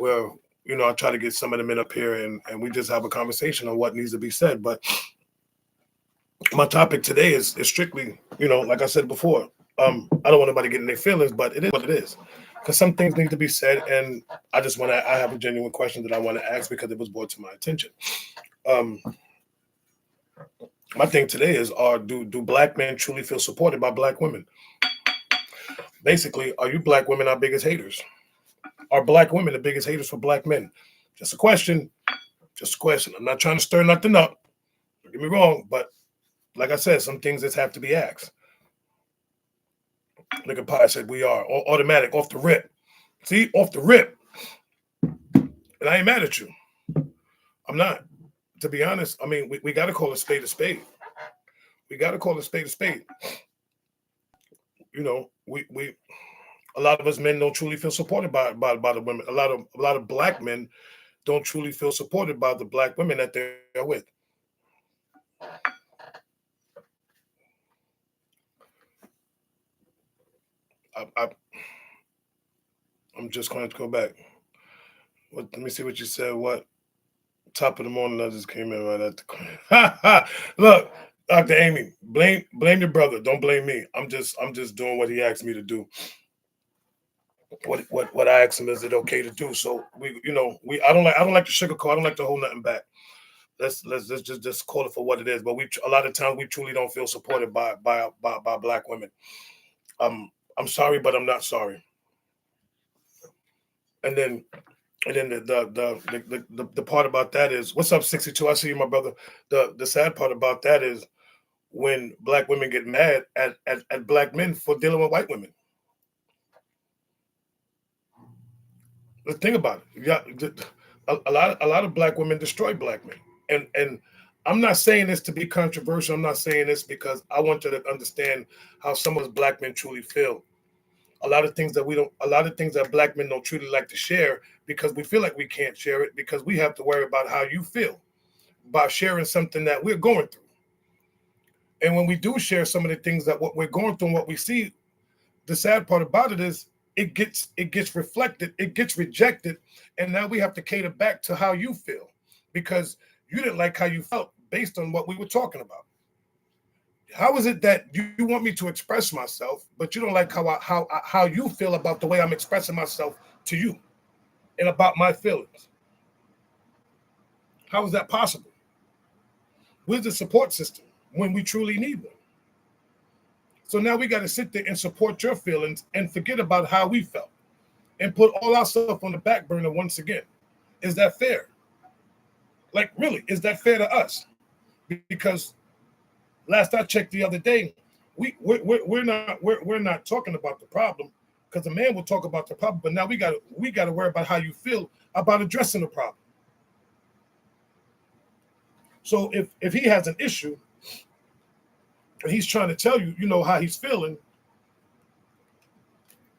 where I try to get some of the men up here and we just have a conversation on what needs to be said. But my topic today is strictly, like I said before, I don't want nobody getting their feelings, but it is what it is. Because some things need to be said, and I have a genuine question that I want to ask because it was brought to my attention. Um, my thing today is, do black men truly feel supported by black women? Basically, are you black women our biggest haters? Are black women the biggest haters for black men? Just a question. Just a question. I'm not trying to stir nothing up. Don't get me wrong, but like I said, some things just have to be asked. Look at Pie said we are automatic off the rip. See, off the rip. And I ain't mad at you. I'm not. To be honest, I mean, we got to call a spade a spade. We got to call a spade a spade. We a lot of us men don't truly feel supported by the women. A lot of black men don't truly feel supported by the black women that they're with. I I'm just going to go back. Let me see what you said. What top of the morning? I just came in right at the. Look, Dr. Amy, blame your brother. Don't blame me. I'm just doing what he asked me to do. What I asked him, is it okay to do? So we I don't like to sugarcoat. I don't like to hold nothing back. Let's just call it for what it is. But a lot of times we truly don't feel supported by black women. Um, I'm sorry, but I'm not sorry. And then the part about that is, what's up, 62? I see you, my brother. The sad part about that is when black women get mad at black men for dealing with white women. Let's think about it. Yeah, a lot of black women destroy black men, and I'm not saying this to be controversial. I'm not saying this because I want you to understand how some of us black men truly feel. A lot of things that black men don't truly like to share because we feel like we can't share it because we have to worry about how you feel by sharing something that we're going through. And when we do share some of the things that what we're going through and what we see, the sad part about it is it gets reflected, it gets rejected, and now we have to cater back to how you feel because you didn't like how you felt based on what we were talking about. How is it that you want me to express myself, but you don't like how you feel about the way I'm expressing myself to you and about my feelings? How is that possible? Where's the support system when we truly need one? So now we got to sit there and support your feelings and forget about how we felt and put all our stuff on the back burner once again. Is that fair? Like, really, is that fair to us? Because last I checked the other day, we're not talking about the problem because the man will talk about the problem, but now we got to worry about how you feel about addressing the problem. So if he has an issue and he's trying to tell you, how he's feeling,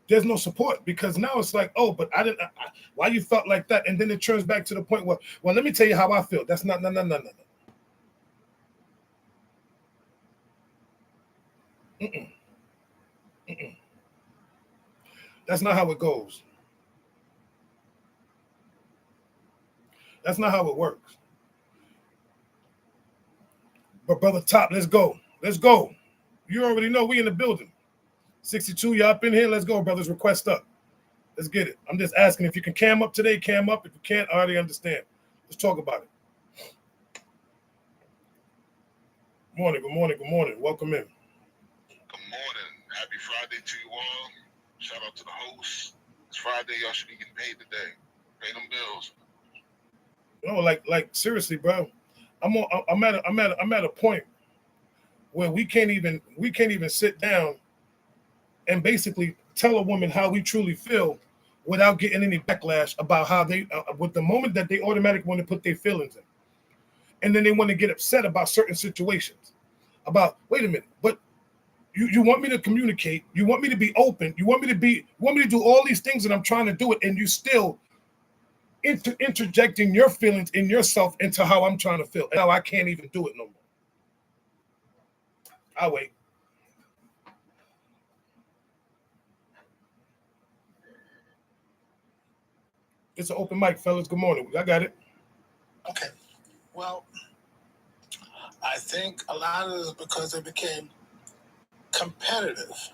there's no support because now it's like, oh, but I didn't. Why you felt like that? And then it turns back to the point where, well, let me tell you how I feel. That's not, no, no, no, no, no. Mm-mm, mm-mm. That's not how it goes. That's not how it works. But brother Top, let's go. Let's go. You already know we in the building. 62, y'all up in here. Let's go, brothers. Request up. Let's get it. I'm just asking if you can cam up today, cam up. If you can't, I already understand. Let's talk about it. Good morning, good morning, good morning. Welcome in. Good morning. Happy Friday to you all. Shout out to the host. It's Friday. Y'all should be getting paid today. Pay them bills. Like seriously, bro. I'm at a point where we can't even sit down and basically tell a woman how we truly feel without getting any backlash about how they with the moment that they automatically want to put their feelings in, and then they want to get upset about certain situations. About, wait a minute, but you want me to communicate, you want me to be open, you want me to do all these things that I'm trying to do it, and you still interjecting your feelings in yourself into how I'm trying to feel. And now I can't even do it no more. I wait. It's an open mic, fellas. Good morning. I got it. Okay. Well, I think a lot of it is because they became competitive.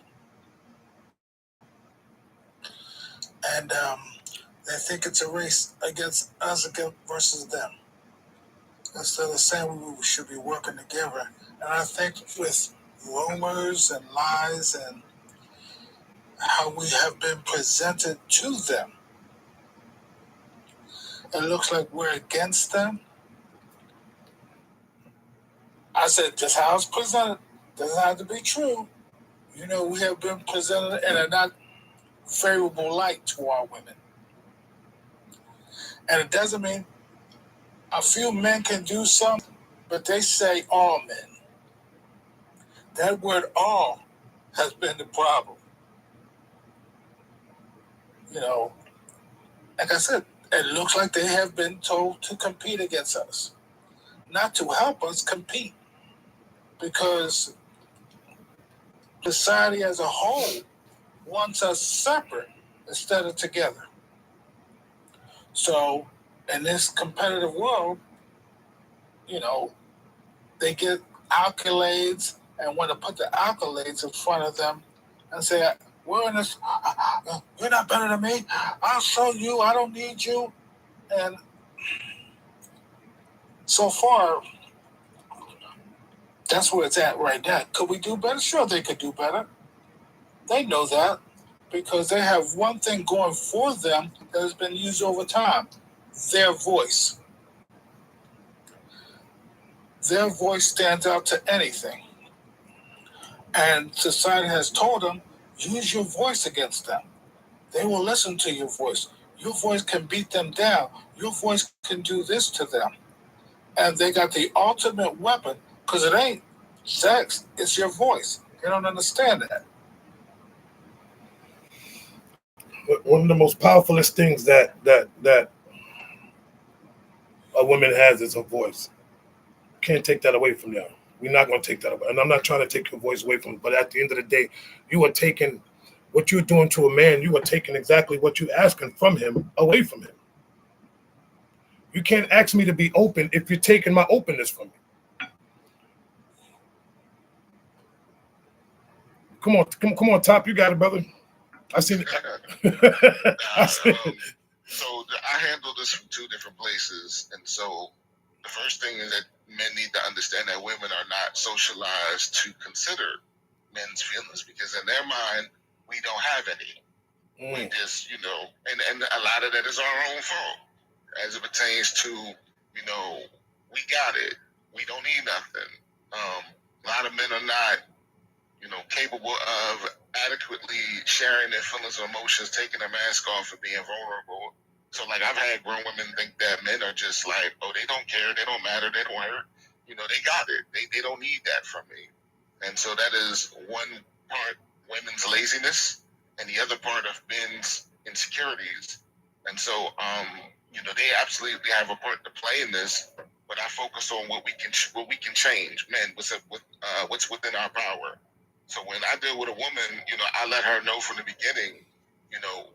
And they think it's a race against us versus them. Instead of saying we should be working together. And I think with rumors and lies and how we have been presented to them, it looks like we're against them. I said, just how it's presented doesn't have to be true. You know, we have been presented in a not favorable light to our women. And it doesn't mean a few men can do something, but they say all men. That word all has been the problem. You know, like I said, it looks like they have been told to compete against us, not to help us compete, because society as a whole wants us separate instead of together. So in this competitive world, you know, they get accolades and want to put the accolades in front of them and say, we're in this, you're not better than me. I'll show you, I don't need you. And so far, that's where it's at right now. Could we do better? Sure, they could do better. They know that because they have one thing going for them that has been used over time: their voice. Their voice stands out to anything. And society has told them, use your voice against them. They will listen to your voice. Your voice can beat them down. Your voice can do this to them. And they got the ultimate weapon, because it ain't sex, it's your voice. They don't understand that. One of the most powerfulest things that a woman has is her voice. Can't take that away from them. We're not going to take that away. And I'm not trying to take your voice away from them. But at the end of the day, you are taking what you're doing to a man. You are taking exactly what you're asking from him away from him. You can't ask me to be open if you're taking my openness from me. Come on, Top. You got it, brother. I seen it. So I handle this from two different places. And so the first thing is that men need to understand that women are not socialized to consider men's feelings, because in their mind, we don't have any. We just, and a lot of that is our own fault as it pertains to, we got it. We don't need nothing. A lot of men are not, capable of adequately sharing their feelings or emotions, taking their mask off and being vulnerable. So, like, I've had grown women think that men are just like, oh, they don't care, they don't matter, they don't hurt. They got it. They don't need that from me. And so that is one part women's laziness, and the other part of men's insecurities. And so, they absolutely have a part to play in this. But I focus on what we can change. Men, what's within our power. So when I deal with a woman, I let her know from the beginning,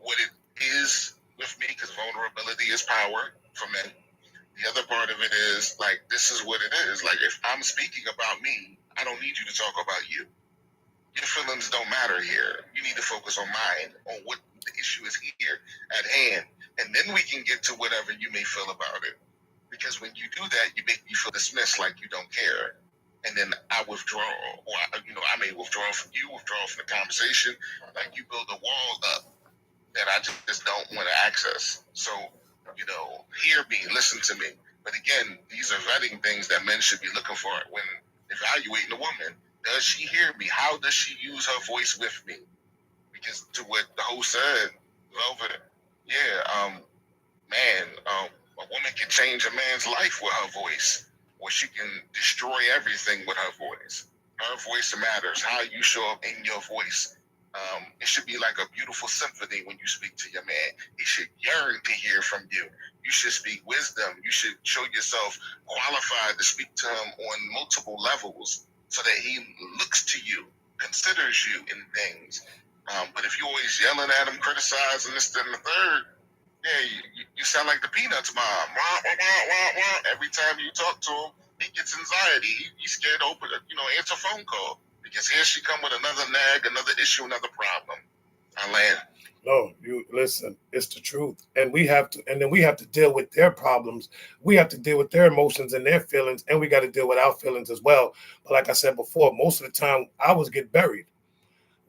what it is with me, because vulnerability is power for men. The other part of it is, like, this is what it is. Like, if I'm speaking about me, I don't need you to talk about you. Your feelings don't matter here. You need to focus on mine, on what the issue is here at hand. And then we can get to whatever you may feel about it. Because when you do that, you make me feel dismissed, like you don't care. And then I withdraw, or I may withdraw from you, withdraw from the conversation. Like, you build a wall up that I just don't want to access. So, hear me, listen to me. But again, these are vetting things that men should be looking for when evaluating a woman. Does she hear me? How does she use her voice with me? Because to what the host said, Velvet, a woman can change a man's life with her voice, or she can destroy everything with her voice. Her voice matters. How you show up in your voice. It should be like a beautiful symphony when you speak to your man. He should yearn to hear from you. You should speak wisdom. You should show yourself qualified to speak to him on multiple levels so that he looks to you, considers you in things. But if you're always yelling at him, criticizing this, that, and the third, you're sound like the Peanuts mom. Wah, wah, wah, wah, wah. Every time you talk to him, he gets anxiety. He's scared to answer a phone call because here she come with another nag, another issue, another problem. I land. No, you listen, it's the truth. And we have to, and then we have to deal with their problems. We have to deal with their emotions and their feelings, and we got to deal with our feelings as well. But like I said before, most of the time ours get buried.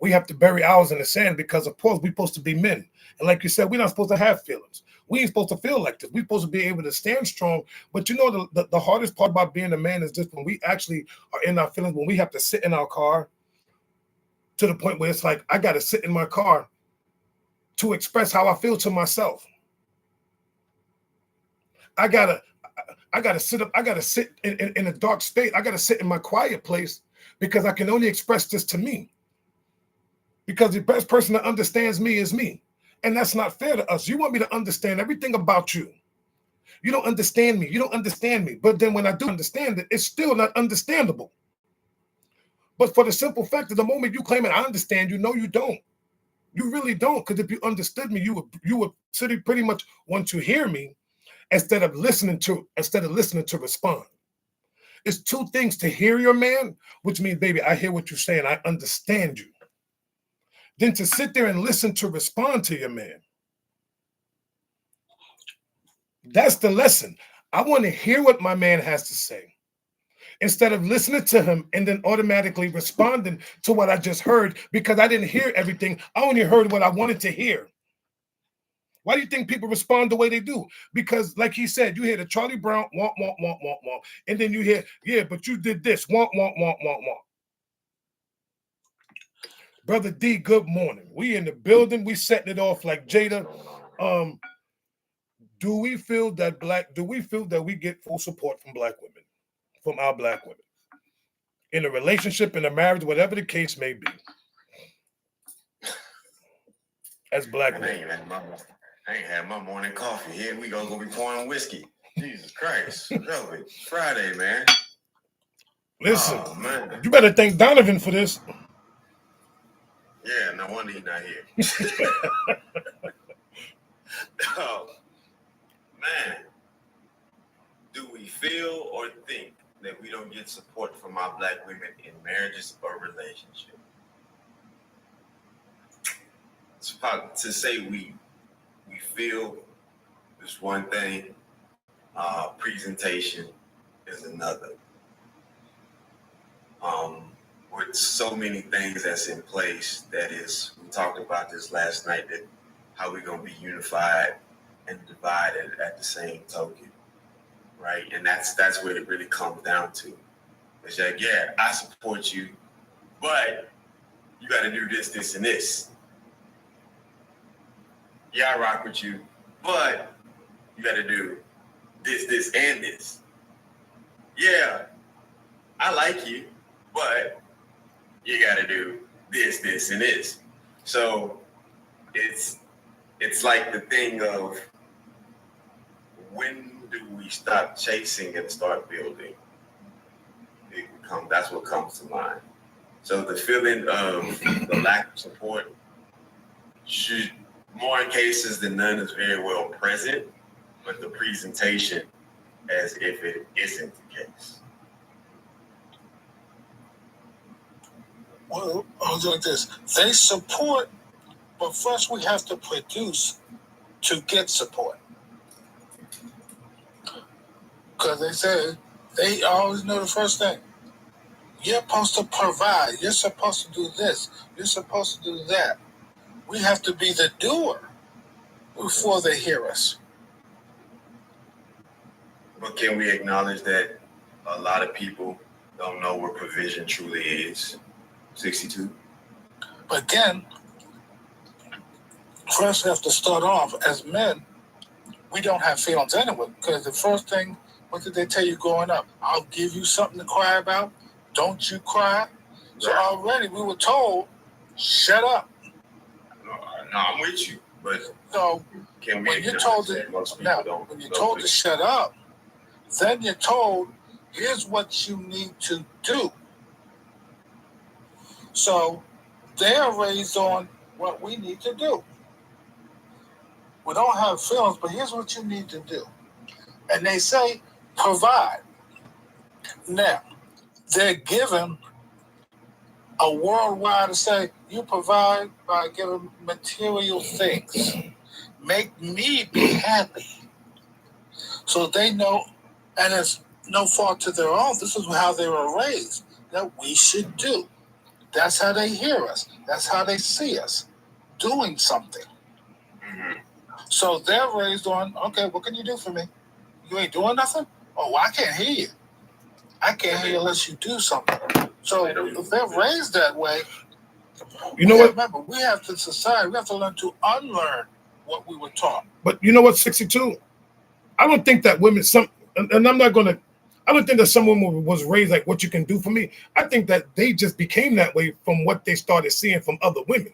We have to bury ours in the sand because, of course, we're supposed to be men. And like you said, we're not supposed to have feelings. We ain't supposed to feel like this. We're supposed to be able to stand strong. But you know, the hardest part about being a man is just when we actually are in our feelings, when we have to sit in our car to the point where it's like, I got to sit in my car to express how I feel to myself. I gotta sit up. I gotta sit in a dark state. I gotta sit in my quiet place because I can only express this to me. Because the best person that understands me is me. And that's not fair to us. You want me to understand everything about you. You don't understand me. You don't understand me. But then when I do understand it, it's still not understandable. But for the simple fact that the moment you claim it, I understand you, no, you don't. You really don't, because if you understood me, you would pretty much want to hear me instead of listening to respond. It's two things: to hear your man, which means, baby, I hear what you're saying, I understand you. Then to sit there and listen to respond to your man. That's the lesson. I want to hear what my man has to say, instead of listening to him and then automatically responding to what I just heard because I didn't hear everything. I only heard what I wanted to hear. Why do you think people respond the way they do? Because, like he said, you hear the Charlie Brown, womp, womp, womp, womp, womp. And then you hear, yeah, but you did this, womp, womp, womp, womp, womp. Brother D, good morning. We in the building. We setting it off like Jada. Do we feel that we get full support from black women? From our black women in a relationship, in a marriage, whatever the case may be, as black women. I ain't had my morning coffee. Here we go be pouring whiskey. Jesus Christ. It's Friday, man. Listen, oh, man. You better thank Donovan for this. Yeah, no wonder he's not here. Oh, man. Do we feel or think that we don't get support from our black women in marriages or relationships? To say we feel is one thing, presentation is another. With so many things that's in place, that is, we talked about this last night, that how we're going to be unified and divided at the same token. Right, and that's what it really comes down to. It's like, yeah, I support you, but you got to do this, this, and this. Yeah, I rock with you, but you got to do this, this, and this. Yeah, I like you, but you got to do this, this, and this. So it's like the thing of, when do we stop chasing and start building? That's what comes to mind. So the feeling of the lack of support should, more in cases than none, is very well present, but the presentation as if it isn't the case. Well, I'll do like this. They support, but first we have to produce to get support. Because they always know the first thing. You're supposed to provide. You're supposed to do this. You're supposed to do that. We have to be the doer before they hear us. But can we acknowledge that a lot of people don't know what provision truly is? 62. But again, first we have to start off as men. We don't have feelings anyway, because the first thing, what did they tell you growing up? I'll give you something to cry about. Don't you cry? So already we were told, shut up. No, I'm with you, but so can we? When you're told to shut up, then you're told, here's what you need to do. So they are raised on what we need to do. We don't have feelings, but here's what you need to do. And they say, provide. Now, they're given a worldwide to say, you provide by giving material things. Make me be happy. So they know, and it's no fault to their own. This is how they were raised, that we should do. That's how they hear us. That's how they see us doing something. Mhm. So they're raised on, okay, what can you do for me? You ain't doing nothing? Oh, well, I can't hear you. I can't hear you unless you do something. So if they're raised that way, You know what? remember, we have to society, we have to learn to unlearn what we were taught. But you know what, 62? I don't think that women, and I'm not going to, I don't think that some woman was raised like what you can do for me. I think that they just became that way from what they started seeing from other women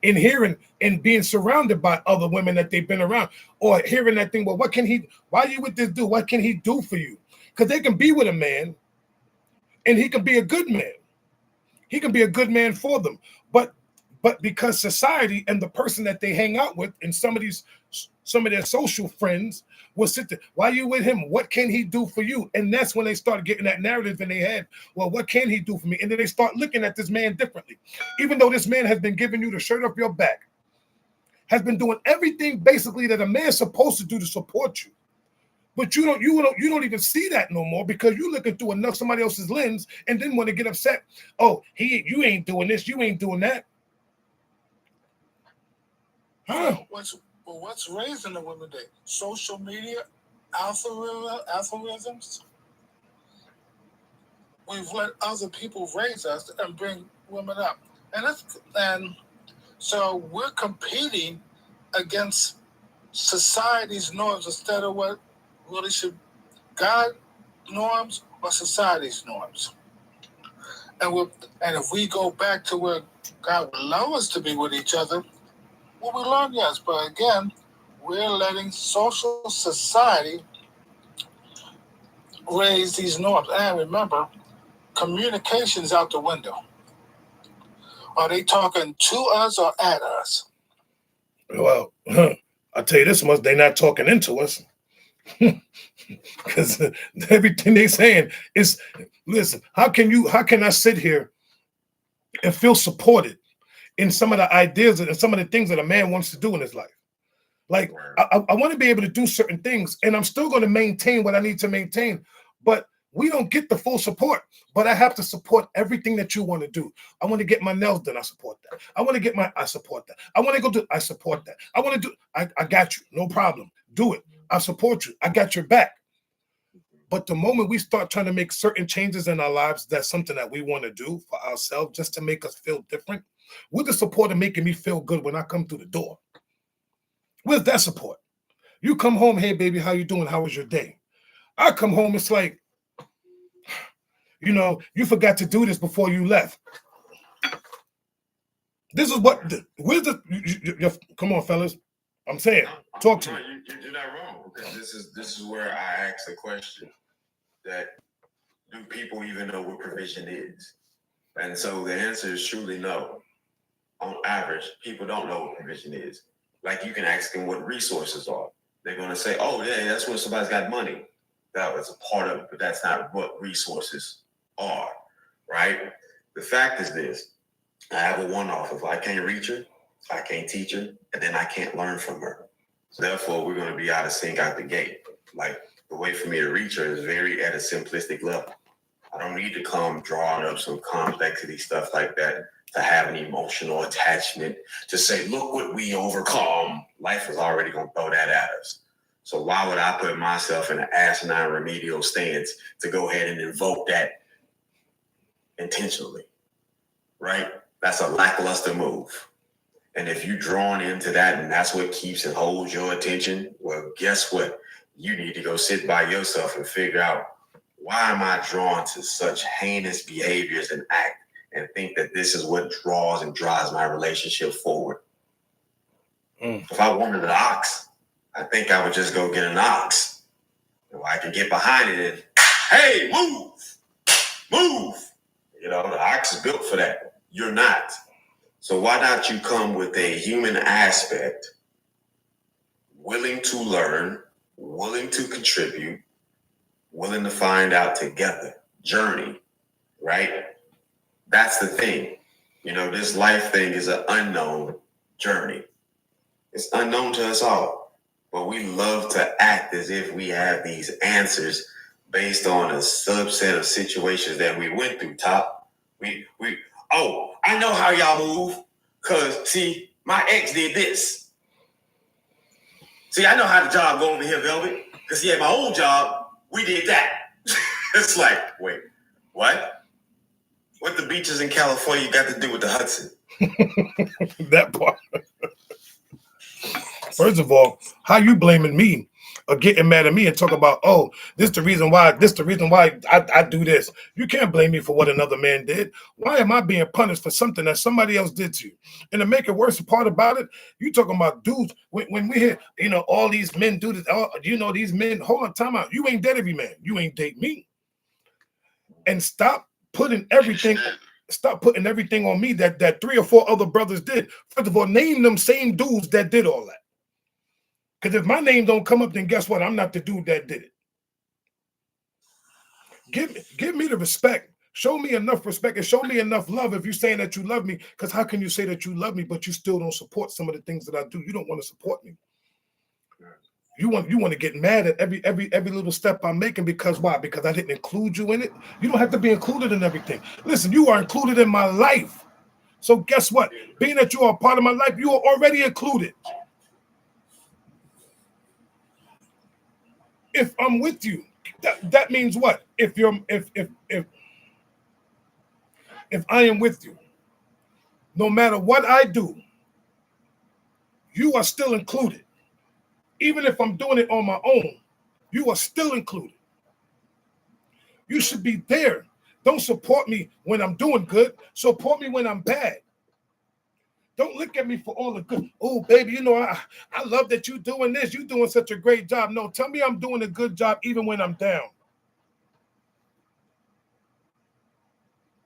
and hearing and being surrounded by other women that they've been around, or hearing that thing, well, what can he, why are you with this dude? What can he do for you? Because they can be with a man and he can be a good man. He can be a good man for them. But because society and the person that they hang out with and some of their social friends will sit there, why are you with him? What can he do for you? And that's when they start getting that narrative in their head. Well, what can he do for me? And then they start looking at this man differently. Even though this man has been giving you the shirt off your back, has been doing everything basically that a man's supposed to do to support you. But you don't even see that no more because you're looking through somebody else's lens and then want to get upset. Oh, you ain't doing this, you ain't doing that. Huh? What's raising the women today? Social media, algorithms. We've let other people raise us and bring women up, and so we're competing against society's norms instead of what really should God norms or society's norms. And if we go back to where God would love us to be with each other, well, we learn, yes, but again, we're letting social society raise these norms. And remember, communication's out the window. Are they talking to us or at us? Well, I'll tell you this much, they're not talking into us. Because everything they saying is, listen, how can I sit here and feel supported in some of the ideas and some of the things that a man wants to do in his life? Like, I want to be able to do certain things, and I'm still going to maintain what I need to maintain, but we don't get the full support. But I have to support everything that you want to do. I want to get my nails done. I support that. I want to get I support that. I want to go I support that. I want to do, I got you. No problem. Do it. I support you. I got your back. But the moment we start trying to make certain changes in our lives, that's something that we want to do for ourselves just to make us feel different. With the support of making me feel good when I come through the door. Where's that support? You come home, hey, baby, how you doing? How was your day? I come home, it's like, you forgot to do this before you left. This is what, come on, fellas. I'm saying, talk to me. You're not wrong. Because this is where I ask the question that do people even know what provision is? And so the answer is truly no. On average, people don't know what provision is. Like you can ask them what resources are. They're going to say, oh, yeah, that's when somebody's got money. That was a part of it, but that's not what resources are, right? The fact is this. I have a one-off. If I can't reach her, I can't teach her, and then I can't learn from her. So therefore, we're going to be out of sync out the gate. Like the way for me to reach her is very at a simplistic level. I don't need to come drawing up some complexity stuff like that to have an emotional attachment to say, look what we overcome. Life is already going to throw that at us. So why would I put myself in an asinine remedial stance to go ahead and invoke that intentionally, right? That's a lackluster move. And if you're drawn into that and that's what keeps and holds your attention, well, guess what? You need to go sit by yourself and figure out, why am I drawn to such heinous behaviors and act and think that this is what draws and drives my relationship forward? If I wanted an ox, I think I would just go get an ox. If I can get behind it and, hey, move. The ox is built for that. You're not. So why not you come with a human aspect willing to learn, willing to contribute, willing to find out together. Journey, right? That's the thing. You know, this life thing is an unknown journey. It's unknown to us all, but we love to act as if we have these answers based on a subset of situations that we went through. Oh, I know how y'all move, cause see, my ex did this. See, I know how the job go over here, Velvet, cause see, at my old job, we did that. It's like, wait, what? What the beaches in California got to do with the Hudson? That part. First of all, how you blaming me or getting mad at me and talk about, oh, this the reason why I do this. You can't blame me for what another man did. Why am I being punished for something that somebody else did to you? And to make it worse, the part about it, you talking about dudes, when we hear, you know, all these men do this, these men, hold on, time out. You ain't dead every man. You ain't date me. And stop putting everything on me that 3 or 4 other brothers did. First of all, name them same dudes that did all that. Because if my name don't come up, then guess what? I'm not the dude that did it. Give me the respect. Show me enough respect and show me enough love if you're saying that you love me. Because how can you say that you love me, but you still don't support some of the things that I do? You don't want to support me. You want to get mad at every little step I'm making because why? Because I didn't include you in it. You don't have to be included in everything. Listen, you are included in my life. So guess what? Being that you are a part of my life, you are already included. If I'm with you, that means what? If I am with you, no matter what I do, you are still included. Even if I'm doing it on my own, you are still included. You should be there. Don't support me when I'm doing good. Support me when I'm bad. Don't look at me for all the good. Oh, baby, you know, I love that you're doing this. You're doing such a great job. No, tell me I'm doing a good job even when I'm down.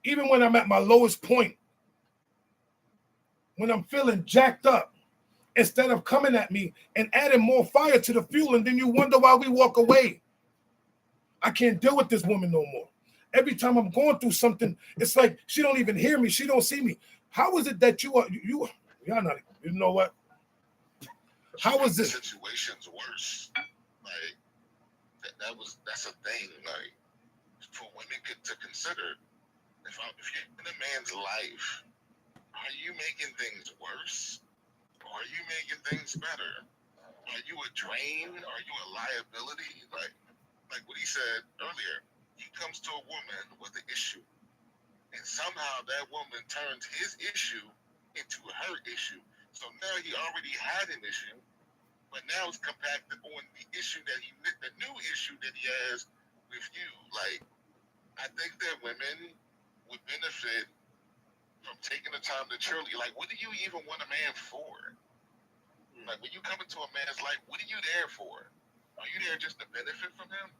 Even when I'm at my lowest point. When I'm feeling jacked up. Instead of coming at me and adding more fire to the fuel, and then you wonder why we walk away. I can't deal with this woman no more. Every time I'm going through something, it's like she don't even hear me. She don't see me. How is it that y'all not? You know what? How is this? Situation's worse. Like that's a thing. Like for women to consider. If you're in a man's life, are you making things worse? Or are you making things better? Are you a drain? Are you a liability? Like what he said earlier, he comes to a woman with an issue, and somehow that woman turns his issue into her issue. So now he already had an issue, but now it's compacted on the new issue that he has with you. Like, I think that women would benefit from taking the time to truly, like, what do you even want a man for? Like, when you come into a man's life, what are you there for? Are you there just to benefit from him?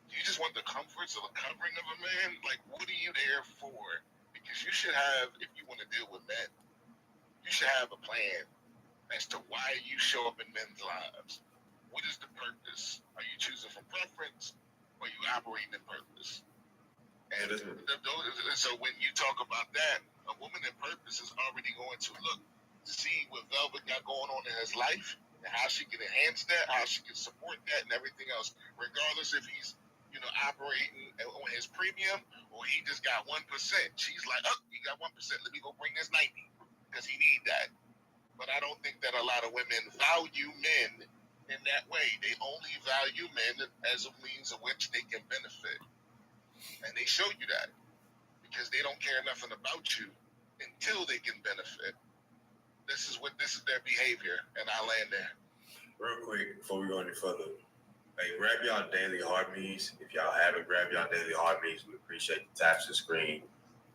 Do you just want the comforts or the covering of a man? Like, what are you there for? Because you should have, if you want to deal with men, you should have a plan as to why you show up in men's lives. What is the purpose? Are you choosing from preference, or are you operating in purpose? And so when you talk about that, a woman in purpose is already going to look to see what Velvet got going on in his life and how she can enhance that, how she can support that, and everything else, regardless if he's, operating on his premium or he just got 1%. She's like, oh, he got 1%. Let me go bring this 90 because he need that. But I don't think that a lot of women value men in that way. They only value men as a means of which they can benefit. And they show you that because they don't care nothing about you until they can benefit. This is their behavior, and I land there. Real quick, before we go any further, hey, grab y'all daily heartbeats. If y'all haven't grabbed y'all daily heartbeats, we appreciate the taps the screen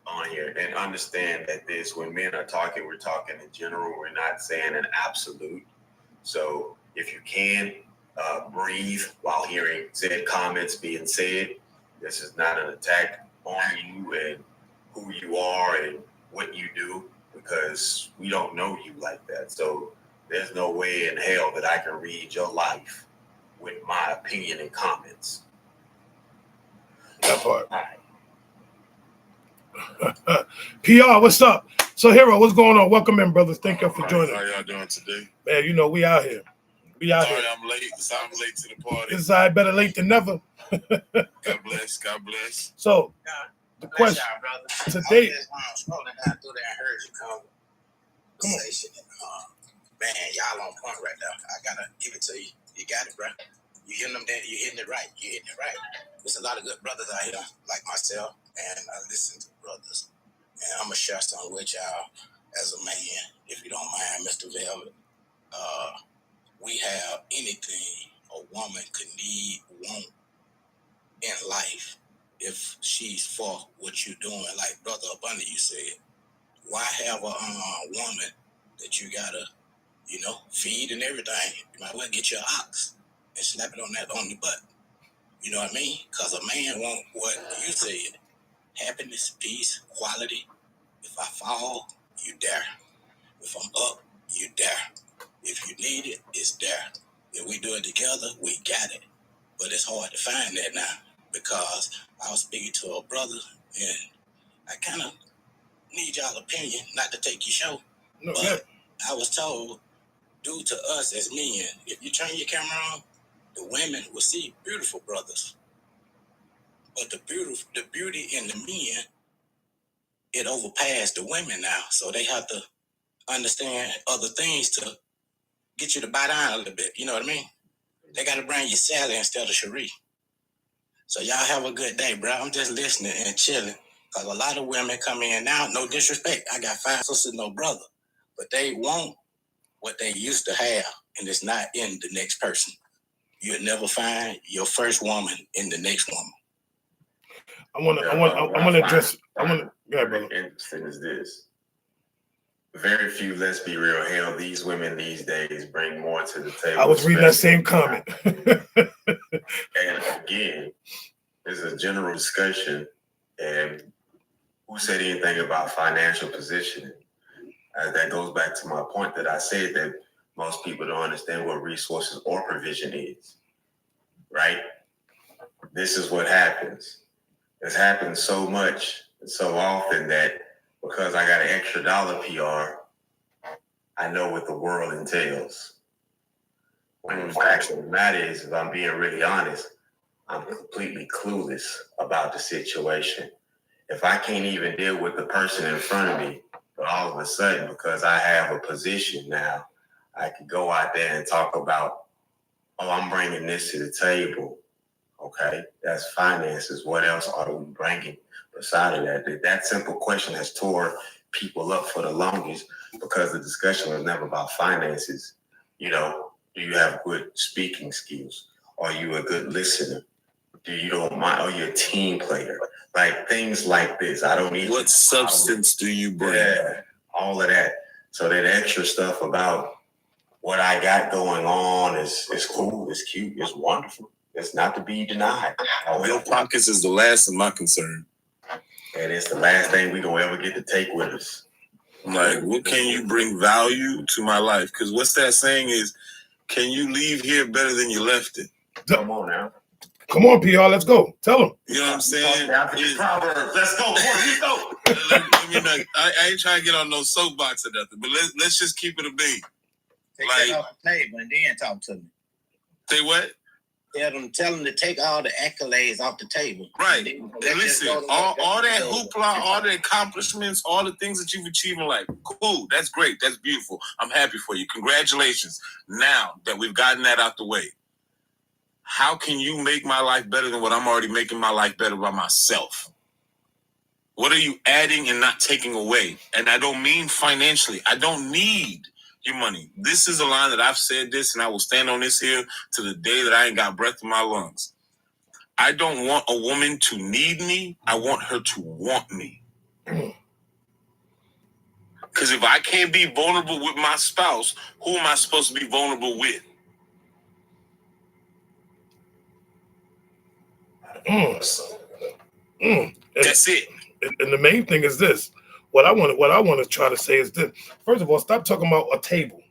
on here. And understand that when men are talking, we're talking in general. We're not saying an absolute. So if you can, breathe while hearing said comments being said. This is not an attack on you and who you are and what you do, because we don't know you like that. So there's no way in hell that I can read your life with my opinion and comments. That part. All right. PR, what's up? So, Hero, what's going on? Welcome in, brothers. Thank you for joining. How y'all doing today? Man, you know, we out here. We out Sorry here. I'm late. I'm late to the party. It's all right, better late than never. God bless. God bless. So, the question today. Scrolling down through there and heard you conversation. Man, y'all on point right now. I gotta give it to you. You got it, bro. You hitting them there. You hitting it right. You hitting it right. There's a lot of good brothers out here, like myself, and I listen to brothers. And I'm gonna share something with y'all as a man, if you don't mind, Mr. Velvet. We have anything a woman could need, want in life if she's for what you're doing. Like Brother Abundant, you said, why have a woman that you gotta, feed and everything? You might well get your ox and slap it on the butt. You know what I mean? Because a man want what you said: happiness, peace, quality. If I fall, you there. If I'm up, you there. If you need it, it's there. If we do it together, we got it. But it's hard to find that now, because I was speaking to a brother, and I kind of need y'all opinion, not to take your show, No, but yeah. I was told, due to us as men, if you turn your camera on, the women will see beautiful brothers. But the beauty in the men, it overpassed the women now. So they have to understand other things to get you to buy down a little bit. You know what I mean? They got to bring you Sally instead of Cherie. So y'all have a good day, bro. I'm just listening and chilling. Because a lot of women come in now, no disrespect. I got 5 sisters, no brother. But they want what they used to have, and it's not in the next person. You'll never find your first woman in the next woman. I want to address. Yeah, brother. Interesting is this. Very few, let's be real, hell, these women these days bring more to the table. I was reading that same comment. And again, this is a general discussion, and who said anything about financial positioning? That goes back to my point that I said that most people don't understand what resources or provision is, right? This is what happens. It's happened so much and so often that because I got an extra dollar PR, I know what the world entails. When the fact of the matter is, if I'm being really honest, I'm completely clueless about the situation. If I can't even deal with the person in front of me, but all of a sudden, because I have a position now, I could go out there and talk about, oh, I'm bringing this to the table. Okay, that's finances. What else are we bringing beside of that? That simple question has tore people up for the longest, because the discussion was never about finances. You know, do you have good speaking skills? Are you a good listener? Do you don't mind? Are you a team player? Like things like this. I don't need. What substance do you bring? Yeah, all of that. So that extra stuff about what I got going on is cool, it's cute, it's wonderful. It's not to be denied. Your pockets is the last of my concern. And it's the last thing we gonna ever get to take with us. Like, what can you bring value to my life? Because what's that saying is, can you leave here better than you left it? Come on now. Come on, PR, let's go. Tell them. You know what I'm saying? Proverbs. Let's go. Let's go. I ain't trying to get on no soapbox or nothing, but let's just keep it a bean. Take Like- that off the table and then talk to me. Say what? Tell them to take all the accolades off the table. Right. And And let's just listen, go to all that go. hoopla, all the accomplishments, all the things that you've achieved in life, cool. That's great. That's beautiful. I'm happy for you. Congratulations. Now that we've gotten that out the way, how can you make my life better than what I'm already making my life better by myself? What are you adding and not taking away? And I don't mean financially. I don't need your money. This is a line that I've said this, and I will stand on this here to the day that I ain't got breath in my lungs. I don't want a woman to need me. I want her to want me. Because if I can't be vulnerable with my spouse, who am I supposed to be vulnerable with? That's it. And the main thing is this. What I want to try to say is this. First of all, stop talking about a table.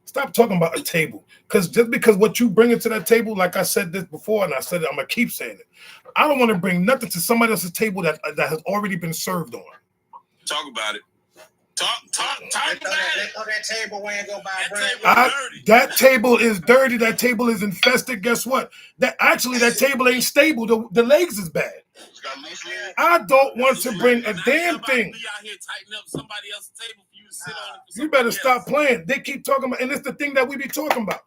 Stop talking about a table. Because just because what you bring to that table, like I said this before, and I said it, I'm gonna keep saying it. I don't want to bring nothing to somebody else's table that has already been served on. Talk about it. Talk Let about it. go that table where and go buy bread. That table is dirty. That table is infested. Guess what? That table ain't stable. The legs is bad. It's got loose legs. I don't want to bring a damn thing. We out here tightening up somebody else's table for you to sit on. You better stop playing. They keep talking about, and it's the thing that we be talking about.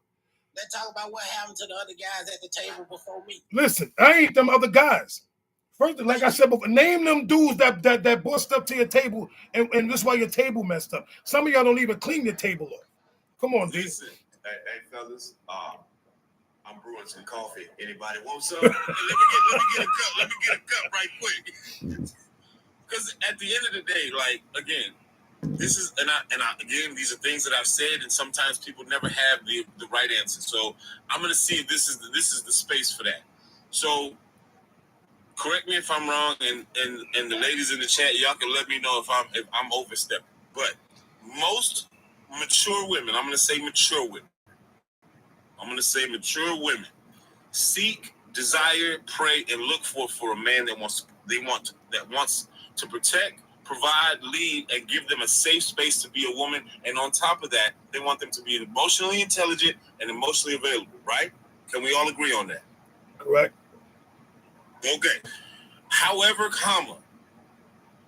Let's talk about what happened to the other guys at the table before me. Listen, I ain't them other guys. First, like I said before, name them dudes that bust up to your table, and this is why your table messed up. Some of y'all don't even clean your table up. Come on, D. Listen, hey fellas, I'm brewing some coffee. Anybody want some? Let me get a cup right quick. Because at the end of the day, like, again, this is again, these are things that I've said, and sometimes people never have the right answer. So I'm gonna see if this is the space for that. So correct me if I'm wrong, and the ladies in the chat, y'all can let me know if I'm overstepping. But most mature women, I'm gonna say mature women, seek, desire, pray, and look for a man that wants to protect, provide, lead, and give them a safe space to be a woman. And on top of that, they want them to be emotionally intelligent and emotionally available, right? Can we all agree on that? Correct. Okay. However,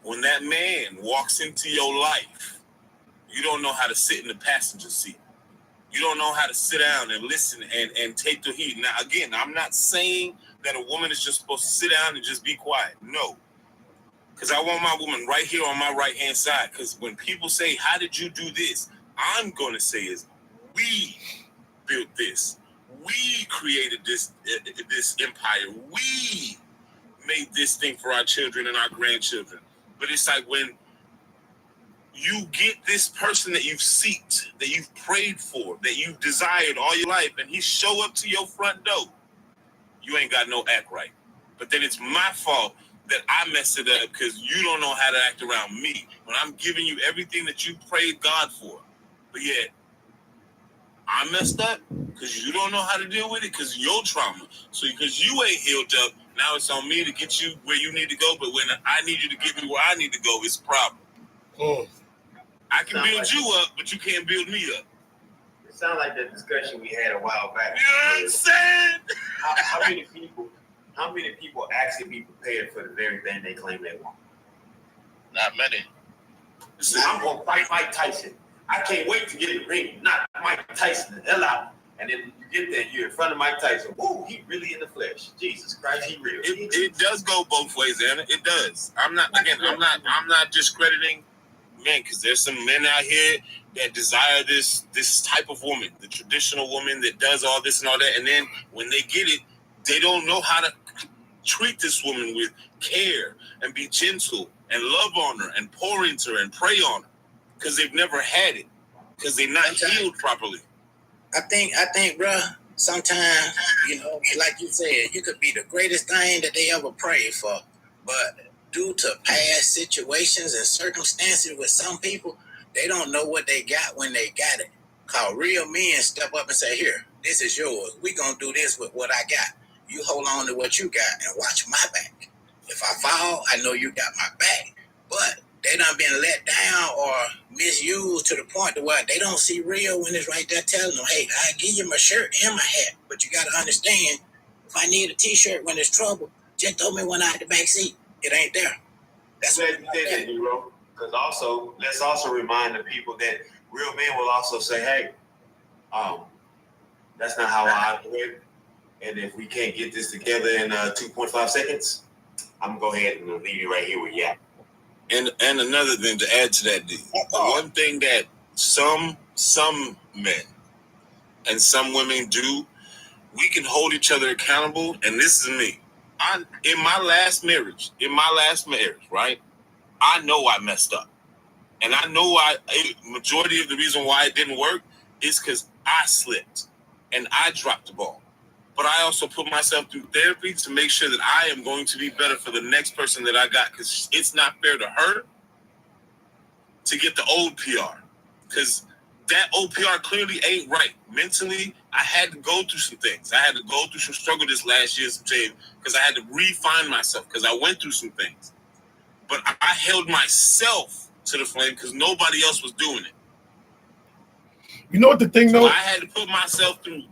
when that man walks into your life, you don't know how to sit in the passenger seat. You don't know how to sit down and listen and take the heat. Now, again, I'm not saying that a woman is just supposed to sit down and just be quiet. No. Because I want my woman right here on my right-hand side. Because when people say, how did you do this? I'm going to say is, we built this. We created this empire. We made this thing for our children and our grandchildren. But it's like when you get this person that you've seeked, that you've prayed for, that you've desired all your life, and he show up to your front door, you ain't got no act right. But then it's my fault that I messed it up because you don't know how to act around me when I'm giving you everything that you prayed God for. But yet, I messed up because you don't know how to deal with it because your trauma. So because you ain't healed up, now it's on me to get you where you need to go. But when I need you to get me where I need to go, it's a problem. I can build you up, but you can't build me up. It sounds like the discussion we had a while back. You know what I'm saying? How many people actually be prepared for the very thing they claim they want? Not many. I'm gonna fight Mike Tyson. I can't wait to get in the ring. Not Mike Tyson the hell out. And then you get there, you're in front of Mike Tyson. Woo, he really in the flesh. Jesus Christ, he real. It does go both ways, Anna. It does. I'm not discrediting men, because there's some men out here that desire this type of woman, the traditional woman that does all this and all that. And then when they get it, they don't know how to treat this woman with care and be gentle and love on her and pour into her and pray on her because they've never had it, because they're not healed properly. I think, bruh, sometimes, like you said, you could be the greatest thing that they ever prayed for, but due to past situations and circumstances with some people, they don't know what they got when they got it. Cause real men step up and say, here, this is yours. We gonna do this with what I got. You hold on to what you got and watch my back. If I fall, I know you got my back. But they done been let down or misused to the point to where they don't see real when it's right there telling them, hey, I give you my shirt and my hat. But you gotta understand, if I need a t-shirt when there's trouble, just throw me one out the back seat. It ain't there. That's what you did, Hero. Because also, let's also remind the people that real men will also say, hey, that's not how I operate. And if we can't get this together in 2.5 seconds, I'm gonna go ahead and leave you right here with you. And another thing to add to that, D, one thing that some men and some women do, we can hold each other accountable. And this is me. In my last marriage, right? I know I messed up, and I know majority of the reason why it didn't work is because I slipped and I dropped the ball. But I also put myself through therapy to make sure that I am going to be better for the next person that I got, because it's not fair to her to get the old PR, because that OPR clearly ain't right. Mentally, I had to go through some things. I had to go through some struggle this last year, because I had to refine myself, because I went through some things. But I held myself to the flame because nobody else was doing it. You know what the thing, though? I had to put myself through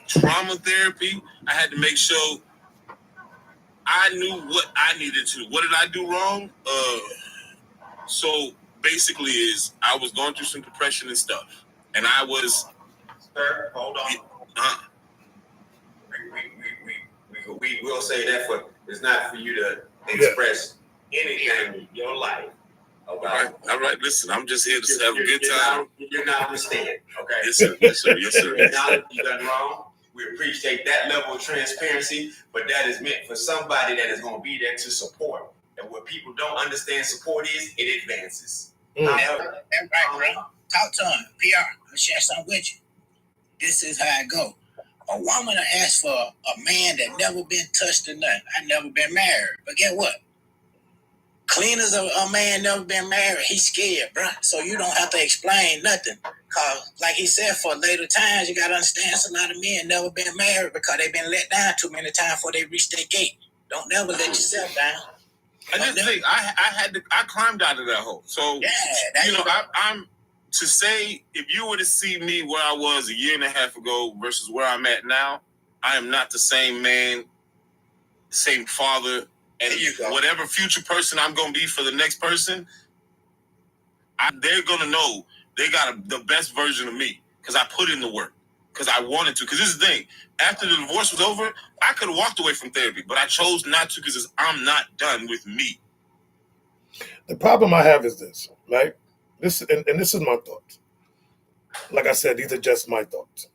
trauma therapy. I had to make sure I knew what I needed to do. What did I do wrong? So basically is I was going through some depression and stuff. And I was... Sir, hold on. We will say that it's not for you to express anything in your life. Okay. All right. Listen, I'm just here to have a good time. You're not understanding. Okay. Yes, sir. Yes, sir. Yes, sir. We acknowledge you done wrong. We appreciate that level of transparency, but that is meant for somebody that is going to be there to support. And what people don't understand support is, it advances. That's right, bro. Talk to him. PR. I'll share something with you. This is how it go. A woman will ask for a man that never been touched or nothing. I never been married. But get what? Clean as a man never been married, he's scared, bro. So you don't have to explain nothing. Cause like he said, for later times, you gotta understand a lot of men never been married because they've been let down too many times before they reach their gate. Don't never let yourself down. I just think I climbed out of that hole. So I'm to say, if you were to see me where I was a year and a half ago versus where I'm at now, I am not the same man, same father, and whatever future person I'm going to be for the next person, they're going to know they got the best version of me because I put in the work, because I wanted to. Because this is the thing, after the divorce was over, I could have walked away from therapy, but I chose not to because I'm not done with me. The problem I have is this, right? This is my thoughts. Like I said, these are just my thoughts.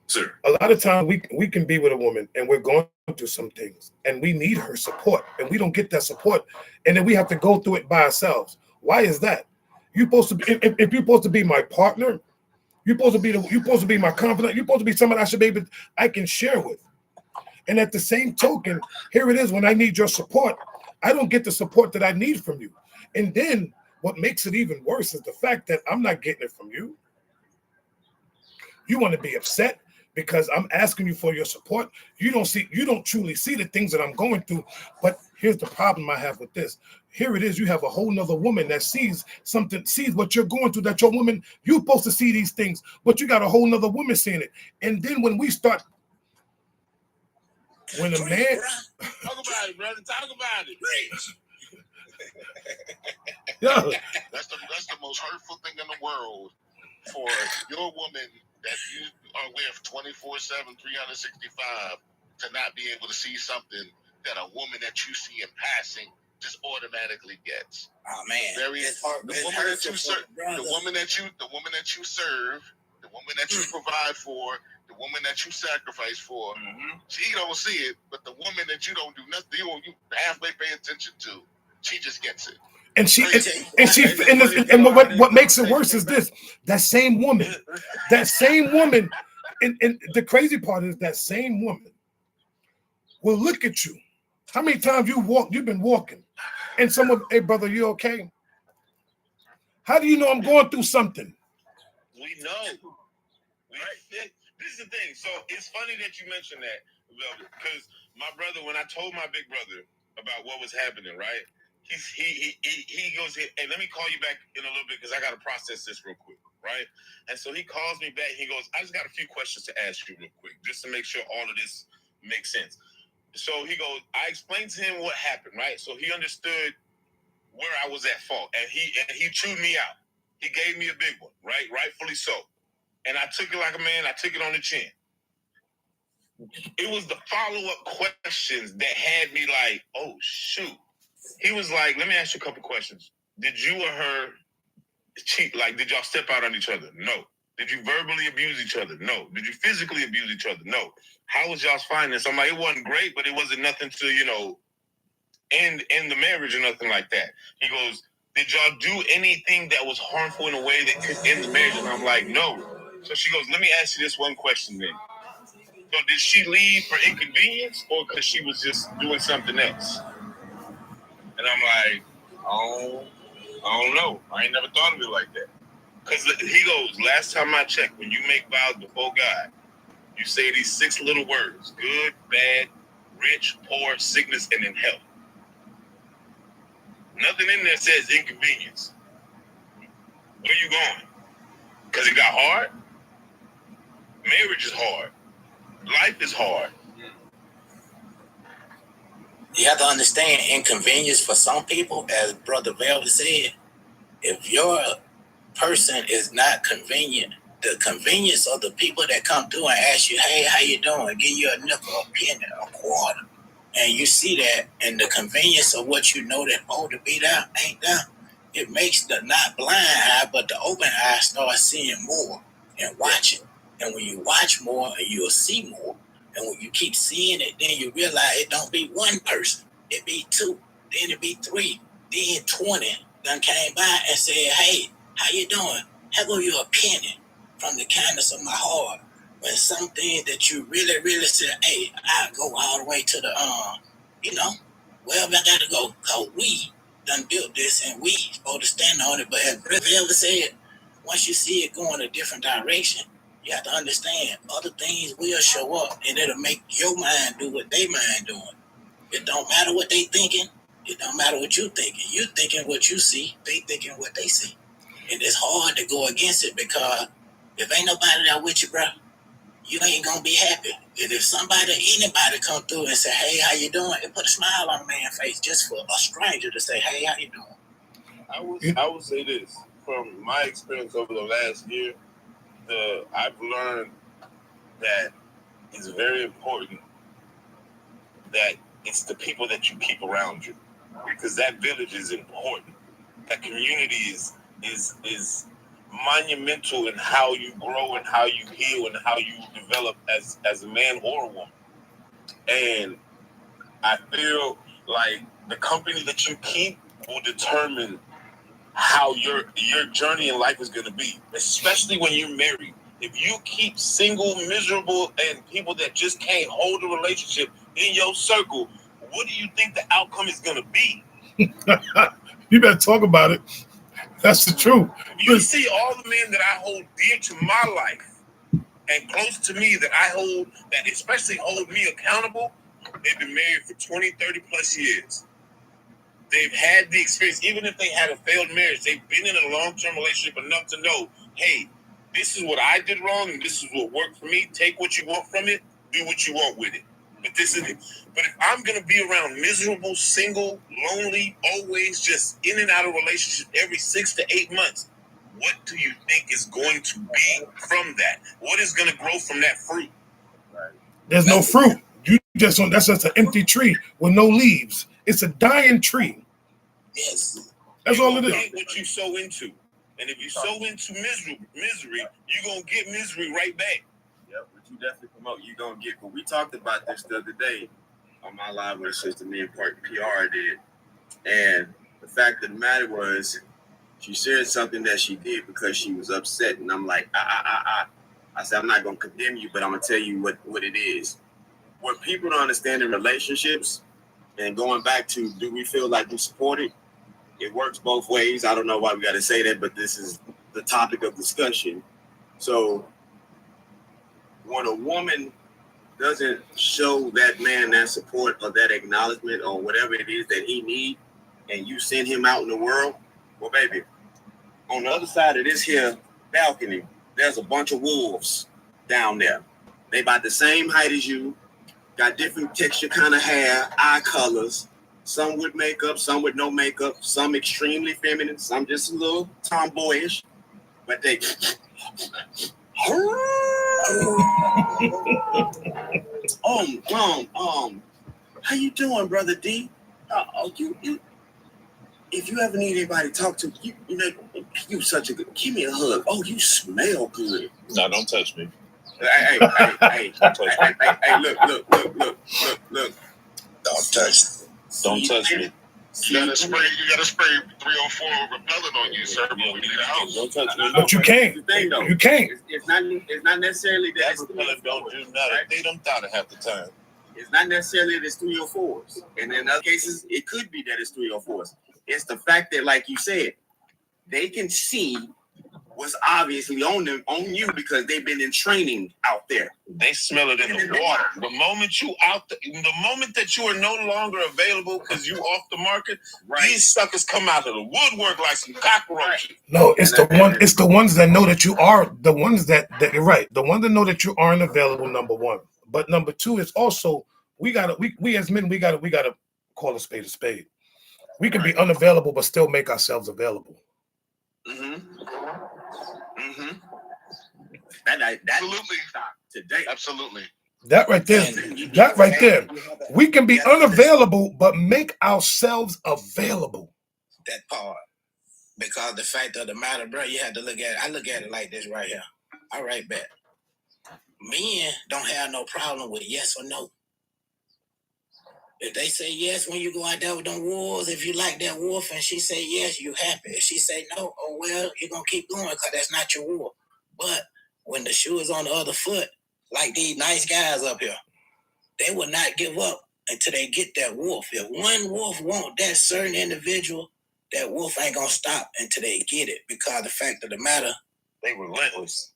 Sir. A lot of times we can be with a woman and we're going through some things and we need her support and we don't get that support, and then we have to go through it by ourselves. Why is that? You're supposed to be, if you're supposed to be my partner, you're supposed to be my confidant, you're supposed to be someone I can share with. And at the same token, here it is, when I need your support, I don't get the support that I need from you. And then what makes it even worse is the fact that I'm not getting it from you. You want to be upset because I'm asking you for your support. You don't truly see the things that I'm going through. But here's the problem I have with this. Here it is, you have a whole nother woman that sees what you're going through, that your woman, you're supposed to see these things, but you got a whole nother woman seeing it. And then when a man... Talk about it, brother. Talk about it. Yeah. That's the most hurtful thing in the world for your woman that you are with 24/7, 365 to not be able to see something that a woman that you see in passing just automatically gets. Oh man, the woman that you serve, the woman that you serve, the woman that you provide for, the woman that you sacrifice for. Mm-hmm. She don't see it, but the woman that you don't do nothing, you halfway pay attention to, she just gets it. And what makes it worse is this: that same woman, and the crazy part is that same woman will look at you. How many times you've been walking, and someone, hey brother, you okay? How do you know I'm going through something? We know. Right? This is the thing. So it's funny that you mentioned that, because my brother, when I told my big brother about what was happening, right? He goes, hey, let me call you back in a little bit because I got to process this real quick, right? And so he calls me back. He goes, I just got a few questions to ask you real quick, just to make sure all of this makes sense. So he goes, I explained to him what happened, right? So he understood where I was at fault, and he chewed me out. He gave me a big one, right? Rightfully so. And I took it like a man. I took it on the chin. It was the follow-up questions that had me like, oh, shoot. He was like, let me ask you a couple questions. Did you or her cheat? Like, did y'all step out on each other? No. Did you verbally abuse each other? No. Did you physically abuse each other? No. How was y'all's finance? I'm like, it wasn't great, but it wasn't nothing to, end the marriage or nothing like that. He goes, did y'all do anything that was harmful in a way that could end the marriage? And I'm like, no. So she goes, let me ask you this one question then. So did she leave for inconvenience or because she was just doing something else? And I'm like, I don't know. I ain't never thought of it like that. Because he goes, last time I checked, when you make vows before God, you say these 6 little words: good, bad, rich, poor, sickness, and in health. Nothing in there says inconvenience. Where you going? Because it got hard? Marriage is hard. Life is hard. You have to understand inconvenience for some people, as Brother Velvet said. If your person is not convenient, the convenience of the people that come through and ask you, hey, how you doing? Give you a nickel, a penny, a quarter. And you see that, and the convenience of what you know that supposed to be there ain't there. It makes the not blind eye, but the open eye start seeing more and watching. And when you watch more, you'll see more. And when you keep seeing it, then you realize it don't be one person. It be 2, then it be 3, then 20 done came by and said, hey, how you doing? How go you a penny from the kindness of my heart? When some things that you really, really said, hey, I'll go all the way to the, wherever I got to go, because we done built this and we supposed to stand on it. But as Brother Elder said, once you see it going a different direction, you have to understand other things will show up and it'll make your mind do what they mind doing. It don't matter what they thinking. It don't matter what you thinking. You thinking what you see. They thinking what they see. And it's hard to go against it because if ain't nobody there with you, bro, you ain't going to be happy. And if anybody come through and say, hey, how you doing? It put a smile on a man's face just for a stranger to say, hey, how you doing? I will say this. From my experience over the last year, I've learned that it's very important that it's the people that you keep around you, because that village is important. That community is monumental in how you grow and how you heal and how you develop as a man or a woman. And I feel like the company that you keep will determine how your journey in life is going to be, especially when you're married. If you keep single, miserable, and people that just can't hold a relationship in your circle, what do you think the outcome is going to be? You better talk about it. That's the truth. You see all the men that I hold dear to my life and close to me that I hold, that especially hold me accountable, they've been married for 20, 30 plus years. They've had the experience. Even if they had a failed marriage, they've been in a long-term relationship enough to know, hey, this is what I did wrong and this is what worked for me. Take what you want from it, do what you want with it. But this is it. But if I'm going to be around miserable, single, lonely, always just in and out of relationship every 6 to 8 months, what do you think is going to be from that? What is going to grow from that fruit? There's no fruit. That's just an empty tree with no leaves. It's a dying tree. Yes. That's all it is. Get what you sow into. And if you sow into misery, you're going to get misery right back. Yep, what you definitely promote, you're going to get. But we talked about this the other day on my live with Sister Me and Part PR did. And the fact of the matter was, she shared something that she did because she was upset. And I'm like, I said, I'm not going to condemn you, but I'm going to tell you what it is. What people don't understand in relationships, and going back to, do we feel like we support it? It works both ways. I don't know why we got to say that, but this is the topic of discussion. So when a woman doesn't show that man that support or that acknowledgement or whatever it is that he needs, and you send him out in the world, well, baby, on the other side of this here balcony, there's a bunch of wolves down there. They about the same height as you, got different texture kind of hair, eye colors, some with makeup, some with no makeup, some extremely feminine, some just a little tomboyish, but they... How you doing, Brother D? You if you ever need anybody to talk to, you such a good, give me a hug. Oh, you smell good. No, don't touch me. Hey, look. Don't touch. Don't touch me. You gotta spray 304 repellent on you, sir, before you leave the house. Don't touch me. But you can't. You can't. It's not necessarily that it's Repellent don't do nothing. They don't thought it half the time. It's not necessarily that it's 304s. And in other cases, it could be that it's 304s. It's the fact that, like you said, they can see what's obviously on them, on you, because they've been in training out there. They smell it in the water. The moment you the moment that you are no longer available because you off the market, these suckers come out of the woodwork like some cockroaches. No, it's it's the ones that know that you are, the ones that you're right. The ones that know that you aren't available, number one. But number two is also we as men, we gotta call a spade a spade. We can be unavailable but still make ourselves available. That Absolutely. Today. Absolutely. That right there. We can be unavailable but make ourselves available. That part. Because the fact of the matter, bro, you have to look at it. I look at it like this right here. All right, bet. Men don't have no problem with yes or no. If they say yes when you go out there with them wolves, if you like that wolf and she say yes, you happy. If she say no, oh well, you're going to keep going because that's not your wolf. But when the shoe is on the other foot, like these nice guys up here, they will not give up until they get that wolf. If one wolf want that certain individual, that wolf ain't going to stop until they get it, because the fact of the matter, they relentless.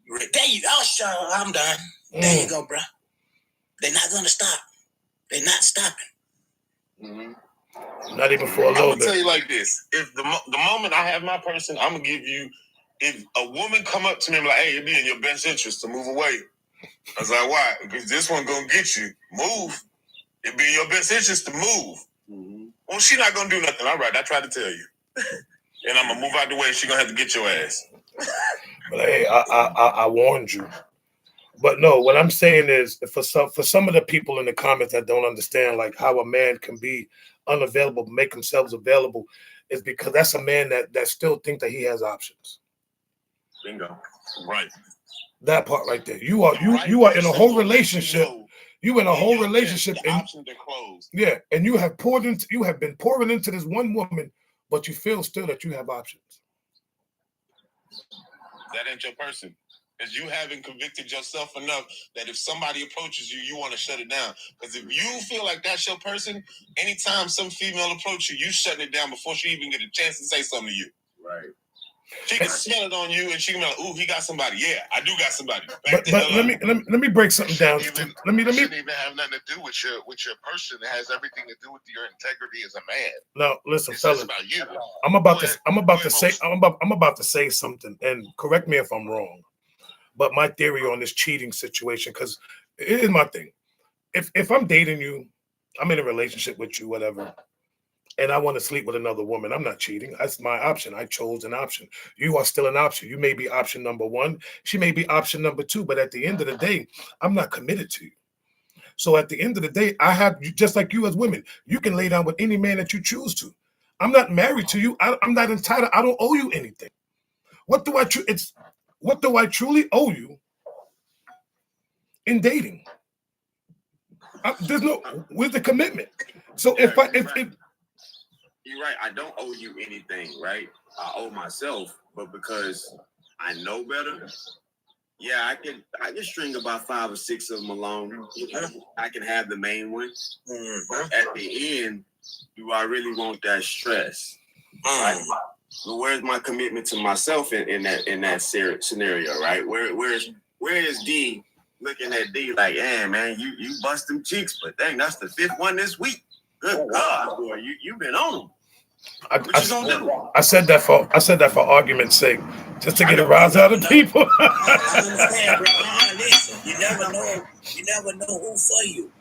There you go, Sean. I'm done. There you go, bro. They're not going to stop. They're not stopping. Not even for a little bit. I'm gonna tell you like this: if the moment I have my person, I'm gonna give you. If a woman come up to me and be like, "Hey, it'd be in your best interest to move away," I was like, "Why? Because this one gonna get you. Move. It'd be in your best interest to move." Well, she not gonna do nothing. All right, I tried to tell you, and I'm gonna move out the way. She gonna have to get your ass. But hey, I warned you. But no, what I'm saying is for some of the people in the comments that don't understand like how a man can be unavailable, make themselves available, is because that's a man that still think that he has options. Bingo. Right. That part right there. You are in a whole relationship. You in a whole relationship the and options are closed. Yeah, and you have been pouring into this one woman, but you feel still that you have options. That ain't your person. Because you haven't convicted yourself enough that if somebody approaches you, you want to shut it down. Because if you feel like that's your person, anytime some female approach you, you shutting it down before she even get a chance to say something to you. Right. She can smell it on you, and she can be like, "Ooh, he got somebody." Yeah, I do got somebody. But let me break something down. Let me shouldn't even have nothing to do with your person. It has everything to do with your integrity as a man. Now listen, It's fellas. about you. I'm about to say something, and correct me if I'm wrong. But my theory on this cheating situation, because it is my thing. If I'm dating you, I'm in a relationship with you, whatever, and I want to sleep with another woman, I'm not cheating. That's my option. I chose an option. You are still an option. You may be option number one. She may be option number two. But at the end of the day, I'm not committed to you. So at the end of the day, I have, just like you as women, you can lay down with any man that you choose to. I'm not married to you. I'm not entitled. I don't owe you anything. What do I truly owe you in dating? Where's the commitment? So if you're right, I don't owe you anything, right? I owe myself, but because I know better, yeah, I can string about 5 or 6 of them along. I can have the main one, but at the end, do I really want that stress? Right? So where's my commitment to myself in that scenario, right? Where is D looking at D like, hey man, you bust them cheeks, but dang, that's the 5th one this week. Good God, boy, you've been on them. I said that for argument's sake, just to get a rise out of people. I understand, bro. Listen, you never know who for you.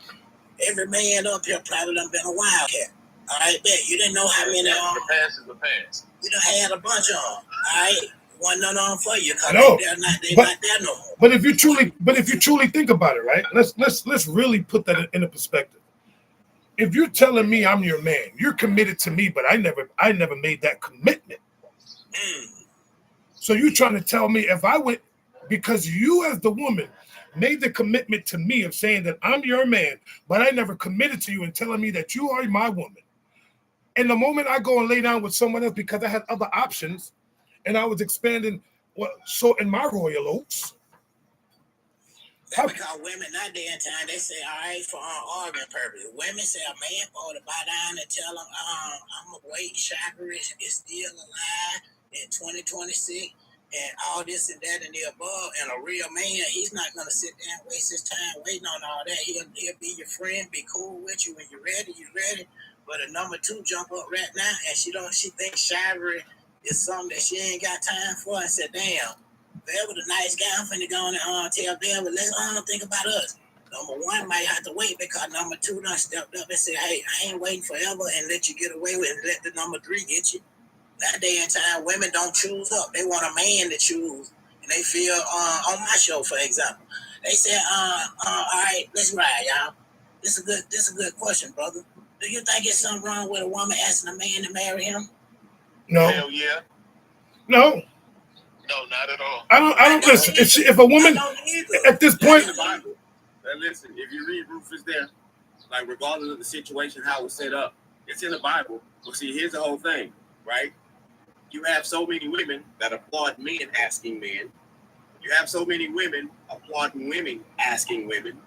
Every man up here probably done been a wildcat. All right, bet you didn't know how many. The past is the past. You done had a bunch of them. All right, wasn't none on for you because they're not there no more. But if you truly think about it, right? Let's really put that in a perspective. If you're telling me I'm your man, you're committed to me, but I never made that commitment. So you're trying to tell me if I went, because you as the woman made the commitment to me of saying that I'm your man, but I never committed to you and telling me that you are my woman. And the moment I go and lay down with someone else because I had other options and I was expanding in my royal oats. That's because women not day and time, they say, all right, for argument purposes. Women say a man ought to bow down and tell them, I'm a wait, chakra is still alive in 2026. and all this and that and the above. And a real man, he's not gonna sit there and waste his time waiting on all that. He'll be your friend, be cool with you when you're ready. But a number two jump up right now, and she thinks chivalry is something that she ain't got time for. And said, damn, Bev was a nice guy. I'm finna go on and tell Bev, but let's think about us. Number one might have to wait because number two done stepped up and said, hey, I ain't waiting forever and let you get away with it and let the number three get you. That day and time, women don't choose up. They want a man to choose. And they feel, on my show, for example, they said, all right, let's ride, y'all. This is a good question, brother. Do you think it's something wrong with a woman asking a man to marry him? No. Hell yeah. No. No, not at all. I don't listen. If a woman at this point, listen, if you read Rufus there, like regardless of the situation, how it was set up, it's in the Bible. But see, here's the whole thing, right? You have so many women that applaud men asking men. You have so many women applauding women asking women.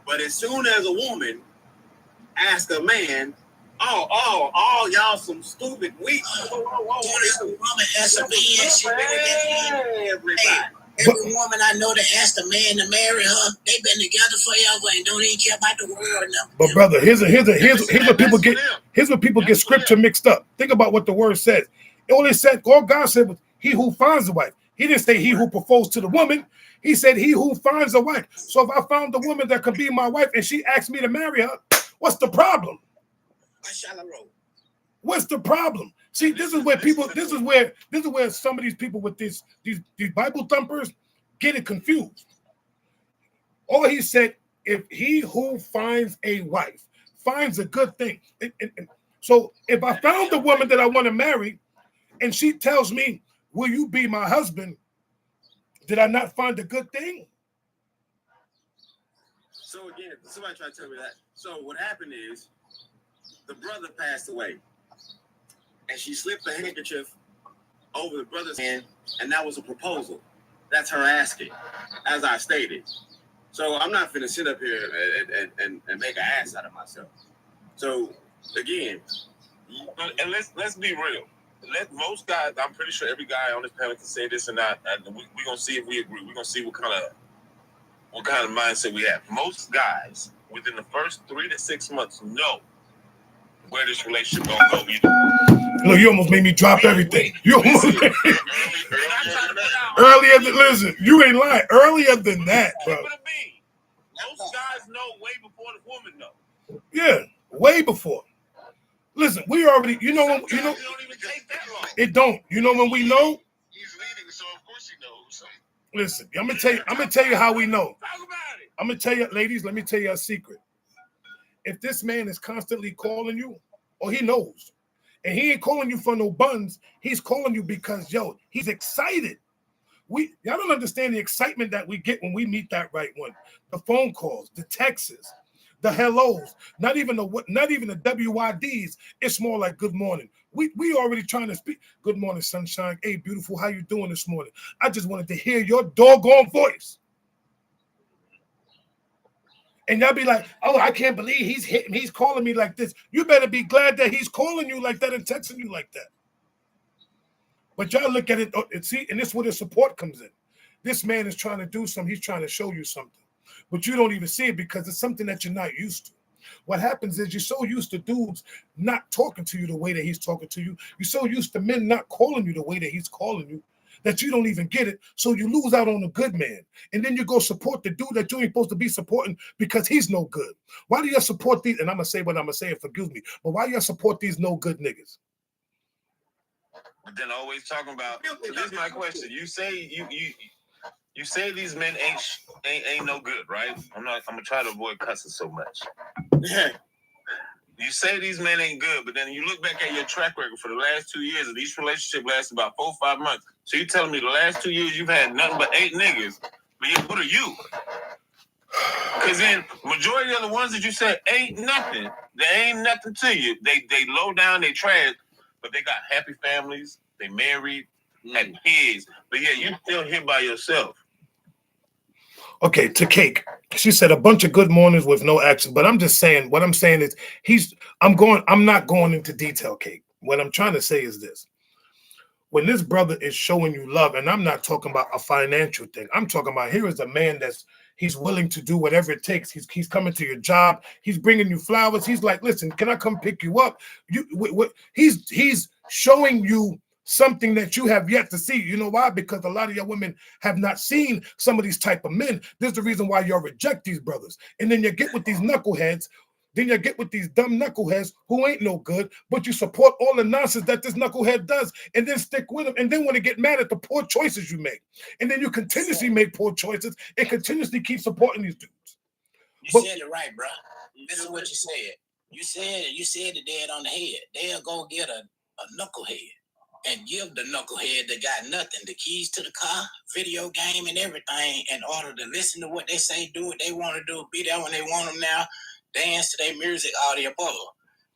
But as soon as a woman asks a man, oh, y'all some stupid weak. Woman asks a man, she everybody. Every woman I know that asked a man to marry her, they've been together forever and don't even care about the world now. but brother, here's what people get scripture mixed up. Think about what the word says. It only said, all God said was he who finds a wife. He didn't say he who proposed to the woman. He said he who finds a wife. So if I found a woman that could be my wife and she asked me to marry her, what's the problem? What's the problem? See, this is where some of these people with these Bible thumpers get it confused. All he said, if he who finds a wife finds a good thing. So if I found the woman that I want to marry and she tells me, will you be my husband? Did I not find a good thing? So again, somebody tried to tell me that. So what happened is the brother passed away. And she slipped the handkerchief over the brother's hand, and that was a proposal. That's her asking, as I stated. So I'm not finna sit up here and make an ass out of myself. So again, and let's be real. Most guys, I'm pretty sure every guy on this panel can say this and that, and we're gonna see if we agree. We're gonna see what kind of mindset we have. Most guys within the first 3 to 6 months know where this relationship gonna go. Look, you almost made me drop everything. You almost earlier than listen, you ain't lying. Earlier than that, bro. Most guys know way before the woman know. Yeah, way before. Listen, we already, you know, it don't even take that long. It don't. You know when we know? He's leading, so of course he knows. Listen, I'm gonna tell you how we know. Talk about it. I'm gonna tell you, ladies, let me tell you a secret. If this man is constantly calling you, or he knows, and he ain't calling you for no buns, he's calling you because, yo, he's excited. Y'all don't understand the excitement that we get when we meet that right one. The phone calls, the texts, the hellos, not even the WYDs. It's more like good morning. We already trying to speak. Good morning, sunshine. Hey, beautiful, how you doing this morning? I just wanted to hear your doggone voice. And y'all be like, oh, I can't believe he's calling me like this. You better be glad that he's calling you like that and texting you like that. But y'all look at it and see, and this is where the support comes in. This man is trying to do something. He's trying to show you something. But you don't even see it because it's something that you're not used to. What happens is you're so used to dudes not talking to you the way that he's talking to you. You're so used to men not calling you the way that he's calling you that you don't even get it. So you lose out on a good man. And then you go support the dude that you ain't supposed to be supporting because he's no good. Why do you support these? And I'm going to say what I'm going to say, and forgive me. But why do you support these no good niggas? But then always talking about, here's my question. You say you say these men ain't no good, right? I'm gonna try to avoid cussing so much. yeah. You say these men ain't good, but then you look back at your track record for the last 2 years, and each relationship lasts about 4 or 5 months. So you telling me the last 2 years you've had nothing but 8 niggas, but what are you? Because then majority of the ones that you said ain't nothing. They ain't nothing to you. They low down, they trash, but they got happy families, they married, had kids. But yeah, you still here by yourself. Okay, to Cake. She said a bunch of good mornings with no action. But I'm just saying, what I'm saying is I'm not going into detail, Cake. What I'm trying to say is this. when this brother is showing you love, and I'm not talking about a financial thing. I'm talking about here is a man he's willing to do whatever it takes. He's coming to your job. He's bringing you flowers. He's like, listen, can I come pick you up? He's showing you something that you have yet to see. You know why? Because a lot of your women have not seen some of these type of men. This is the reason why y'all reject these brothers. And then you get with these knuckleheads. Then you get with these dumb knuckleheads who ain't no good, but you support all the nonsense that this knucklehead does, and then stick with them. And then when they get mad at the poor choices you make, and then you continuously make poor choices and continuously keep supporting these dudes. You said it right, bro. This is what you said. You said the dead on the head. They'll go get a knucklehead and give the knucklehead that got nothing, the keys to the car, video game, and everything, in order to listen to what they say, do what they want to do, be there when they want them now, dance to their music, all the above.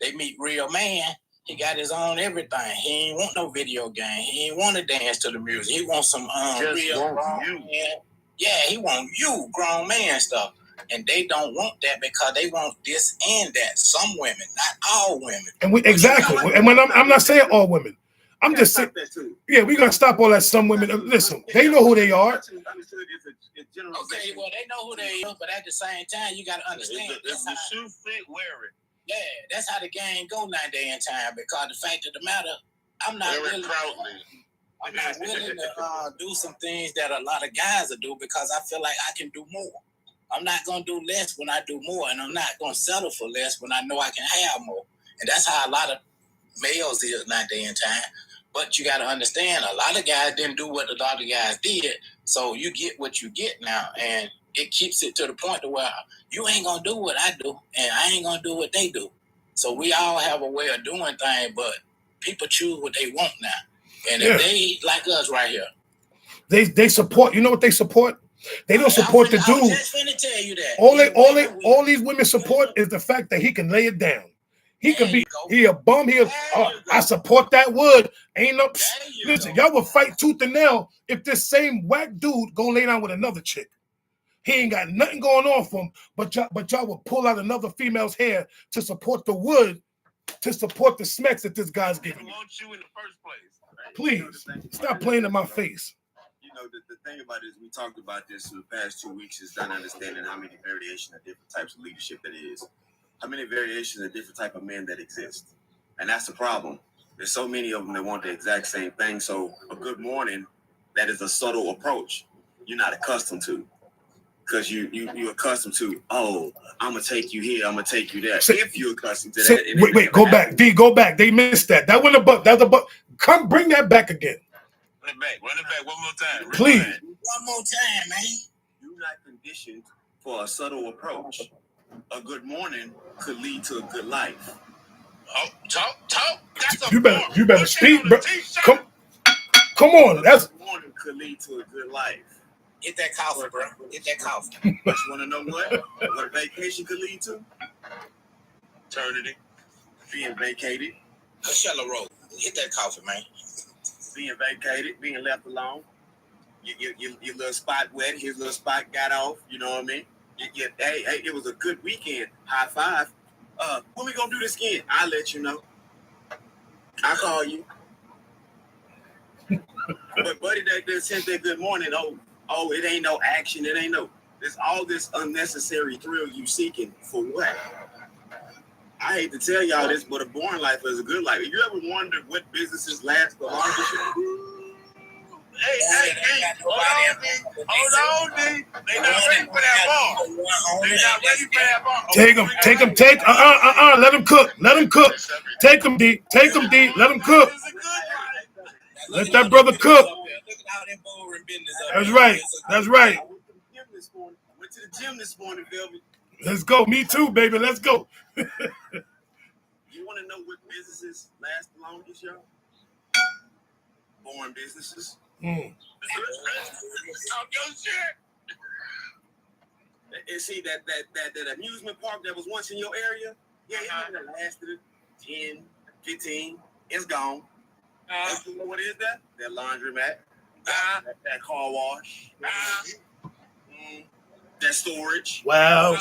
They meet real man. He got his own everything. He ain't want no video game. He ain't want to dance to the music. He wants some real grown man. Yeah, he want you, grown man stuff. And they don't want that because they want this and that. Some women, not all women. And exactly. And when I'm not saying all women. I'm just saying, yeah, we're gonna stop all that. Some women, listen, they know who they are. Okay, well, they know who they are, but at the same time, you gotta understand. If the shoe fit, wear it. Yeah, that's how the game go nowadays in time. Because the fact of the matter, I'm not willing to do some things that a lot of guys will do because I feel like I can do more. I'm not gonna do less when I do more, and I'm not gonna settle for less when I know I can have more. And that's how a lot of males is nowadays in time. But you got to understand, a lot of guys didn't do what a lot of guys did. So you get what you get now. And it keeps it to the point to where you ain't going to do what I do. And I ain't going to do what they do. So we all have a way of doing things. But people choose what they want now. And if they like us right here. They support. You know what they support? They don't support the dude. I was just finna tell you that. All these women support is the fact that he can lay it down. He could be, he a bum. I support that wood. Ain't no, listen, y'all will fight tooth and nail if this same whack dude go lay down with another chick. He ain't got nothing going on for him, but y'all will pull out another female's hair to support the wood, to support the smacks that this guy's giving you. Want you in the first place. Please, stop playing in my face. You know, the thing about it is we talked about this in the past 2 weeks is not understanding how many variations of different types of leadership there is. How many variations of different type of men that exist. And that's the problem. There's so many of them that want the exact same thing. So a good morning, that is a subtle approach you're not accustomed to. Because you're accustomed to, oh, I'm going to take you here, I'm going to take you there. If you're accustomed to that. Wait, go back. D, go back. They missed that. That wasn't a buck. That's a buck. Come bring that back again. Run it back one more time. Please. One more time, man. You're not conditioned for a subtle approach. A good morning could lead to a good life. Oh, talk. That's you better speak, bro. Come on. That's a morning could lead to a good life. Get that coffee, bro. Get that coffee. But you want to know what a vacation could lead to? Eternity. Being vacated. Coachella Road. Get that coffee, man. Being vacated, being left alone. Your little spot wet, his little spot got off. You know what I mean? Hey, it was a good weekend. High five. When we gonna do this again? I'll let you know. I'll call you. But buddy, that sent that good morning. Oh, it ain't no action. It ain't no. There's all this unnecessary thrill you seeking for what? I hate to tell y'all this, but a boring life is a good life. You ever wondered what businesses last the longest? Hey, hold on, D. They not ready for that ball. They not ready for that ball. Take him. Let him cook. Take him, D. Let him cook. Let that brother cook. That's right. Went to the gym this morning, Velvet. Let's go. Me too, baby. Let's go. You want to know what businesses last the longest, y'all? Boring businesses. Talk your shit. And see that amusement park that was once in your area? Yeah, it lasted 10, 15. It's gone. You know what is that? That laundromat. That car wash. That storage. Wow.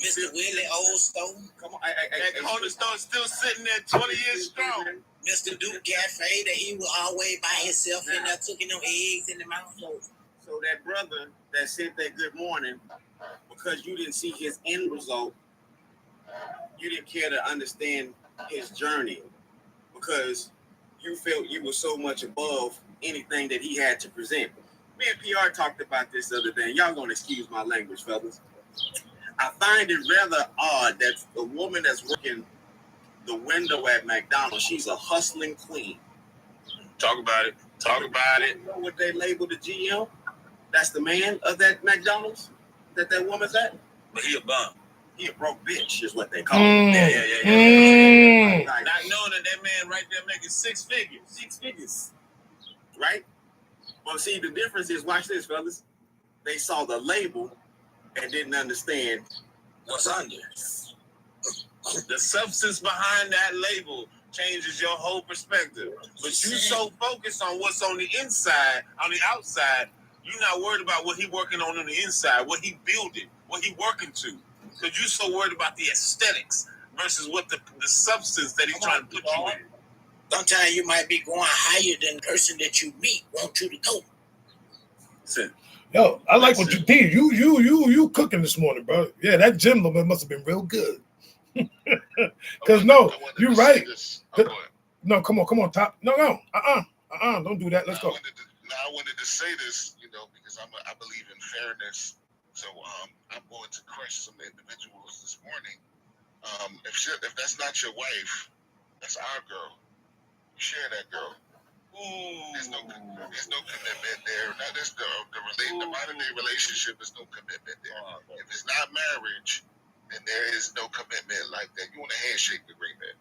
Mr. Willie Old Stone. Come on, That corner store still sitting there 20 years strong. Mr. Duke Cafe that he was always by himself in there cooking them eggs in the mouth. So that brother that said that good morning, because you didn't see his end result, you didn't care to understand his journey because you felt you were so much above anything that he had to present. Me and PR talked about this the other day, and y'all gonna excuse my language, fellas. I find it rather odd that the woman that's working the window at McDonald's, she's a hustling queen. Talk about it. Talk about it. You know what they label the GM? That's the man of that McDonald's that woman's at. But he a bum. He a broke bitch is what they call him. Yeah. Not knowing that man right there making six figures. Right? Well, see, the difference is, watch this, fellas. They saw the label and didn't understand What's under? The substance behind that label changes your whole perspective. But you so focused on what's on the inside, on the outside, you're not worried about what he working on the inside, what he building, what he working to. Because you're so worried about the aesthetics versus what the substance that he's trying to put you in. Sometimes you might be going higher than the person that you meet want you to go. Listen, Yo, I like what you did. You cooking this morning, bro. Yeah, that gym must have been real good. Because no, you're right. No, come on, top. No, don't do that. Let's go. I wanted to say this, because I believe in fairness. So I'm going to crush some individuals this morning. If that's not your wife, that's our girl. You share that girl. There's no commitment there. Now, the modern day relationship is no commitment there. If it's not marriage, then there is no commitment like that. You want a handshake agreement.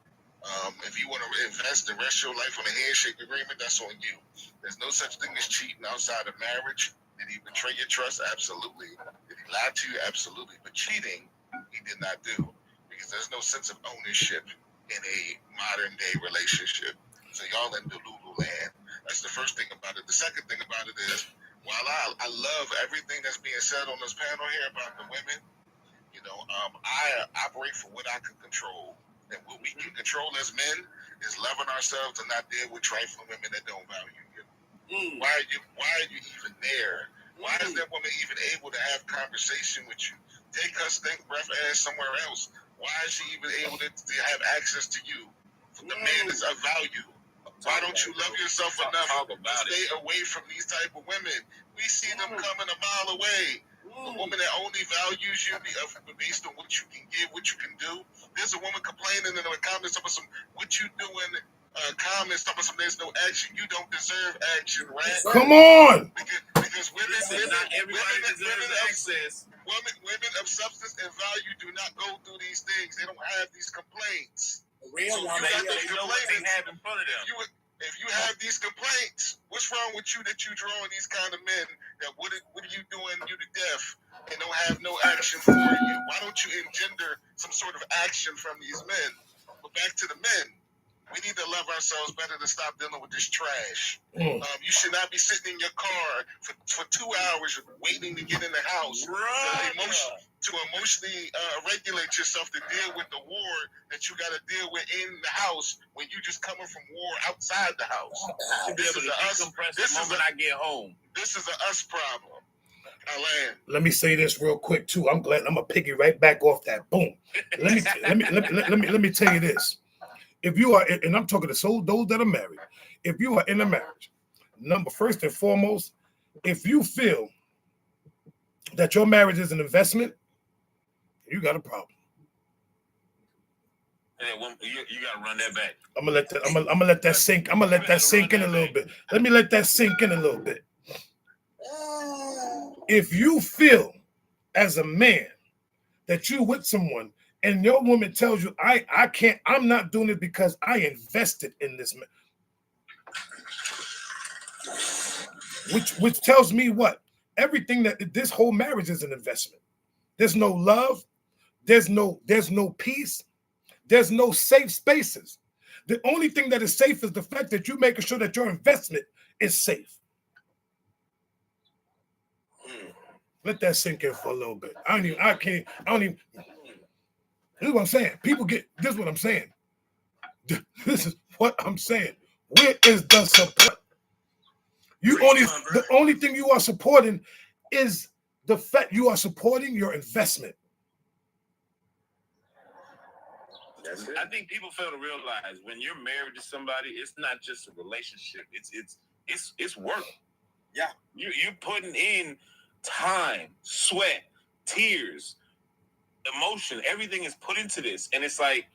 If you want to invest the rest of your life on a handshake agreement, that's on you. There's no such thing as cheating outside of marriage. Did he betray your trust? Absolutely. Did he lie to you? Absolutely. But cheating, he did not do, because there's no sense of ownership in a modern day relationship. So y'all in Delulu land. That's the first thing about it. The second thing about it is, while I love everything that's being said on this panel here about the women, I operate for what I can control. And what we can control as men is loving ourselves and not deal with trifling women that don't value you. Why are you even there? Why is that woman even able to have conversation with you? Take her stink breath ass somewhere else. Why is she even able to have access to you? The man is of value. Why don't you love yourself enough to stay away from these type of women? We see them coming a mile away. A woman that only values you based on what you can give, what you can do. There's a woman complaining in the comments about what you doing. Comments about there's no action. You don't deserve action, right? Come on. Because women, not everybody deserves access. Women of substance and value do not go through these things. They don't have these complaints. Real woman, They know what they have in front of them. If you have these complaints, what's wrong with you that you drawing these kind of men that what are you doing you to death and don't have no action for you? Why don't you engender some sort of action from these men? But back to the men. We need to love ourselves better to stop dealing with this trash. You should not be sitting in your car for 2 hours waiting to get in the house to emotionally regulate yourself to deal with the war that you got to deal with in the house when you just coming from war outside the house. This is I get home. This is an us problem. Let me say this real quick too. I'm gonna piggy right back off that. Boom. Let me tell you this. If you are, and I'm talking to those that are married, if you are in a marriage, first and foremost, if you feel that your marriage is an investment, you got a problem. You gotta run that back. I'm gonna let that sink. I'm gonna let that sink in a little bit. Let me let that sink in a little bit. If you feel as a man that you with someone and your woman tells you, I can't, I'm not doing it because I invested in this man. Which tells me what? Everything that this whole marriage is an investment. There's no love, there's no peace, there's no safe spaces. The only thing that is safe is the fact that you're making sure that your investment is safe. Let that sink in for a little bit. I don't even. This is what I'm saying. People get this is what I'm saying. This is what I'm saying. Where is the support? The only thing you are supporting is the fact you are supporting your investment. I think people fail to realize when you're married to somebody, it's not just a relationship. It's work. Yeah, you're putting in time, sweat, tears, emotion. Everything is put into this, and it's like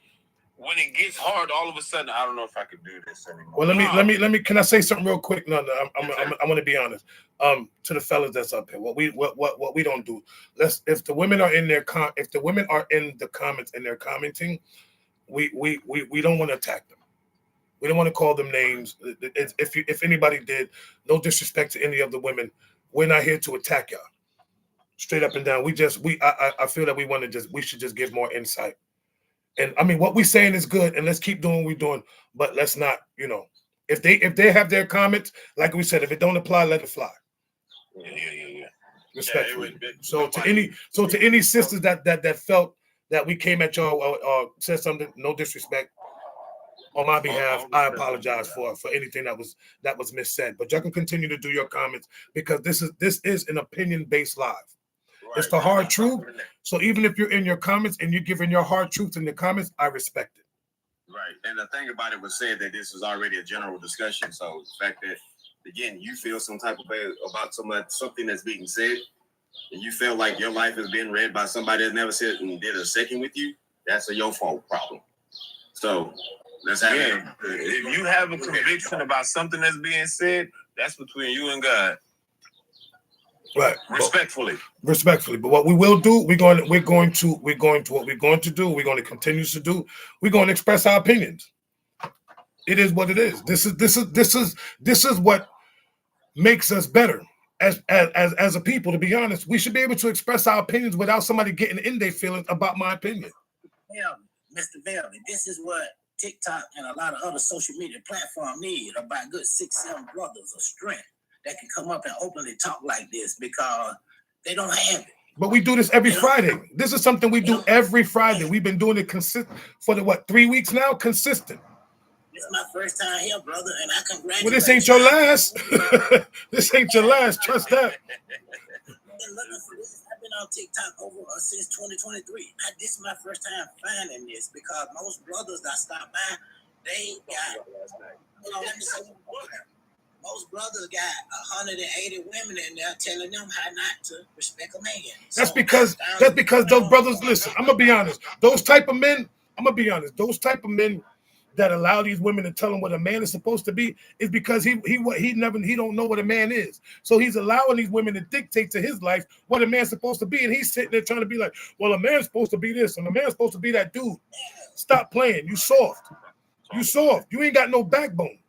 when it gets hard, all of a sudden, I don't know if I can do this anymore. Well, let me. Can I say something real quick? No, I want to be honest. To the fellas that's up here, what we don't do. If the women are in their if the women are in the comments and they're commenting, we don't want to attack them. We don't want to call them names. If anybody did, no disrespect to any of the women. We're not here to attack y'all. Straight up and down. I feel that we should just give more insight. And I mean, what we're saying is good, and let's keep doing what we're doing. But let's not, if they have their comments, like we said, if it don't apply, let it fly. Yeah. Respectfully. So to any sisters that felt that we came at y'all or said something, no disrespect. On my behalf, I apologize for anything that was missaid. But y'all can continue to do your comments because this is an opinion-based live. Right. It's the hard truth. So even if you're in your comments and you're giving your hard truth in the comments, I respect it. Right. And the thing about it was said that this was already a general discussion. So the fact that, again, you feel some type of way about something that's being said, and you feel like your life is being read by somebody that never said and did a second with you, that's a your fault problem. So let's have it. If you have a conviction about something that's being said, that's between you and God. Right. Respectfully. But what we will do, we're going to continue to do. We're going to express our opinions. It is what it is. This is what makes us better as a people. To be honest, we should be able to express our opinions without somebody getting in their feelings about my opinion. Yeah, Mr. Velvin, this is what TikTok and a lot of other social media platforms need, about good 6-7 brothers of strength that can come up and openly talk like this because they don't have it. But we do this every Friday. This is something we do every Friday. We've been doing it consistent for 3 weeks now? Consistent. This is my first time here, brother, and I congratulate you. Well, this ain't your last. This ain't your last. Trust that. I've been looking for this. I've been on TikTok since 2023. This is my first time finding this because most brothers that stop by, they got, let me say most brothers got 180 women in there telling them how not to respect a man. That's because those brothers, listen, I'm gonna be honest. Those type of men that allow these women to tell them what a man is supposed to be is because he don't know what a man is. So he's allowing these women to dictate to his life what a man's supposed to be, and he's sitting there trying to be like, well, a man's supposed to be this, and a man's supposed to be that dude. Stop playing. You soft. You ain't got no backbone.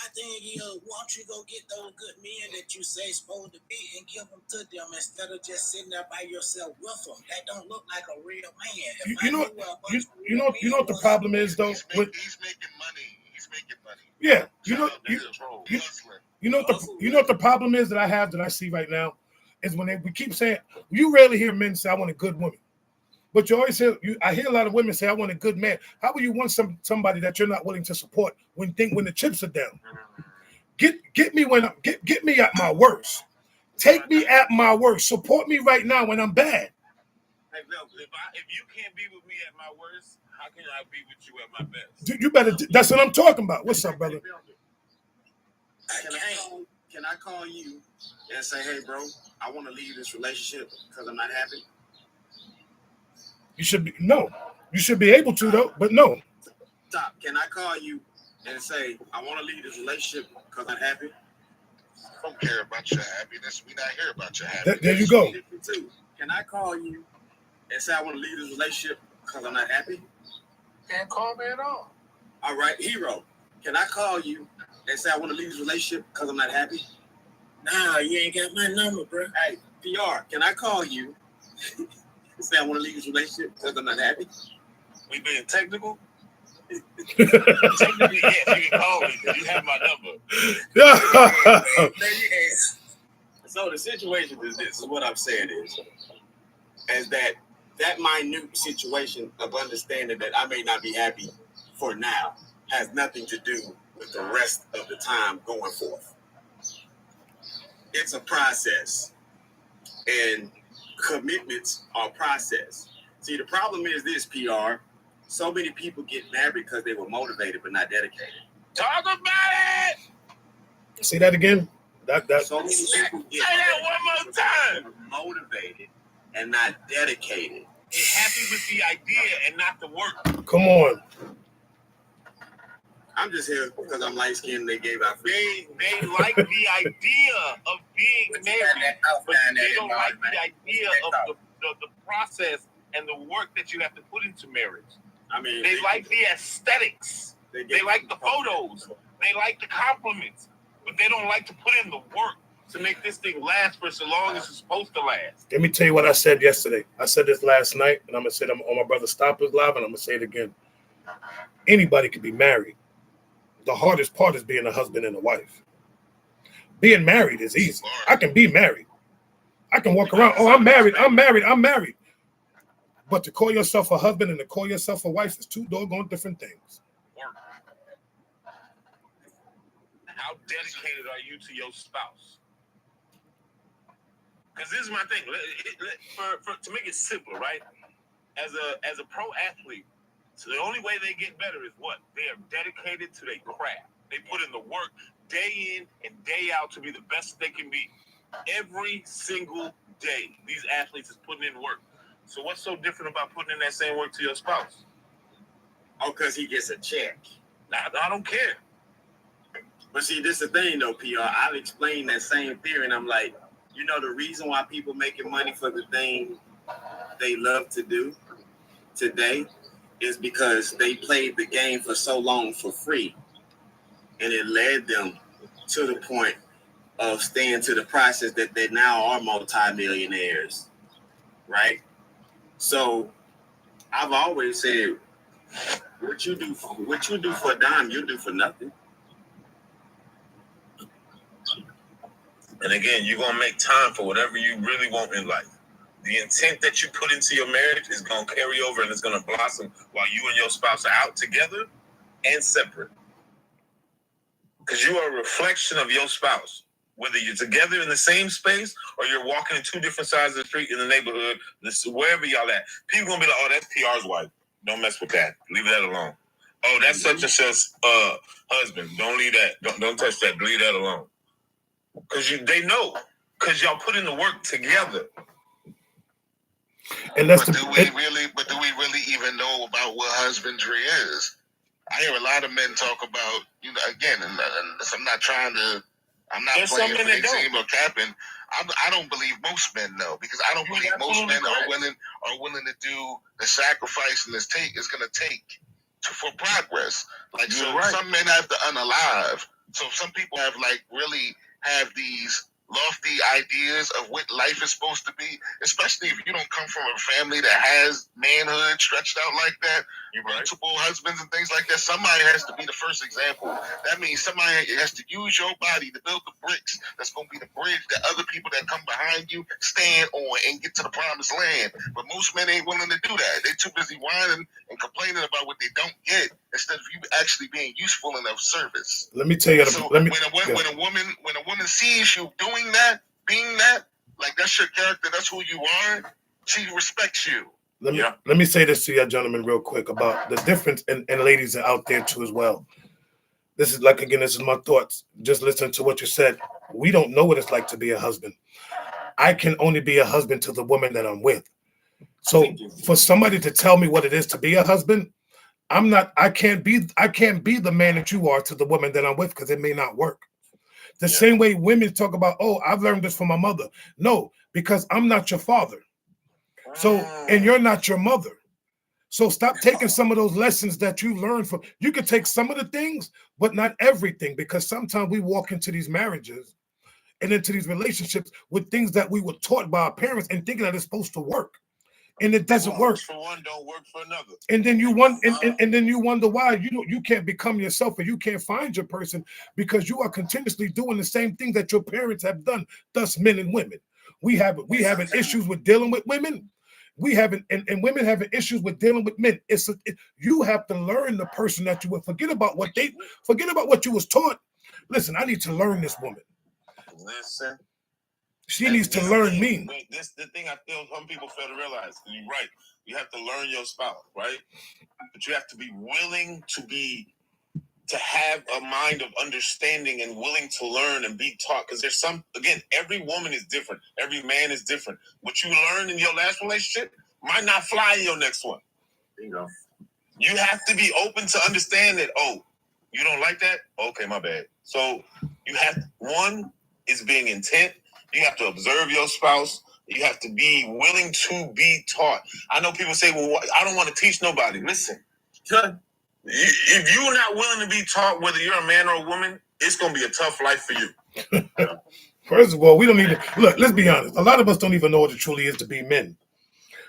My thing is, why don't you go get those good men that you say supposed to be and give them to them instead of just sitting there by yourself with them? That don't look like a real man. You know what the problem is though. He's making money. Yeah, you know what the problem is that I see right now is when we keep saying, you rarely hear men say I want a good woman. But you always hear, I hear a lot of women say, I want a good man. How will you want somebody that you're not willing to support when the chips are down? Get me get me at my worst. Take me at my worst. Support me right now when I'm bad. Hey, Bill, if you can't be with me at my worst, how can I be with you at my best? You better. That's what I'm talking about. What's up, brother? Can I call you and say, hey, bro, I want to leave this relationship because I'm not happy? You should be able to though, but no. Stop. Can I call you and say I want to leave this relationship because I'm happy? I don't care about your happiness. We not here about your happiness. There you go. Can I call you and say I want to leave this relationship because I'm not happy? Can't call me at all. All right, Hero. Can I call you and say I want to leave this relationship because I'm not happy? Nah, you ain't got my number, bro. Hey, PR. Can I call you? Say I want to leave this relationship because I'm not happy. We being technical? Technically, yes, you can call me because you have my number. So the situation is this. Is what I'm saying is that that minute situation of understanding that I may not be happy for now has nothing to do with the rest of the time going forth. It's a process, and commitments are process. See, the problem is this, PR. So many people get married because they were motivated but not dedicated. Talk about it. See that again? That So many people get Say that one more time. motivated and not dedicated. They're happy with the idea and not the work. come on. I'm just here because I'm light skinned and they gave out free. They like the idea of being married, but they don't like the idea of the process and the work that you have to put into marriage. I mean, They like the aesthetics. They like the photos. They like the compliments, but they don't like to put in the work to make this thing last for so long as it's supposed to last. Let me tell you what I said yesterday. I said this last night, and I'm gonna say it on my brother Stopper's live, and I'm gonna say it again. Anybody can be married. The hardest part is being a husband and a wife. Being married is easy. I can be married. I can walk around. Oh, I'm married. I'm married. I'm married. But to call yourself a husband and to call yourself a wife is two doggone different things. Work. How dedicated are you to your spouse? Because this is my thing. To make it simple, right? As a pro athlete, so the only way they get better is what? They are dedicated to their craft. They put in the work day in and day out to be the best they can be. Every single day, these athletes is putting in work. So what's so different about putting in that same work to your spouse? Oh, because he gets a check. Nah, I don't care. But see, this is the thing though, PR. I've explained that same theory, and I'm like, you know, the reason why people making money for the thing they love to do today is because they played the game for so long for free, and it led them to the point of staying to the process that they now are multimillionaires, right? So I've always said, what you do for a dime, you do for nothing. And again, you're going to make time for whatever you really want in life. The intent that you put into your marriage is going to carry over and it's going to blossom while you and your spouse are out together and separate. Because you are a reflection of your spouse. Whether you're together in the same space or you're walking in two different sides of the street in the neighborhood, wherever y'all at, people going to be like, oh, that's PR's wife. Don't mess with that. Leave that alone. Oh, that's such and such husband. Don't leave that. Don't touch that. Leave that alone. Because they know. Because y'all put in the work together. And that's but do we really even know about what husbandry is? I hear a lot of men talk about, you know, again, and I'm not trying to, I'm not There's playing some men that fixing or capping. I don't believe most men know, because I don't believe most men are willing to do the sacrifice and it's going to take for progress. Like, so right. Some men have to unalive. So some people have really have these lofty ideas of what life is supposed to be, especially if you don't come from a family that has manhood stretched out like that, multiple husbands and things like that. Somebody has to be the first example. That means somebody has to use your body to build the bricks that's going to be the bridge that other people that come behind you stand on and get to the promised land. But most men ain't willing to do that. They're too busy whining and complaining about what they don't get instead of you actually being useful in of service. Let me tell you. So when a woman sees you doing that, being that, like that's your character, that's who you are, she respects you. Let me say this to you gentlemen real quick about the difference, and ladies are out there too as well. This is this is my thoughts. Just listen to what you said. We don't know what it's like to be a husband. I can only be a husband to the woman that I'm with. So for somebody to tell me what it is to be a husband, I can't be the man that you are to the woman that I'm with, because it may not work. The same way women talk about, oh, I've learned this from my mother. No, because I'm not your father. So, and you're not your mother. So stop taking some of those lessons that you learned from. You can take some of the things, but not everything, because sometimes we walk into these marriages and into these relationships with things that we were taught by our parents and thinking that it's supposed to work. And it doesn't work. For one, don't work for another. And then you wonder why you can't become yourself, or you can't find your person, because you are continuously doing the same thing that your parents have done. Thus, men and women, we have issues with dealing with women. We haven't, and women having issues with dealing with men. You have to learn the person that you will. Forget about what you was taught. Listen, I need to learn this woman. Listen. She needs to learn me. This the thing I feel some people fail to realize. You're right. You have to learn your spouse, right? But you have to be willing to have a mind of understanding and willing to learn and be taught. Because there's every woman is different. Every man is different. What you learned in your last relationship might not fly in your next one. Bingo. You have to be open to understand that, oh, you don't like that? Okay, my bad. So one is being intent. You have to observe your spouse. You have to be willing to be taught. I know people say, well, I don't want to teach nobody. Listen, if you're not willing to be taught, whether you're a man or a woman, it's going to be a tough life for you. First of all, we don't even, look, let's be honest. A lot of us don't even know what it truly is to be men.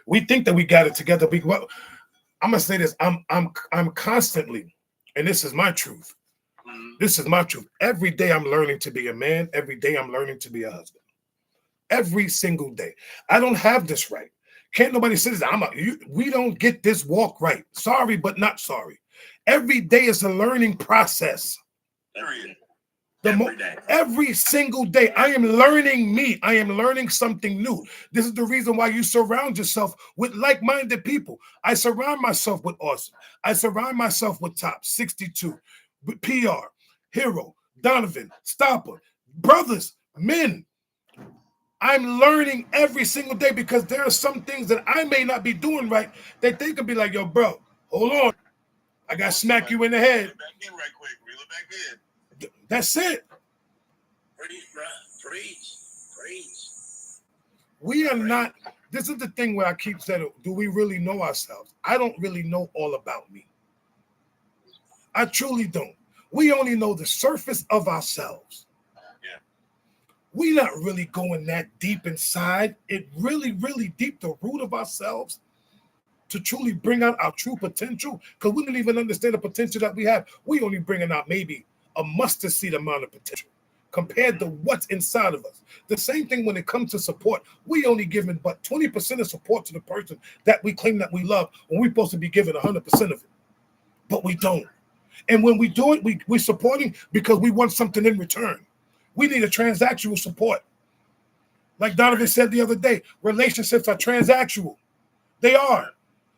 We think that we got it together. I'm going to say this. I'm constantly, and this is my truth. This is my truth. Every day I'm learning to be a man. Every day I'm learning to be a husband. Every single day. I don't have this right. Can't nobody say this. We don't get this walk right. Sorry, but not sorry. Every day is a learning process. Period. Every single day, I am learning me. I am learning something new. This is the reason why you surround yourself with like-minded people. I surround myself with Austin. I surround myself with Top 62, with PR, Hero, Donovan, Stopper, brothers, men. I'm learning every single day because there are some things that I may not be doing right that they could be like, yo, bro, hold on. I got to smack you in the head. Reel it back in right quick. Reel it back in. That's it. Preach, bro. Preach. We are not, this is the thing where I keep saying, do we really know ourselves? I don't really know all about me. I truly don't. We only know the surface of ourselves. We're not really going that deep inside. It really, really deep, the root of ourselves to truly bring out our true potential. Because we don't even understand the potential that we have. We only bringing out maybe a mustard seed amount of potential compared to what's inside of us. The same thing when it comes to support. We only giving but 20% of support to the person that we claim that we love when we're supposed to be giving 100% of it. But we don't. And when we do it, we're supporting because we want something in return. We need a transactional support. Like Donovan said the other day, relationships are transactional. They are.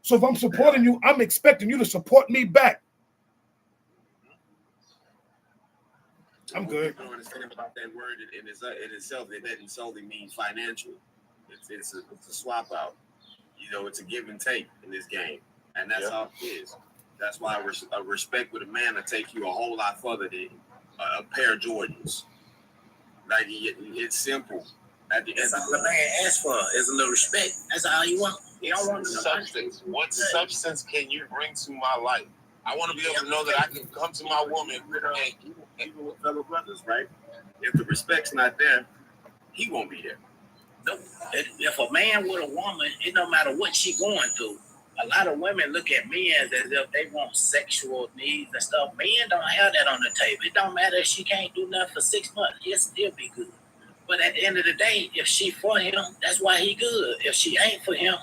So if I'm supporting you, I'm expecting you to support me back. I'm good. People don't understand about that word in itself. It doesn't solely mean financial. It's a swap out. It's a give and take in this game. And that's all it is. That's why a respect with a man will take you a whole lot further than a pair of Jordans. Like, it's simple. That's all the man asks for is a little respect. That's all you want. You don't want substance. What substance can you bring to my life? I want to be able to know that I can come to my woman and even with fellow brothers, right? If the respect's not there, he won't be there. No. If a man with a woman, it don't matter what she going through. A lot of women look at men as if they want sexual needs and stuff. Men don't have that on the table. It don't matter if she can't do nothing for 6 months. He'll still be good. But at the end of the day, if she for him, that's why he good. If she ain't for him,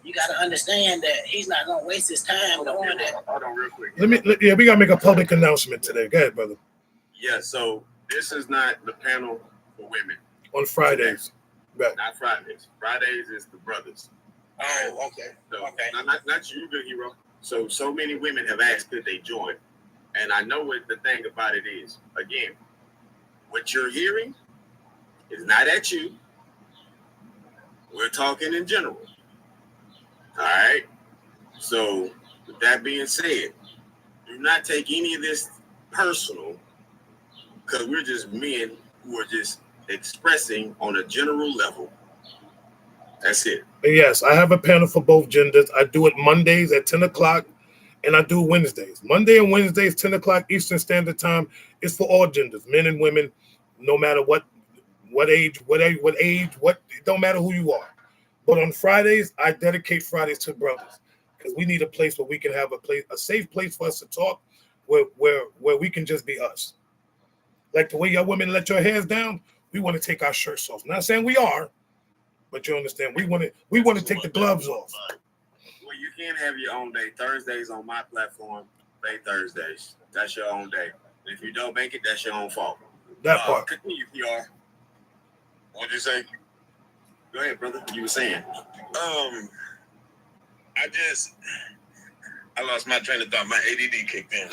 you got to understand that he's not going to waste his time doing that. Hold on real quick. We got to make a public announcement today. Go ahead, brother. Yeah, so this is not the panel for women. On Fridays. Right. Not Fridays. Fridays is the brothers. Oh, okay. So, okay. Not you, good hero. So many women have asked could they join. And I know what the thing about it is. Again, what you're hearing is not at you. We're talking in general. All right? So, with that being said, do not take any of this personal because we're just men who are just expressing on a general level. That's it. Yes, I have a panel for both genders. I do it Mondays at 10 o'clock, and I do Wednesdays. Monday and Wednesdays, 10 o'clock Eastern Standard Time, is for all genders, men and women, no matter what age, it don't matter who you are. But on Fridays, I dedicate Fridays to brothers because we need a place where we can have a safe place for us to talk, where we can just be us. Like the way y'all women let your hairs down, we want to take our shirts off. Not saying we are, But you understand, we want to take the gloves off. Well, you can have your own day. Thursdays on my platform, they Thursdays. That's your own day. If you don't make it, that's your own fault. That part. Continue, PR. What'd you say? Go ahead, brother. You were saying. I lost my train of thought. My ADD kicked in.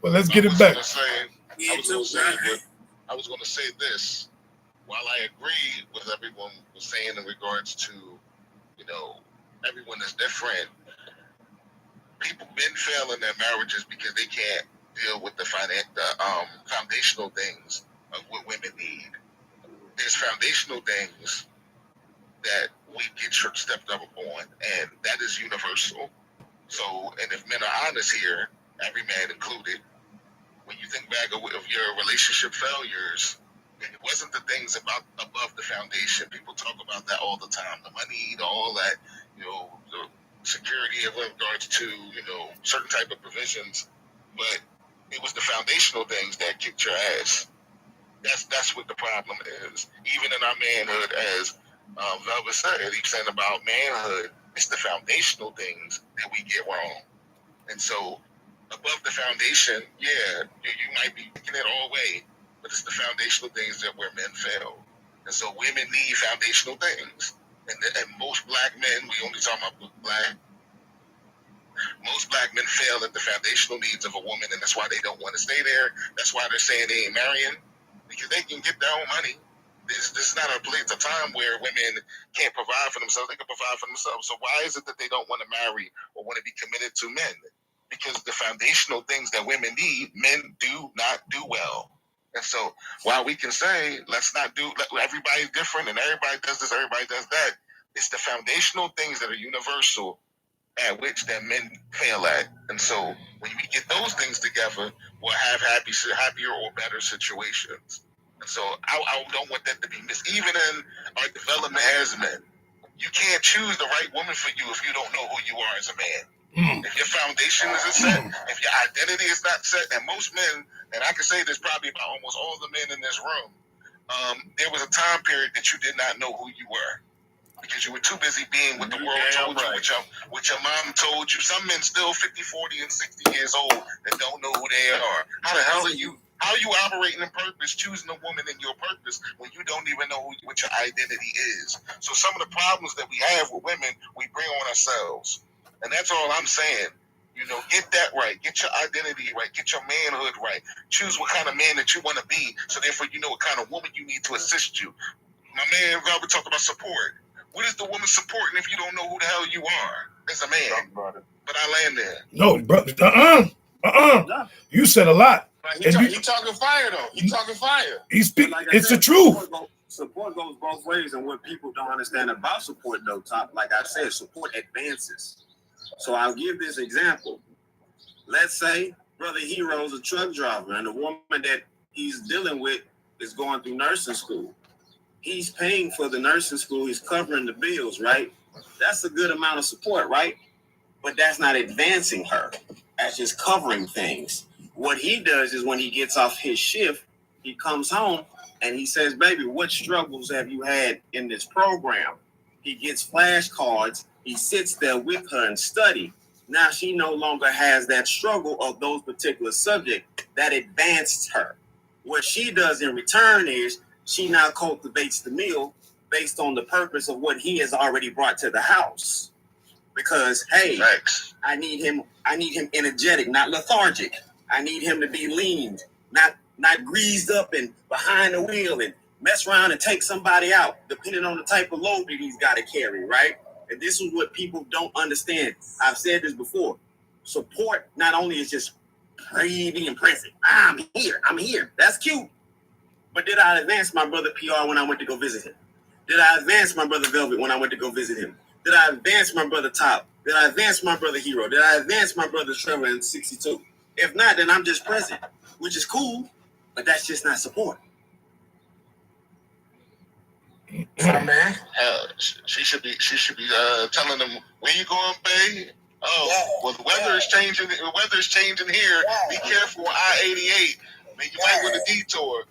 Well, let's get it back. I was going to say this. While I agree with everyone was saying in regards to, everyone is different, men fail in their marriages because they can't deal with the foundational things of what women need. There's foundational things that we get stepped up on, and that is universal. So, and if men are honest here, every man included, when you think back of your relationship failures, it wasn't the things above the foundation. People talk about that all the time. The money, all that, the security in regards to, certain type of provisions. But it was the foundational things that kicked your ass. That's what the problem is. Even in our manhood, as Velvet said, he's saying about manhood, it's the foundational things that we get wrong. And so above the foundation, you might be taking it all away, but it's the foundational things that where men fail. And so women need foundational things. And most black men, we only talk about black, most black men fail at the foundational needs of a woman, and that's why they don't want to stay there. That's why they're saying they ain't marrying, because they can get their own money. This is not a time where women can't provide for themselves. They can provide for themselves. So why is it that they don't want to marry or want to be committed to men? Because the foundational things that women need, men do not do well. And so while we can say, everybody's different and everybody does this, everybody does that, it's the foundational things that are universal at which that men fail at. And so when we get those things together, we'll have happier or better situations. And so I don't want that to be missed. Even in our development as men, you can't choose the right woman for you if you don't know who you are as a man. If your foundation isn't set, if your identity is not set, and most men, and I can say this probably about almost all the men in this room, there was a time period that you did not know who you were because you were too busy being what the world told you, what your mom told you. Some men still 50, 40, and 60 years old that don't know who they are. How the hell are you operating in purpose, choosing a woman in your purpose when you don't even know what your identity is? So some of the problems that we have with women, we bring on ourselves. And that's all I'm saying. Get that right. Get your identity right. Get your manhood right. Choose what kind of man that you want to be, so therefore you know what kind of woman you need to assist you. My man Robert talked about support. What is the woman supporting if you don't know who the hell you are as a man? But I land there. No, brother. You said a lot. He talking fire, though. He talking fire. He's speaking. It's the truth. Support goes both ways, and what people don't understand about support, though, like I said, support advances. So I'll give this example. Let's say Brother Hero's a truck driver, and the woman that he's dealing with is going through nursing school. He's paying for the nursing school. He's covering the bills, right? That's a good amount of support, right? But that's not advancing her. That's just covering things. What he does is when he gets off his shift, he comes home and he says, baby, what struggles have you had in this program? He gets flashcards. He sits there with her and study. Now she no longer has that struggle of those particular subjects that advanced her. What she does in return is she now cultivates the meal based on the purpose of what he has already brought to the house. Because, hey, I need him energetic, not lethargic. I need him to be lean, not greased up and behind the wheel and mess around and take somebody out, depending on the type of load that he's got to carry, right? And this is what people don't understand. I've said this before. Support not only is just being present. I'm here. That's cute. But did I advance my brother PR when I went to go visit him? Did I advance my brother Velvet when I went to go visit him? Did I advance my brother Top? Did I advance my brother Hero? Did I advance my brother Trevor in 62? If not, then I'm just present, which is cool, but that's just not support. Man. She should be telling them, where you going, babe? Oh, well, the weather is changing. The weather is changing here. Be careful on I-88. You might want a detour.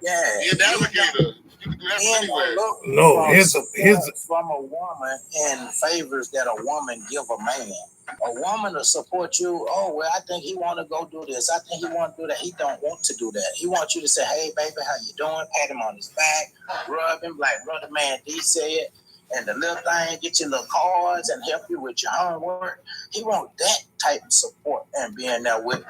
Yeah. Be a navigator. You can do that Men will anywhere. look No, from here's support from a woman in favors that a woman give a man. A woman will support you. Oh, well, I think he want to go do this. I think he want to do that. He don't want to do that. He wants you to say, hey, baby, how you doing? Pat him on his back, rub him like Brother Man D said, and the little thing, get your little cards and help you with your homework. He want that type of support and being there with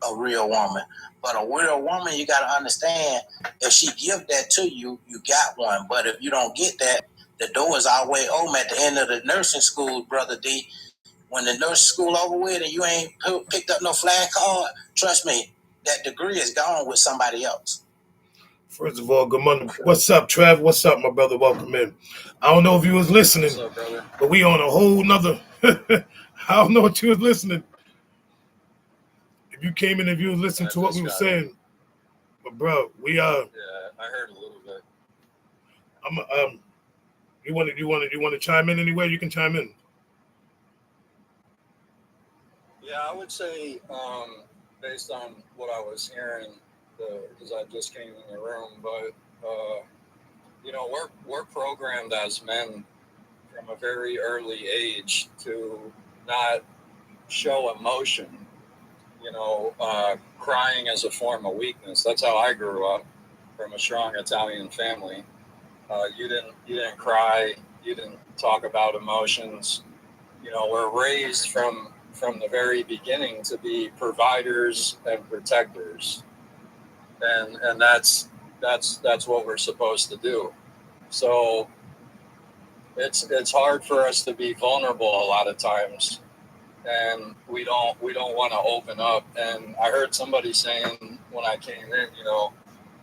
a real woman. But a real woman, you got to understand, if she give that to you, you got one. But if you don't get that, the door is always open at the end of the nursing school, Brother D. When the nursing school over with and you ain't picked up no flag card, trust me, that degree is gone with somebody else. First of all, good morning. What's up, Trev? What's up, my brother? Welcome in. I don't know if you was listening, What's up, brother? but we on a whole nother. I don't know if you was listening. If you came in, if you was listening to what we were saying, but bro, we Yeah, I heard a little bit. You want to chime in anywhere? You can chime in. Yeah, I would say, based on what I was hearing, because I just came in the room, but we're programmed as men from a very early age to not show emotion. Crying as a form of weakness. That's how I grew up, from a strong Italian family. You didn't cry. You didn't talk about emotions. We're raised from the very beginning to be providers and protectors, and that's what we're supposed to do. So it's hard for us to be vulnerable a lot of times, and we don't want to open up. And I heard somebody saying when I came in,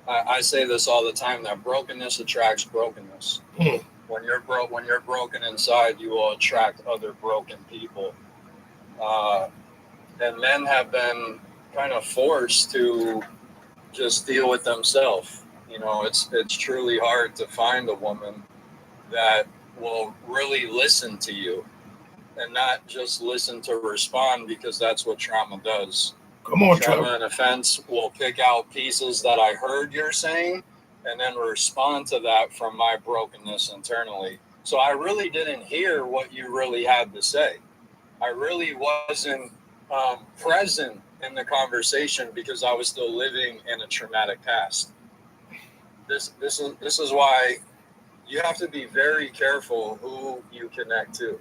I say this all the time, that brokenness attracts brokenness. When you're broken inside, you will attract other broken people. And men have been kind of forced to just deal with themselves. It's truly hard to find a woman that will really listen to you and not just listen to respond, because that's what trauma does. Come on, Trauma Trevor. and offense will pick out pieces that I heard you're saying and then respond to that from my brokenness internally. So I really didn't hear what you really had to say. I really wasn't present in the conversation because I was still living in a traumatic past. This is why you have to be very careful who you connect to,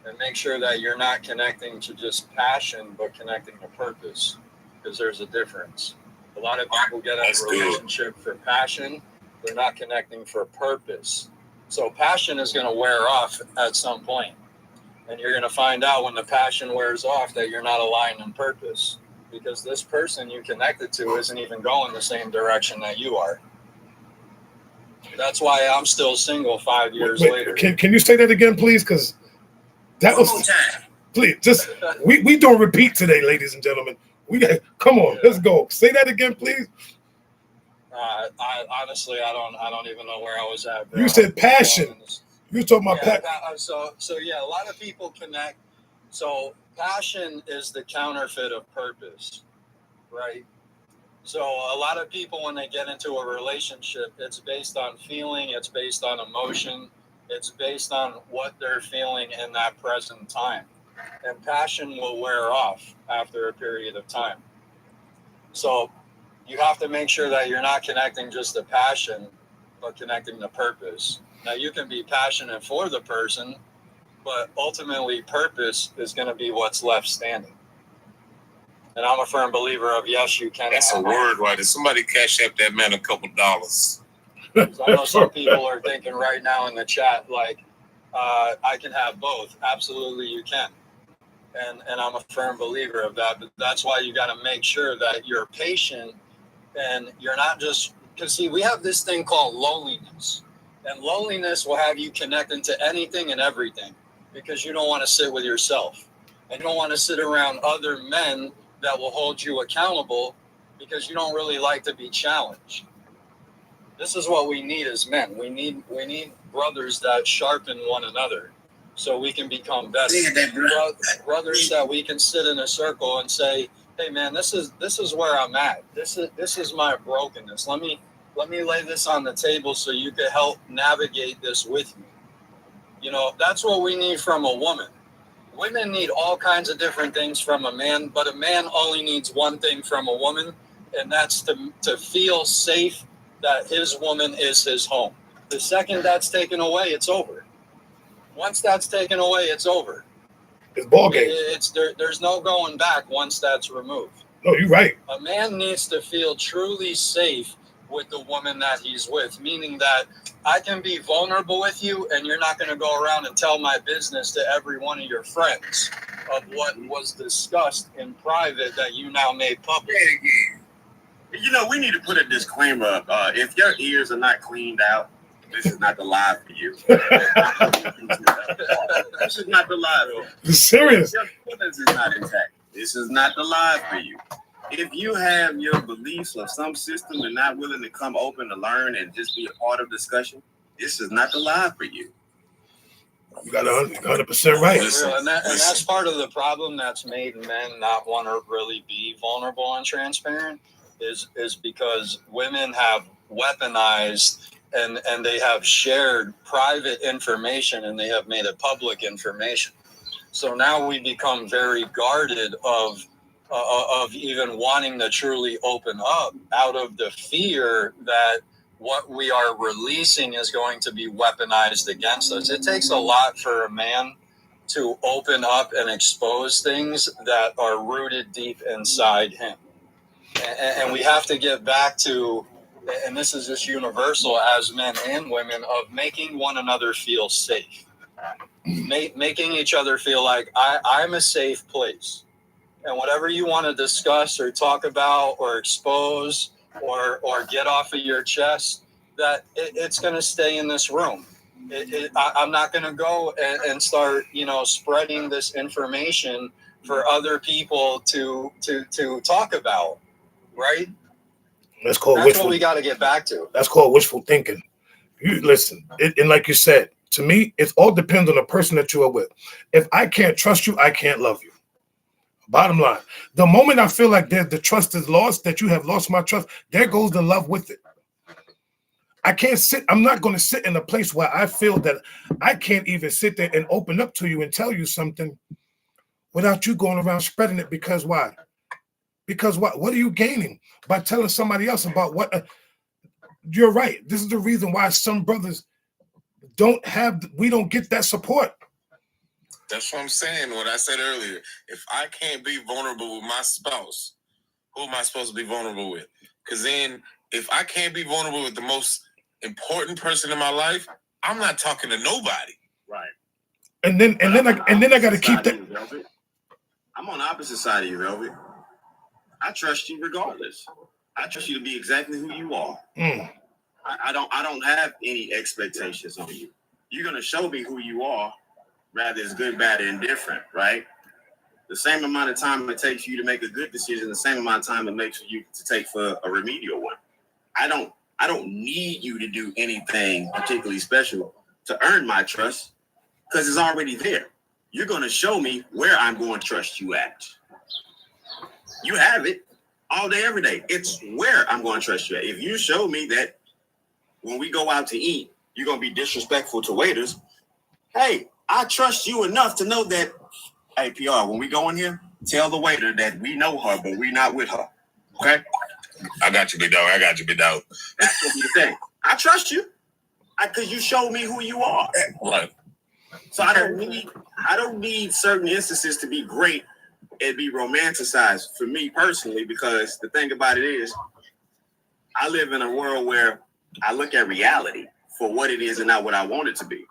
and make sure that you're not connecting to just passion, but connecting to purpose, because there's a difference. A lot of people get in a relationship for passion. They're not connecting for purpose. So passion is going to wear off at some point. And you're going to find out when the passion wears off that you're not aligned in purpose, because this person you connected to isn't even going the same direction that you are. That's why I'm still single 5 years later. Can you say that again, please? Because that One was more time. please just we don't repeat today, ladies and gentlemen. Come on, let's go. Say that again, please. I honestly, I don't even know where I was at, bro. You said passion. You were talking about passion. So yeah, a lot of people connect. So passion is the counterfeit of purpose, right? So a lot of people, when they get into a relationship, it's based on feeling, it's based on emotion, it's based on what they're feeling in that present time. And passion will wear off after a period of time. So you have to make sure that you're not connecting just to passion, but connecting to purpose. Now, you can be passionate for the person, but ultimately purpose is going to be what's left standing. And I'm a firm believer of, yes, you can. That's a word, right? If somebody cash up that man a couple dollars. I know some people are thinking right now in the chat, like, I can have both. Absolutely, you can. And I'm a firm believer of that. But that's why you got to make sure that you're patient and you're not just, because see, we have this thing called loneliness. And loneliness will have you connecting to anything and everything, because you don't want to sit with yourself. And you don't want to sit around other men that will hold you accountable, because you don't really like to be challenged. This is what we need as men. We need brothers that sharpen one another so we can become better. Brothers that we can sit in a circle and say, hey man, this is where I'm at. This is my brokenness. Let let me lay this on the table so you can help navigate this with me. You know, that's what we need from a woman. Women need all kinds of different things from a man, but a man only needs one thing from a woman, and that's to feel safe that his woman is his home. The second that's taken away, it's over. Once that's taken away, it's over. It's ball game. There's no going back once that's removed. No, you're right. A man needs to feel truly safe with the woman that he's with, meaning that I can be vulnerable with you and you're not going to go around and tell my business to every one of your friends of what was discussed in private that you now made public. You know, we need to put a disclaimer up. If your ears are not cleaned out, this is not the live for you. This is not the live for you. It's serious. Your feelings is not intact. This is not the live for you. If you have your beliefs of some system and not willing to come open to learn and just be a part of discussion, this is not the live for you. You got 100% right. And that's part of the problem that's made men not want to really be vulnerable and transparent is because women have weaponized and they have shared private information and they have made it public information. So now we become very guarded of even wanting to truly open up out of the fear that what we are releasing is going to be weaponized against us. It takes a lot for a man to open up and expose things that are rooted deep inside him. And we have to get back to, and this is just universal as men and women, of making one another feel safe. Making each other feel like I'm a safe place. And whatever you want to discuss or talk about or expose or get off of your chest, that it's going to stay in this room. I'm not going to go and start, spreading this information for other people to talk about, right? That's what we got to get back to. That's called wishful thinking. You listen, and like you said, to me, it all depends on the person that you are with. If I can't trust you, I can't love you. Bottom line, the moment I feel like the trust is lost, that you have lost my trust, there goes the love with it. I'm not going to sit in a place where I feel that I can't even sit there and open up to you and tell you something without you going around spreading it. Because why? Because what are you gaining by telling somebody else about what? You're right. This is the reason why some brothers we don't get that support. That's what I'm saying. What I said earlier. If I can't be vulnerable with my spouse, who am I supposed to be vulnerable with? Because then if I can't be vulnerable with the most important person in my life, I'm not talking to nobody. Right. And then I got to keep that. I'm on the opposite side of you, Velvet. I trust you regardless. I trust you to be exactly who you are. I don't have any expectations on you. You're gonna show me who you are, rather it's good, bad, or indifferent, right? The same amount of time it takes you to make a good decision, the same amount of time it makes you to take for a remedial one. I don't need you to do anything particularly special to earn my trust, because it's already there. You're gonna show me where I'm going to trust you at. You have it all day, every day. It's where I'm going to trust you at. If you show me that when we go out to eat, you're going to be disrespectful to waiters, hey, I trust you enough to know that, hey, PR, when we go in here, tell the waiter that we know her, but we're not with her. Okay? I got you, big dog. That's going to be the thing. I trust you because you showed me who you are. Right. So I don't need certain instances to be great and be romanticized for me personally, because the thing about it is I live in a world where I look at reality for what it is and not what I want it to be.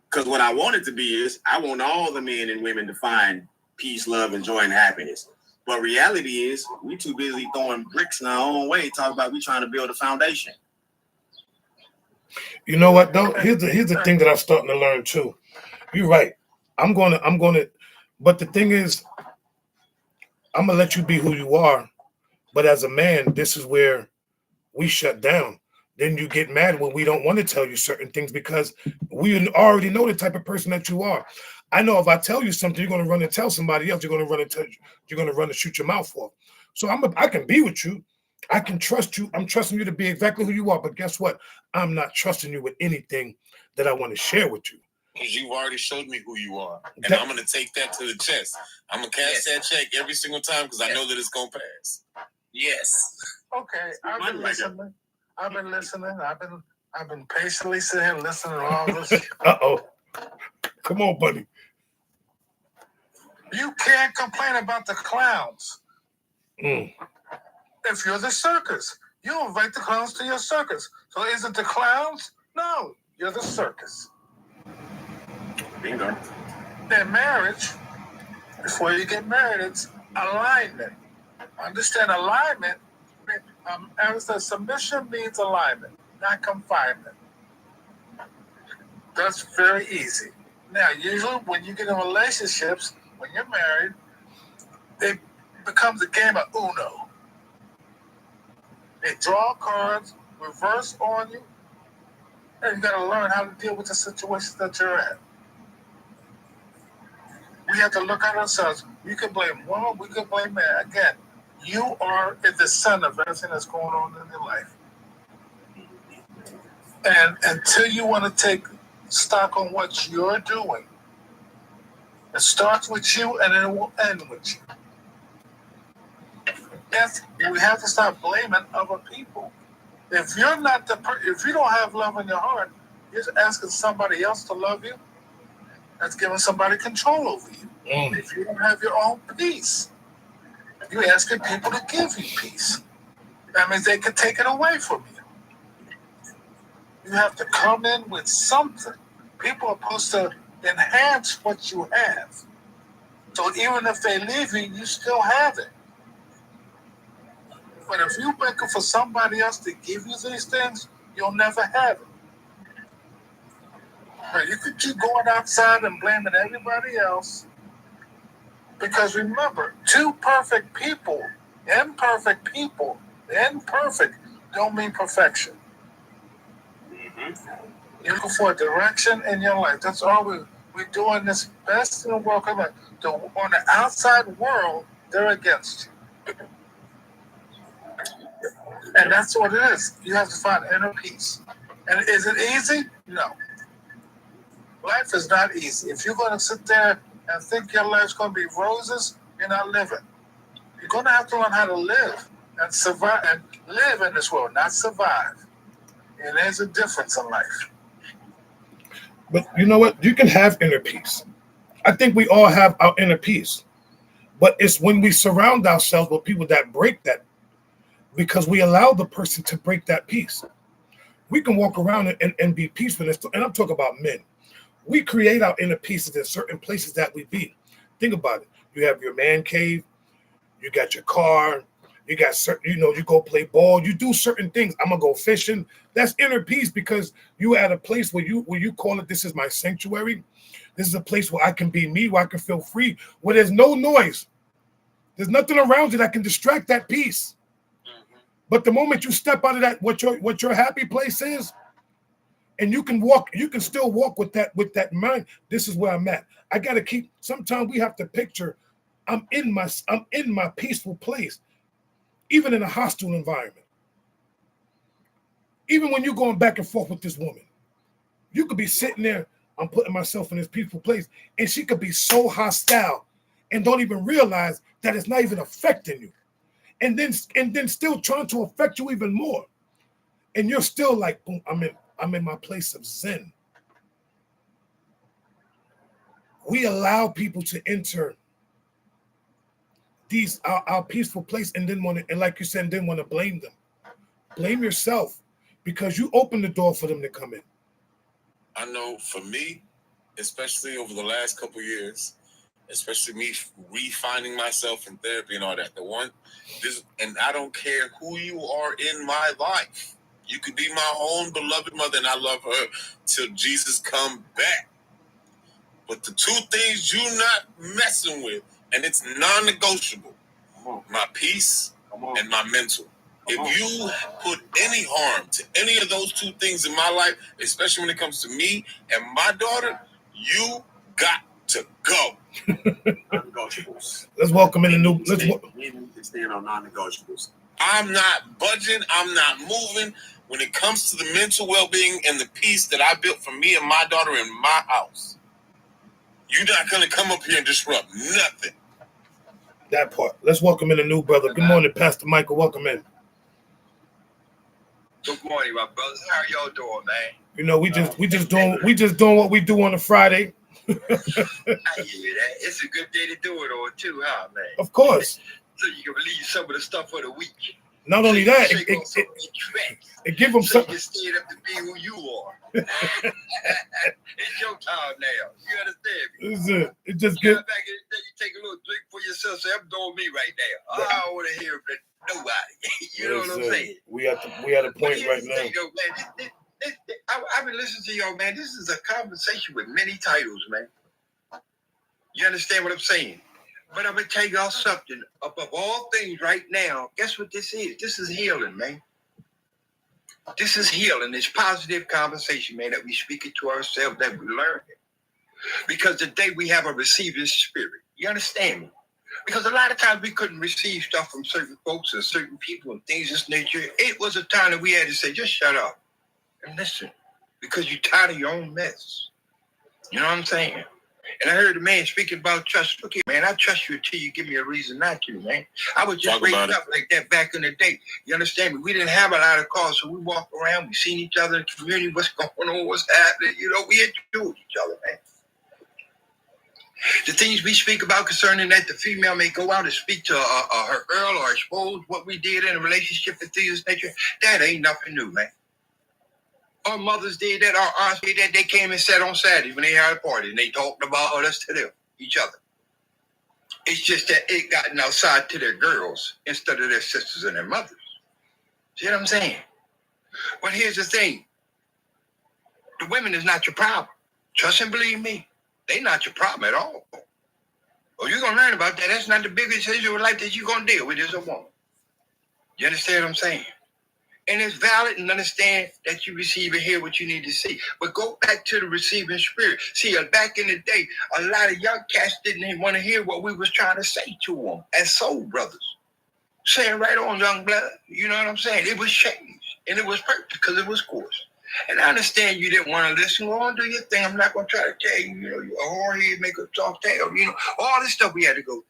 Because what I want it to be is I want all the men and women to find peace, love, and joy, and happiness. But reality is we too busy throwing bricks in our own way, talking about we trying to build a foundation. You know what though? Here's the thing that I'm starting to learn too. You're right. I'm gonna, but the thing is, I'm gonna let you be who you are. But as a man, this is where we shut down. Then you get mad when we don't want to tell you certain things because we already know the type of person that you are. I know if I tell you something, you're going to run and tell somebody else. You're going to run and shoot your mouth off. So I can be with you, I can trust you. I'm trusting you to be exactly who you are. But guess what? I'm not trusting you with anything that I want to share with you. Because you've already showed me who you are. And That- I'm going to take that to the chest. I'm going to cash that check every single time because I know that it's going to pass. Yes. Okay, I've been listening. I've been patiently sitting here listening to all this. Uh-oh. Come on, buddy. You can't complain about the clowns. Mm. If you're the circus, you invite the clowns to your circus. So is it the clowns? No, you're the circus. Bingo. In marriage, before you get married, it's alignment. Understand alignment? As the submission means alignment, not confinement. That's very easy. Now, usually when you get in relationships, when you're married, it becomes a game of Uno. They draw cards, reverse on you, and you got to learn how to deal with the situations that you're in. We have to look at ourselves. You can blame woman, we can blame man. Again, you are at the center of everything that's going on in your life. And until you want to take stock on what you're doing, it starts with you and it will end with you. Yes, we have to stop blaming other people. If you're not if you don't have love in your heart, you're asking somebody else to love you. That's giving somebody control over you. Mm. If you don't have your own peace, you're asking people to give you peace. That means they can take it away from you. You have to come in with something. People are supposed to enhance what you have. So even if they leave you, you still have it. But if you're looking for somebody else to give you these things, you'll never have it. But you could keep going outside and blaming everybody else. Because remember, two perfect people, imperfect don't mean perfection. You're looking for a direction in your life. That's all we're doing this best in the world. On the outside world, they're against you. And that's what it is. You have to find inner peace. And is it easy? No. Life is not easy. If you're going to sit there and think your life's going to be roses, you're not living. You're going to have to learn how to live and survive and live in this world, not survive. And there's a difference in life. But you know what? You can have inner peace. I think we all have our inner peace. But it's when we surround ourselves with people that break that, because we allow the person to break that peace. We can walk around and be peaceful. And I'm talking about men. We create our inner pieces in certain places that we be. Think about it. You have your man cave. You got your car. You got certain, you go play ball. You do certain things. I'm going to go fishing. That's inner peace because you at a place where you call it, this is my sanctuary. This is a place where I can be me, where I can feel free, where there's no noise. There's nothing around you that can distract that peace. But the moment you step out of that, what your happy place is, and you can still walk with that mind. This is where I'm at. I gotta keep. Sometimes we have to picture, I'm in my peaceful place, even in a hostile environment. Even when you're going back and forth with this woman, you could be sitting there. I'm putting myself in this peaceful place, and she could be so hostile, and don't even realize that it's not even affecting you, and then still trying to affect you even more, and you're still like, boom, I'm in my place of Zen. We allow people to enter our peaceful place and then like you said, then want to blame them. Blame yourself because you opened the door for them to come in. I know for me, especially over the last couple of years, especially me refining myself in therapy and all that, and I don't care who you are in my life. You could be my own beloved mother, and I love her till Jesus come back. But the two things you're not messing with, and it's non-negotiable, my peace and my mental. If you put any harm to any of those two things in my life, especially when it comes to me and my daughter, you got to go. Non-negotiables. Let's welcome in the new. We need to stand on non-negotiables. I'm not budging. I'm not moving. When it comes to the mental well-being and the peace that I built for me and my daughter in my house, you're not going to come up here and disrupt nothing. That part. Let's welcome in a new brother. Good morning, Pastor Michael. Welcome in. Good morning, my brothers. How y'all doing, man? You know, we just doing what we do on a Friday. I hear that. It's a good day to do it on too, huh, man? Of course. So you can release some of the stuff for the week. Not only that, it give them something. You stand up to be who you are. It's your time now. You understand me? This is it. It just You get. back in the day, you take a little drink for yourself. Say, I'm doing me right now. I don't want to hear from nobody. You know what I'm saying? We at a point right now. Thing, man, I've been listening to y'all, man. This is a conversation with many titles, man. You understand what I'm saying? But I'm going to tell y'all something. Above all things right now, guess what this is? This is healing, man. This is healing. It's positive conversation, man, that we speak it to ourselves, that we learn it. Because today we have a receiving spirit. You understand me? Because a lot of times we couldn't receive stuff from certain folks or certain people and things of this nature. It was a time that we had to say, just shut up and listen. Because you're tired of your own mess. You know what I'm saying? And I heard a man speaking about trust. Look here, man, I trust you until you give me a reason not to, man. I was just raised up like that back in the day. You understand me? We didn't have a lot of cars, so we walked around. We seen each other in the community. What's going on? What's happening? You know, we introduced each other, man. The things we speak about concerning that the female may go out and speak to her girl or expose what we did in a relationship and things of this nature, that ain't nothing new, man. Our mothers did that, our aunts did that. They came and sat on Saturdays when they had a party and they talked about us to them, each other. It's just that it gotten outside to their girls instead of their sisters and their mothers. See what I'm saying? But here's the thing. The women is not your problem. Trust and believe me. They not your problem at all. Oh, you're going to learn about that. That's not the biggest issue in life that you're going to deal with as a woman. You understand what I'm saying? And it's valid and understand that you receive and hear what you need to see. But go back to the receiving spirit. See, back in the day, a lot of young cats didn't want to hear what we was trying to say to them as soul brothers. Saying right on, young blood. You know what I'm saying? It was changed. And it was perfect because it was coarse. And I understand you didn't want to listen. Go on, do your thing. I'm not going to try to tell you, you know, you're a whorehead, make a soft tail. You know, all this stuff we had to go through.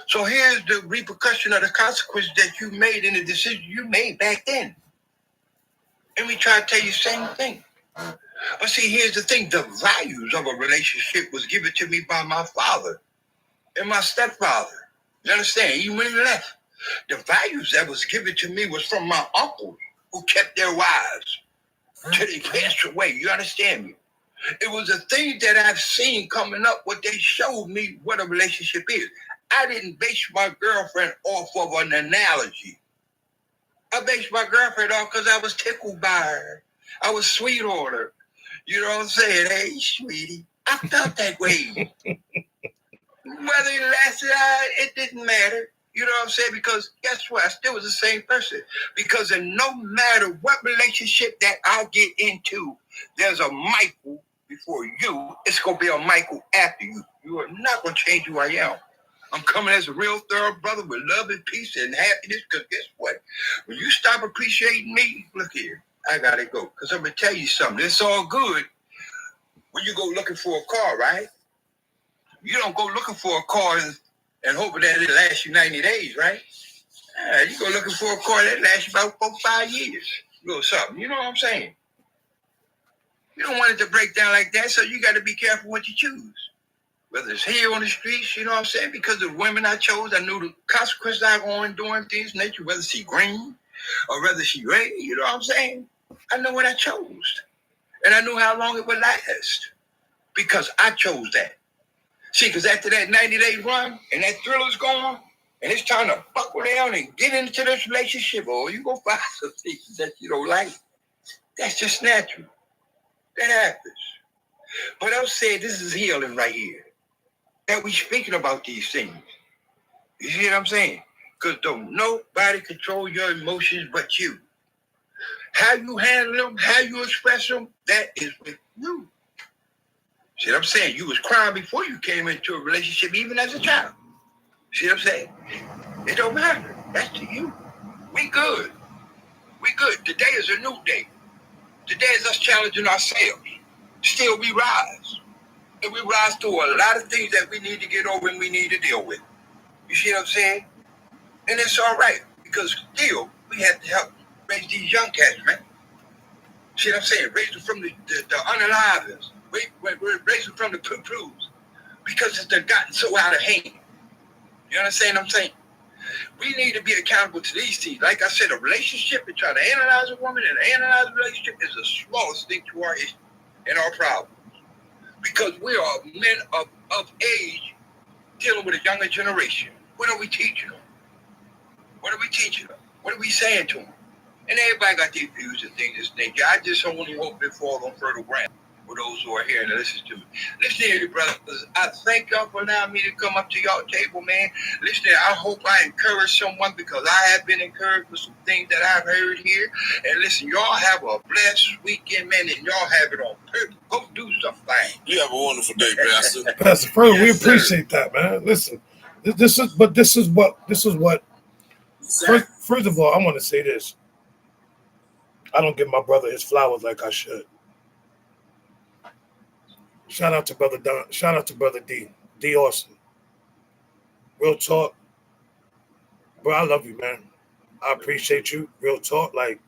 So here's the repercussion of the consequences that you made in the decision you made back then. And we try to tell you the same thing. But see, here's the thing. The values of a relationship was given to me by my father and my stepfather. You understand? Even when he left, the values that was given to me was from my uncles who kept their wives till they passed away. You understand me? It was a thing that I've seen coming up, what they showed me what a relationship is. I didn't base my girlfriend off of an analogy. I based my girlfriend off because I was tickled by her. I was sweet on her. You know what I'm saying? Hey, sweetie. I felt that way. Whether it lasted, it didn't matter. You know what I'm saying? Because guess what? I still was the same person. Because no matter what relationship that I get into, there's a Michael before you. It's going to be a Michael after you. You are not going to change who I am. I'm coming as a real thorough brother with love and peace and happiness. Because guess what? When you stop appreciating me, look here, I got to go. Because I'm going to tell you something. It's all good when you go looking for a car, right? You don't go looking for a car and hoping that it lasts you 90 days, right? You go looking for a car that lasts you about 4 or 5 years. A little something. You know what I'm saying? You don't want it to break down like that, so you got to be careful what you choose. Whether it's here on the streets, you know what I'm saying? Because the women I chose, I knew the consequences I was going doing things nature, whether she green or whether she red, you know what I'm saying? I know what I chose. And I knew how long it would last. Because I chose that. See, because after that 90-day run and that thriller's gone, and it's time to buckle down and get into this relationship, or you go find some things that you don't like. That's just natural. That happens. But I'm saying this is healing right here. That we speaking about these things. You see what I'm saying? Because don't nobody control your emotions but you. How you handle them, how you express them, that is with you. See what I'm saying? You was crying before you came into a relationship, even as a child. See what I'm saying? It don't matter. That's to you. We good. We good. Today is a new day. Today is us challenging ourselves. Still, we rise. And we rise through a lot of things that we need to get over and we need to deal with. You see what I'm saying? And it's all right, because still, we have to help raise these young cats, man. See what I'm saying? Raise them from the unaliveds. Raise them from the poo-poos. Because it's gotten so out of hand. You understand what I'm saying? We need to be accountable to these things. Like I said, a relationship and trying to analyze a woman and analyze a relationship is the smallest thing to our issue and our problem. Because we are men of age dealing with a younger generation. What are we teaching them? What are we teaching them? What are we saying to them? And everybody got their views and things of this nature. I just only hope it falls on fertile ground for those who are here and listen to me. Listen here, brothers. I thank y'all for allowing me to come up to y'all table, man. Listen, I hope I encourage someone, because I have been encouraged with some things that I've heard here. And listen, y'all have a blessed weekend, man, and y'all have it on purpose. Go do something. You have a wonderful day, Pastor. Pastor Fred, we Yes, sir. appreciate that, man. Listen, this is what. First of all, I want to say this. I don't give my brother his flowers like I should. Shout out to Brother Don. Shout out to Brother D Austin. Real talk, bro. I love you, man. I appreciate you. Real talk, like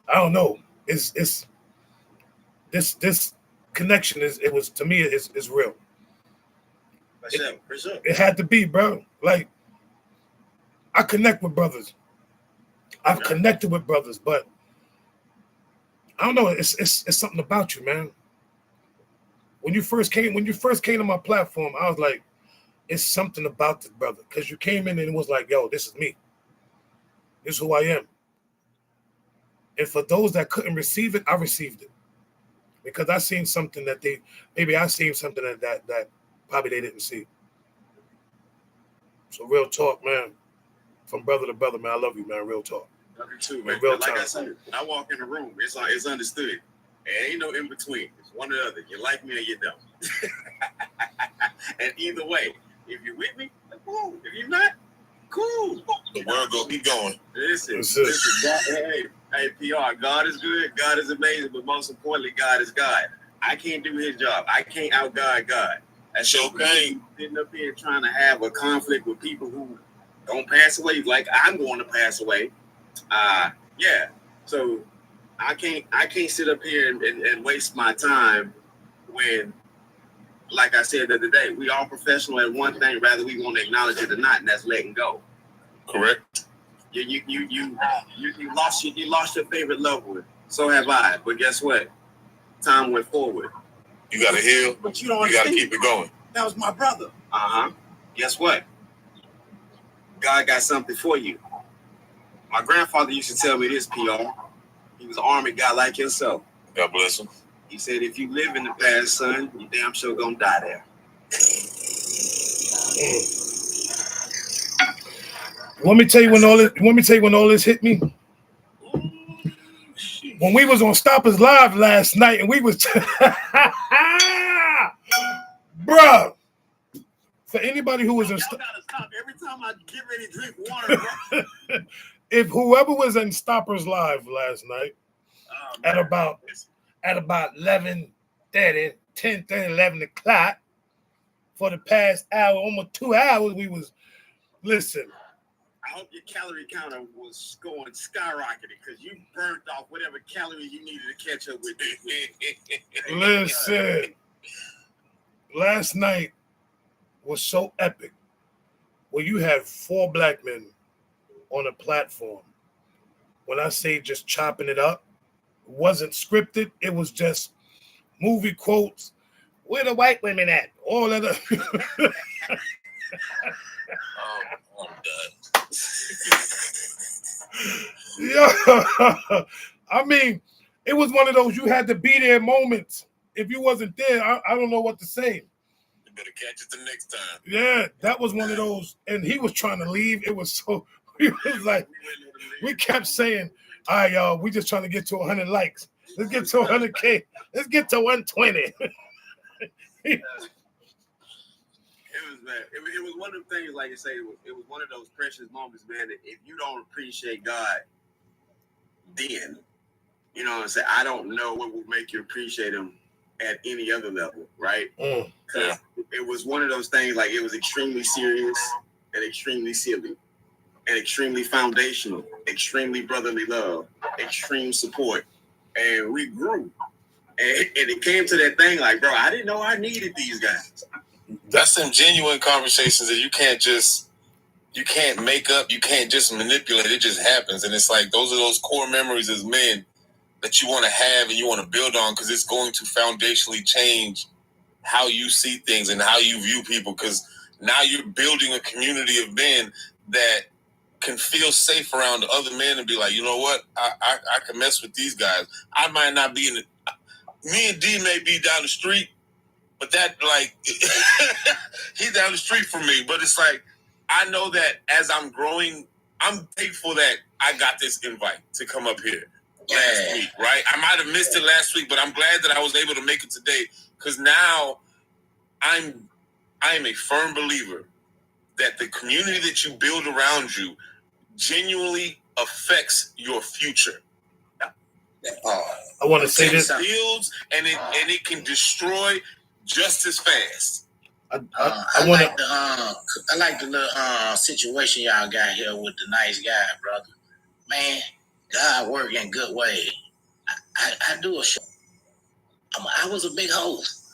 I don't know. It's this connection is to me is real. For sure. It had to be, bro. Like I connect with brothers. I've connected with brothers, but I don't know. It's something about you, man. When you first came to my platform, I was like, it's something about this brother, because you came in and it was like, yo, this is me. This is who I am. And for those that couldn't receive it, I received it, because I seen something that that probably they didn't see. So real talk, man. From brother to brother, man, I love you, man. Real talk. Love you too, man. Real Like time. I said, when I walk in the room, it's understood. There ain't no in between. It's one or the other. You like me or you don't. And either way, if you're with me, cool. If you're not, cool. The world gonna keep going. Listen, hey, PR. God is good. God is amazing. But most importantly, God is God. I can't do His job. I can't out-God God. That's okay. Sitting up here trying to have a conflict with people who don't pass away like I'm going to pass away. Yeah. So I can't sit up here and waste my time when, like I said the other day, we all professional at one thing, rather we want to acknowledge it or not, and that's letting go. Correct. You lost your favorite loved one. So have I. But guess what? Time went forward. You gotta heal. But you don't You gotta understand. keep it going. That was my brother. Guess what? God got something for you. My grandfather used to tell me this, PR. He was an Army guy like yourself. God bless him. He said, if you live in the past, son, you damn sure gonna die there. Want me to tell you when all this hit me? When we was on Stoppers Live last night, and we was, bruh. For anybody who was in, Y'all gotta stop every time I get ready to drink water, bro. if whoever was in Stoppers Live last night at about 11:30, 10:30, 11 o'clock, for the past hour, almost 2 hours, we was listen. I hope your calorie counter was going skyrocketing because you burnt off whatever calories you needed to catch up with. Listen, last night was so epic. Where you had 4 black men on a platform. When I say just chopping it up, it wasn't scripted. It was just movie quotes. Where the white women at? All of the. I'm done. Yeah, I mean, it was one of those you had to be there moments. If you wasn't there, I don't know what to say. You better catch it the next time. Yeah, that was one of those. And he was trying to leave. It was so. He was like, we kept saying, "All right, y'all, we just trying to get to 100 likes. Let's get to 100K. Let's get to 120." It times, man. It was one of the things, like I say, it was one of those precious moments, man. That if you don't appreciate God, then you know what I'm saying. I don't know what will make you appreciate Him at any other level, right? Because it was one of those things. Like it was extremely serious and extremely silly and extremely foundational, extremely brotherly love, extreme support, and we grew. And it came to that thing like, bro, I didn't know I needed these guys. That's some genuine conversations that you can't make up, you can't just manipulate. It just happens. And it's like those are those core memories as men that you want to have and you want to build on, because it's going to foundationally change how you see things and how you view people, because now you're building a community of men that can feel safe around other men and be like, you know what, I can mess with these guys. I might not be in it. Me and D may be down the street, but that, like, he's down the street from me. But it's like, I know that as I'm growing, I'm thankful that I got this invite to come up here last week, right? I might have missed it last week, but I'm glad that I was able to make it today, because now I am a firm believer that the community that you build around you genuinely affects your future. I want to say this. Builds and it can destroy just as fast. I like the little situation y'all got here with the nice guy, brother. Man, God work in good way. I do a show. I was a big host,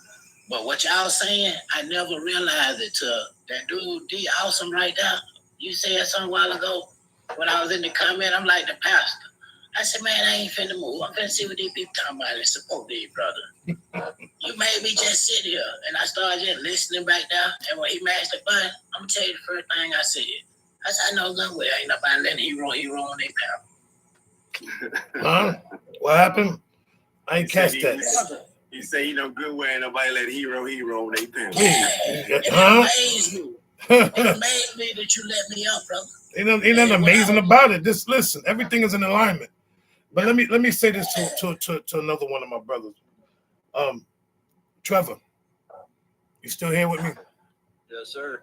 but what y'all saying, I never realized it till that dude D Awesome right there. You said something a while ago when I was in the comment. I'm like the pastor. I said, man, I ain't finna move. I'm finna see what these people talking about and support these brother. You made me just sit here, and I started just listening back there. And when he mashed the button, I'm gonna tell you the first thing I said. I said, I know good well ain't nobody letting hero on their power. Huh? What happened? I ain't catch that. He said, you know, good way ain't nobody let hero on their pants. It amazed me. It amazed me that you let me up, brother. Ain't nothing amazing about it. Just listen, everything is in alignment. But let me say this to another one of my brothers. Trevor, you still here with me? Yes, sir.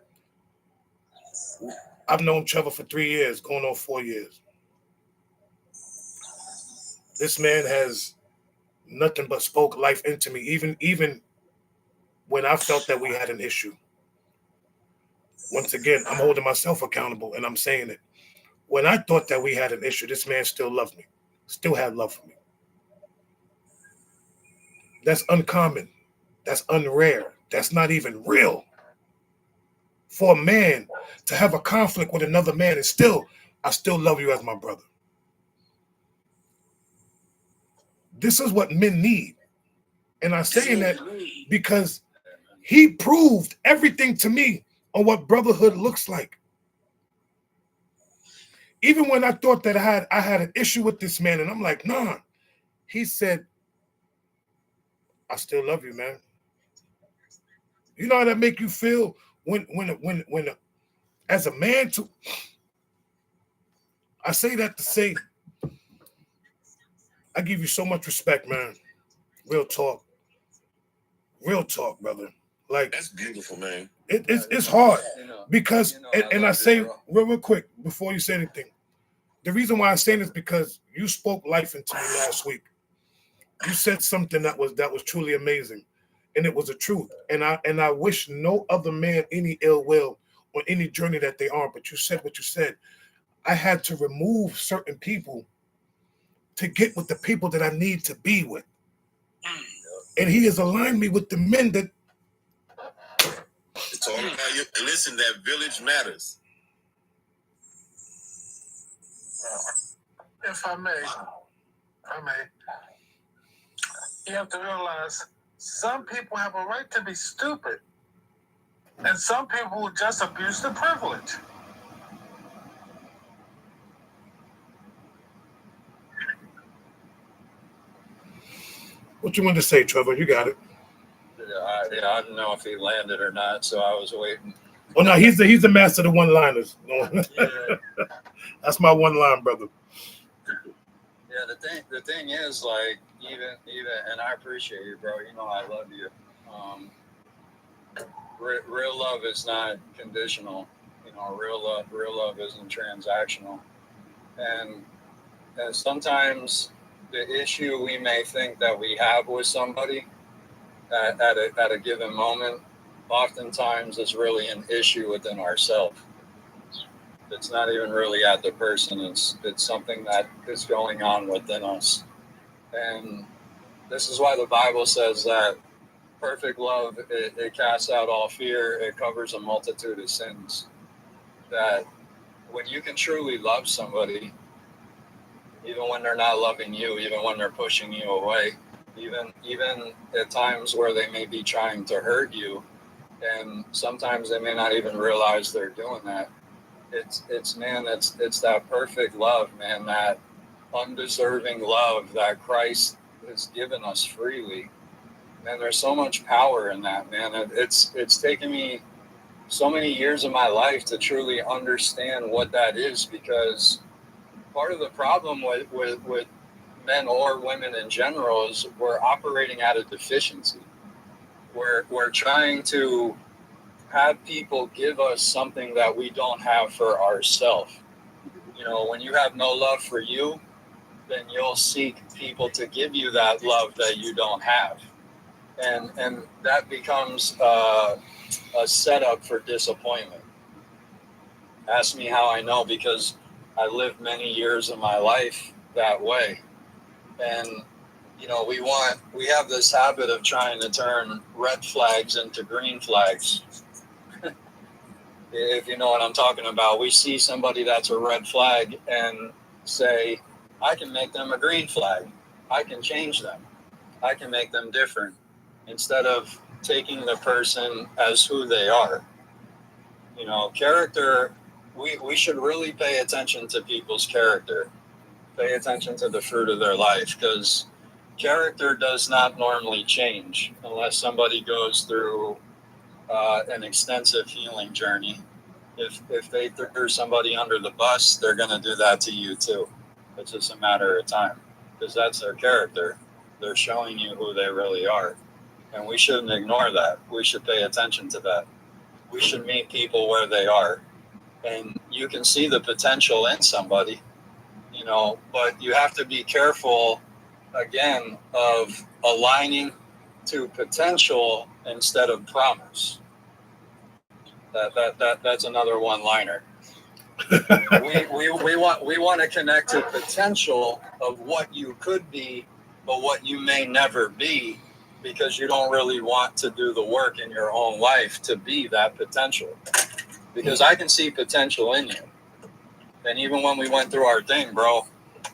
I've known Trevor for 3 years, going on 4 years. This man has nothing but spoke life into me, even when I felt that we had an issue. Once again, I'm holding myself accountable, and I'm saying it. When I thought that we had an issue, this man still loved me, still had love for me. That's uncommon. That's unrare. That's not even real. For a man to have a conflict with another man and I still love you as my brother. This is what men need. And I'm saying that because he proved everything to me on what brotherhood looks like. Even when I thought that I had an issue with this man, and I'm like, nah. He said, I still love you, man. You know how that make you feel when as a man too. I say that to say, I give you so much respect, man. Real talk, brother. Like, That's beautiful, man. It's hard because, and I say real quick before you say anything, the reason why I say this is because you spoke life into me last week. You said something that was truly amazing, and it was the truth. And I wish no other man any ill will on any journey that they are. But you said what you said. I had to remove certain people to get with the people that I need to be with, and he has aligned me with the men that. It's all about you. Listen, that village matters. If I may, you have to realize some people have a right to be stupid, and some people will just abuse the privilege. What you want to say, Trevor? You got it. Yeah, I don't know if he landed or not, so I was waiting. Oh no, he's the master of the one-liners. That's my one-line brother. Yeah, the thing is, like, even, and I appreciate you, bro. You know I love you. real love is not conditional. You know, real love isn't transactional. And sometimes the issue we may think that we have with somebody at a given moment, oftentimes is really an issue within ourselves. It's not even really at the person. It's something that is going on within us. And this is why the Bible says that perfect love, it casts out all fear. It covers a multitude of sins. That when you can truly love somebody, even when they're not loving you, even when they're pushing you away, even at times where they may be trying to hurt you, and sometimes they may not even realize they're doing that. It's that perfect love, man, that undeserving love that Christ has given us freely. And there's so much power in that, man. It's taken me so many years of my life to truly understand what that is, because part of the problem with men or women in general is we're operating at a deficiency. We're trying to have people give us something that we don't have for ourselves. You know, when you have no love for you, then you'll seek people to give you that love that you don't have. And that becomes a setup for disappointment. Ask me how I know, because I lived many years of my life that way. And, you know, we have this habit of trying to turn red flags into green flags. If you know what I'm talking about, we see somebody that's a red flag and say, I can make them a green flag. I can change them. I can make them different, instead of taking the person as who they are. You know, character, we should really pay attention to people's character. Pay attention to the fruit of their life, because character does not normally change unless somebody goes through an extensive healing journey. If they threw somebody under the bus, they're going to do that to you too. It's just a matter of time, because that's their character. They're showing you who they really are. And we shouldn't ignore that. We should pay attention to that. We should meet people where they are. And you can see the potential in somebody, you know, but you have to be careful, again, of aligning to potential instead of promise. That's another one-liner. we want to connect to potential of what you could be, but what you may never be, because you don't really want to do the work in your own life to be that potential. Because I can see potential in you. And even when we went through our thing, bro,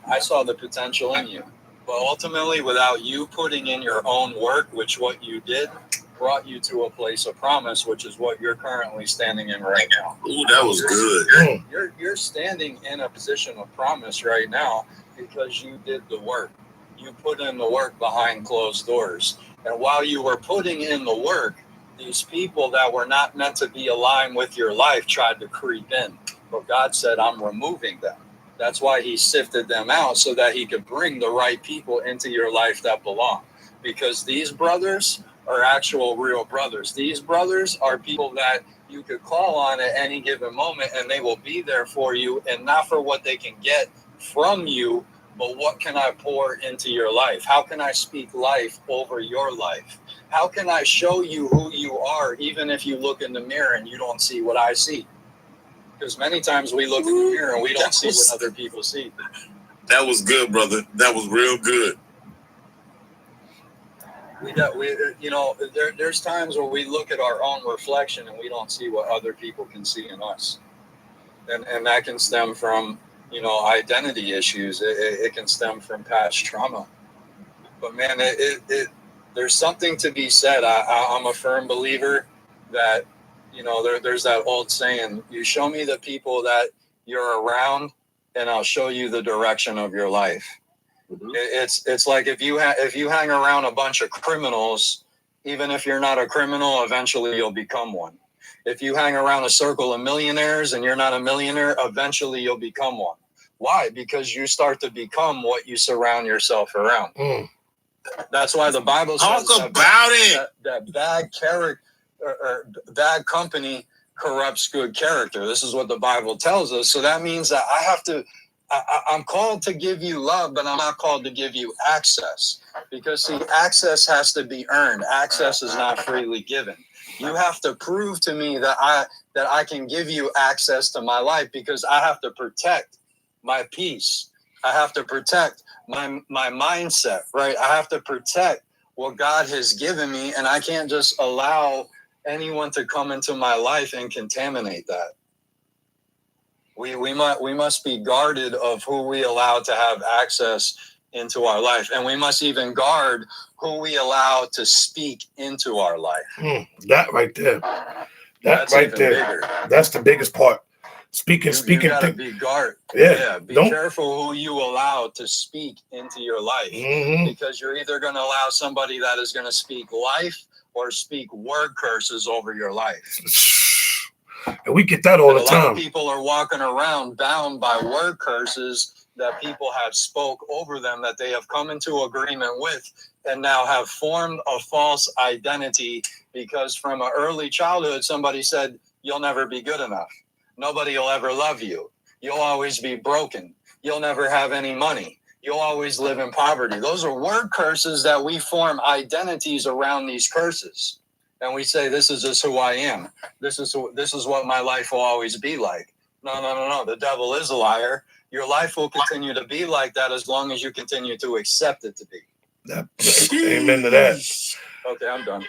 I saw the potential in you. But ultimately, without you putting in your own work, which what you did brought you to a place of promise, which is what you're currently standing in right now. Ooh, that was good. You're standing in a position of promise right now because you did the work. You put in the work behind closed doors. And while you were putting in the work, these people that were not meant to be aligned with your life tried to creep in. But God said, I'm removing them. That's why he sifted them out, so that he could bring the right people into your life that belong. Because these brothers are actual real brothers. These brothers are people that you could call on at any given moment, and they will be there for you, and not for what they can get from you, but what can I pour into your life? How can I speak life over your life? How can I show you who you are, even if you look in the mirror and you don't see what I see? Because many times we look in the mirror and we don't see what other people see. That was good, brother. That was real good. There's times where we look at our own reflection and we don't see what other people can see in us. And that can stem from, identity issues. It can stem from past trauma. But man, there's something to be said. I'm a firm believer that, there's that old saying, you show me the people that you're around and I'll show you the direction of your life. Mm-hmm. It's like if you hang around a bunch of criminals, even if you're not a criminal, eventually you'll become one. If you hang around a circle of millionaires and you're not a millionaire, eventually you'll become one. Why? Because you start to become what you surround yourself around. Mm. That's why the Bible says that bad character. or bad company corrupts good character. This is what the Bible tells us. So that means that I'm called to give you love, but I'm not called to give you access, because see, access has to be earned. Access is not freely given. You have to prove to me that I can give you access to my life, because I have to protect my peace. I have to protect my mindset, right? I have to protect what God has given me, and I can't just allow anyone to come into my life and contaminate that. We must be guarded of who we allow to have access into our life, and we must even guard who we allow to speak into our life. That right there, That's right even there, bigger. that's the biggest part. Speaking. You gotta be guard. Yeah, Be careful who you allow to speak into your life, because you're either going to allow somebody that is going to speak life or speak word curses over your life. And we get that all the time. A lot of people are walking around bound by word curses that people have spoke over them, that they have come into agreement with, and now have formed a false identity, because from an early childhood, somebody said, you'll never be good enough. Nobody will ever love you. You'll always be broken. You'll never have any money. You'll always live in poverty. Those are word curses that we form identities around these curses. And we say, this is just who I am. This is what my life will always be like. No. The devil is a liar. Your life will continue to be like that as long as you continue to accept it to be. Amen to that. Okay, I'm done.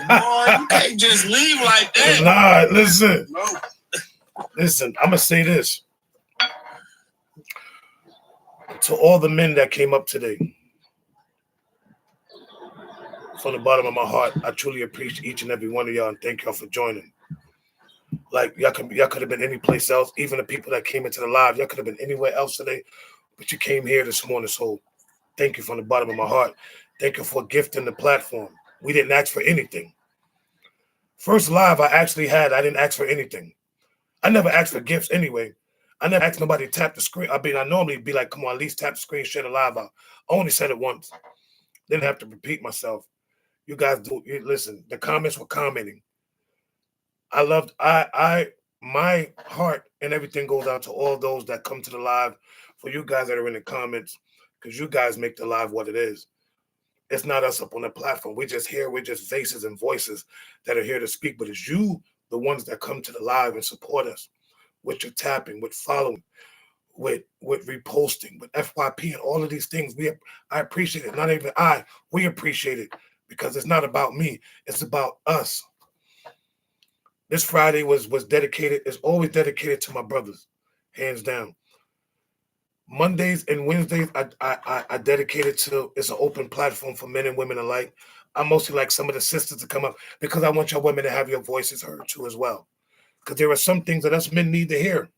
Boy, you can't just leave like that. Nah, listen. Listen, I'm going to say this. To all the men that came up today, from the bottom of my heart, I truly appreciate each and every one of y'all, and thank y'all for joining. Like, y'all could have been any place else. Even the people that came into the live, y'all could have been anywhere else today, but you came here this morning, so thank you from the bottom of my heart. Thank you for gifting the platform. We didn't ask for anything. First live I actually had, I didn't ask for anything. I never asked for gifts anyway. I never asked nobody to tap the screen. I normally be like, come on, at least tap the screen, share the live out. I only said it once. Didn't have to repeat myself. You guys do, listen, the comments were commenting. My heart and everything goes out to all those that come to the live, for you guys that are in the comments, because you guys make the live what it is. It's not us up on the platform. We're just here. We're just faces and voices that are here to speak. But it's you, the ones that come to the live and support us with your tapping, with following, with reposting, with FYP and all of these things. I appreciate it. Not even we appreciate it, because it's not about me. It's about us. This Friday was dedicated. It's always dedicated to my brothers, hands down. Mondays and Wednesdays, I dedicated to, it's an open platform for men and women alike. I mostly like some of the sisters to come up, because I want your women to have your voices heard too as well. Because there are some things that us men need to hear.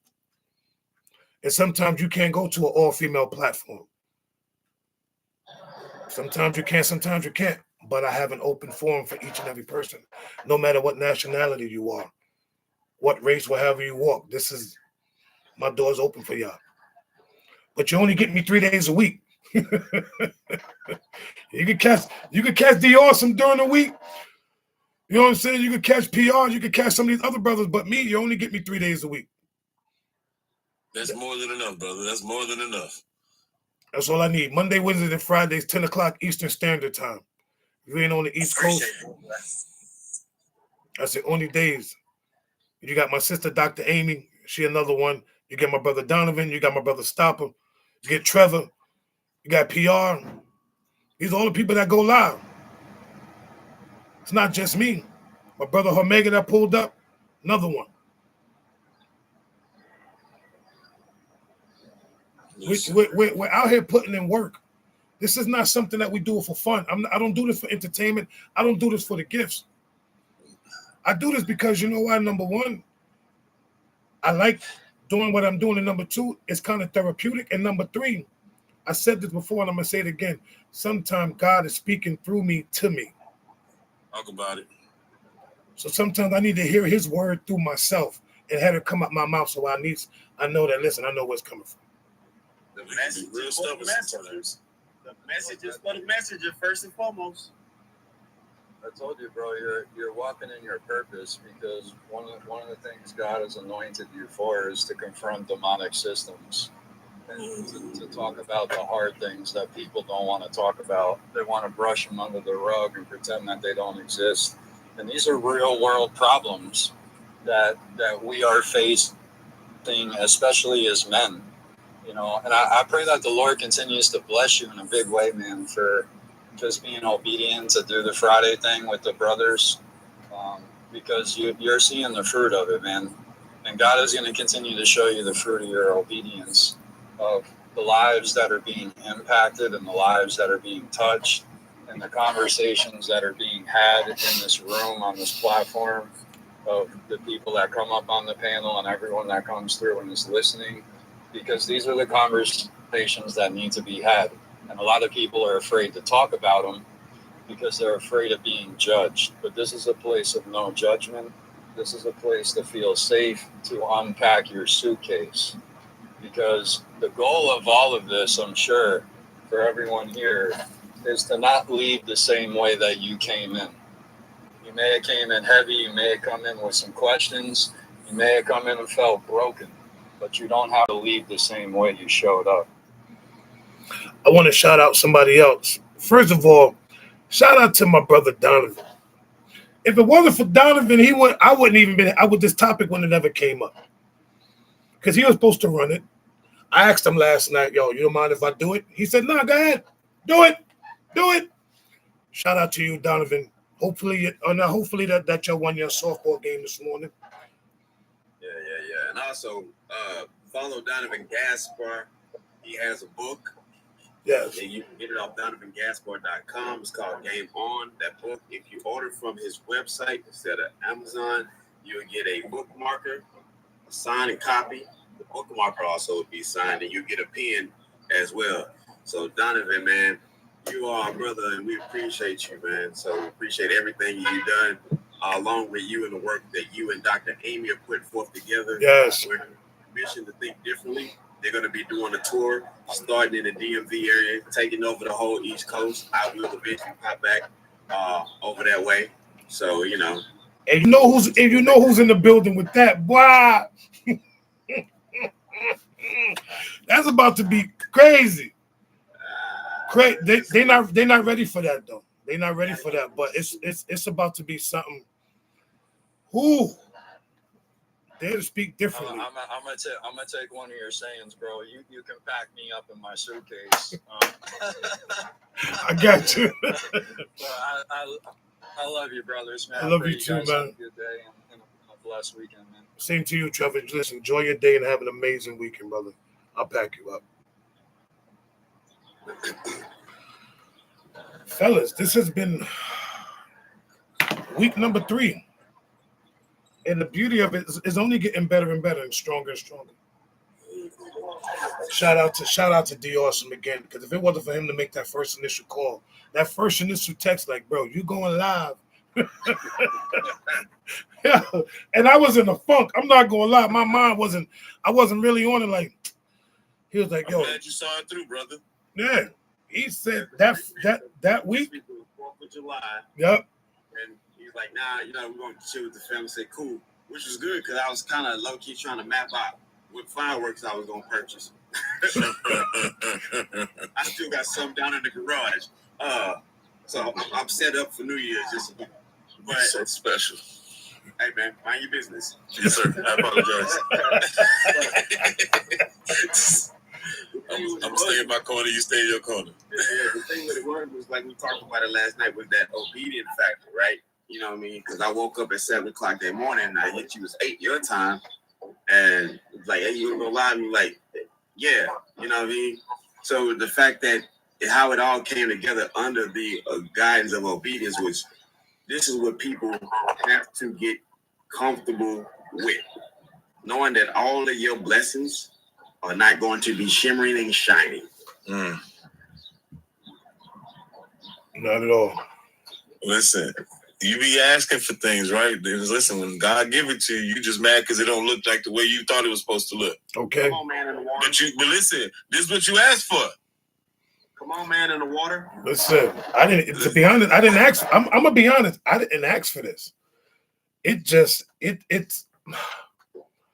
And sometimes you can't go to an all-female platform. Sometimes you can, sometimes you can't. But I have an open forum for each and every person, no matter what nationality you are, what race, wherever you walk. My door's open for y'all. But you only get me 3 days a week. You can catch D Awesome during the week. You know what I'm saying? You can catch PR, you can catch some of these other brothers, but me, you only get me 3 days a week. That's more than enough, brother. That's more than enough. That's all I need. Monday, Wednesdays, and Fridays, 10 o'clock Eastern Standard Time. If you ain't on the East Coast, that's the only days. You got my sister, Dr. Amy. She another one. You get my brother Donovan. You got my brother Stopper. You get Trevor. You got PR. These are all the people that go live. It's not just me. My brother Omega that pulled up, another one. Yes. We're out here putting in work. This is not something that we do for fun. I don't do this for entertainment. I don't do this for the gifts. I do this because, you know why? Number one, I like doing what I'm doing. And number two, it's kind of therapeutic. And number three, I said this before and I'm going to say it again. Sometimes God is speaking through me to me. Talk about it. So sometimes I need to hear his word through myself and have it come out my mouth, so I know that, listen, I know where it's coming from. The message is for the messenger. The message is for the messenger, first and foremost. I told you, bro, you're walking in your purpose, because one of the things God has anointed you for is to confront demonic systems and to talk about the hard things that people don't want to talk about. They want to brush them under the rug and pretend that they don't exist. And these are real world problems that we are facing, especially as men. You know, and I pray that the Lord continues to bless you in a big way, man, for just being obedient to do the Friday thing with the brothers, because you're seeing the fruit of it, man. And God is going to continue to show you the fruit of your obedience, of the lives that are being impacted and the lives that are being touched and the conversations that are being had in this room, on this platform, of the people that come up on the panel and everyone that comes through and is listening, because these are the conversations that need to be had. And a lot of people are afraid to talk about them because they're afraid of being judged. But this is a place of no judgment. This is a place to feel safe, to unpack your suitcase. Because the goal of all of this, I'm sure, for everyone here, is to not leave the same way that you came in. You may have came in heavy, you may have come in with some questions, you may have come in and felt broken, but you don't have to leave the same way you showed up. I want to shout out somebody else. First of all, shout out to my brother Donovan. If it wasn't for Donovan, I wouldn't even been. This topic wouldn't have never came up, because he was supposed to run it. I asked him last night, yo, you don't mind if I do it? He said, no, go ahead, do it. Shout out to you, Donovan. Hopefully that you won your softball game this morning. Yeah. And also, follow Donovan Gaspar. He has a book. Yes. And you can get it off DonovanGaspar.com. It's called Game On. That book, if you order from his website instead of Amazon, you'll get a bookmarker, a signed copy. The bookmarker also will be signed, and you get a pen as well. So, Donovan, man, you are a brother, and we appreciate you, man. So we appreciate everything you've done, along with you and the work that you and Dr. Amy have put forth together. Yes. We're mission to think differently. They're going to be doing a tour, starting in the DMV area, taking over the whole East Coast. I will eventually pop back over that way. So, you know. And you know who's in the building with that, boy. That's about to be crazy. They're not ready for that though. They're not ready for that. But it's about to be something. Who? They're to speak differently. I'm gonna take one of your sayings, bro. You can pack me up in my suitcase. I got you. I love you, brothers, man. I love you too, man. Have a good day and a blessed weekend, man. Same to you, Trevor. Listen, enjoy your day and have an amazing weekend, brother. I'll pack you up. Fellas, this has been week number 3. And the beauty of it is only getting better and better and stronger and stronger. Shout out to D Awesome again, because if it wasn't for him to make that first initial call, that first initial text, like, bro, you going live. Yeah. And I was in a funk. I'm not gonna lie. My mind I wasn't really on it. Like, he was like, yo. I'm glad you saw it through, brother. Yeah. He said that week. 4th of July. Yep. And he's like, nah, we're going to chill with the family. Say, cool. Which was good, because I was kind of low-key trying to map out what fireworks I was going to purchase. I still got some down in the garage. So I'm set up for New Year's. But so special. Hey, man, mind your business. Yes, sir. I apologize. I'm staying in my corner. You stay in your corner. Yeah, the thing with it was like we talked about it last night, was that obedient factor, right? You know what I mean? Because I woke up at 7 o'clock that morning, and I hit you was 8 your time, and like, hey, you gonna go live? And like, yeah, you know what I mean? So the fact that how it all came together under the guidance of obedience was, this is what people have to get comfortable with, knowing that all of your blessings are not going to be shimmering and shining. Not at all. Listen, you be asking for things, right? Listen, when God give it to you, you just mad because it don't look like the way you thought it was supposed to look. Okay. Come on, man, in the water. But listen, this is what you asked for. Come on, man, in the water. Listen, I didn't. To be honest, I didn't ask. I'm gonna be honest. I didn't ask for this. It's.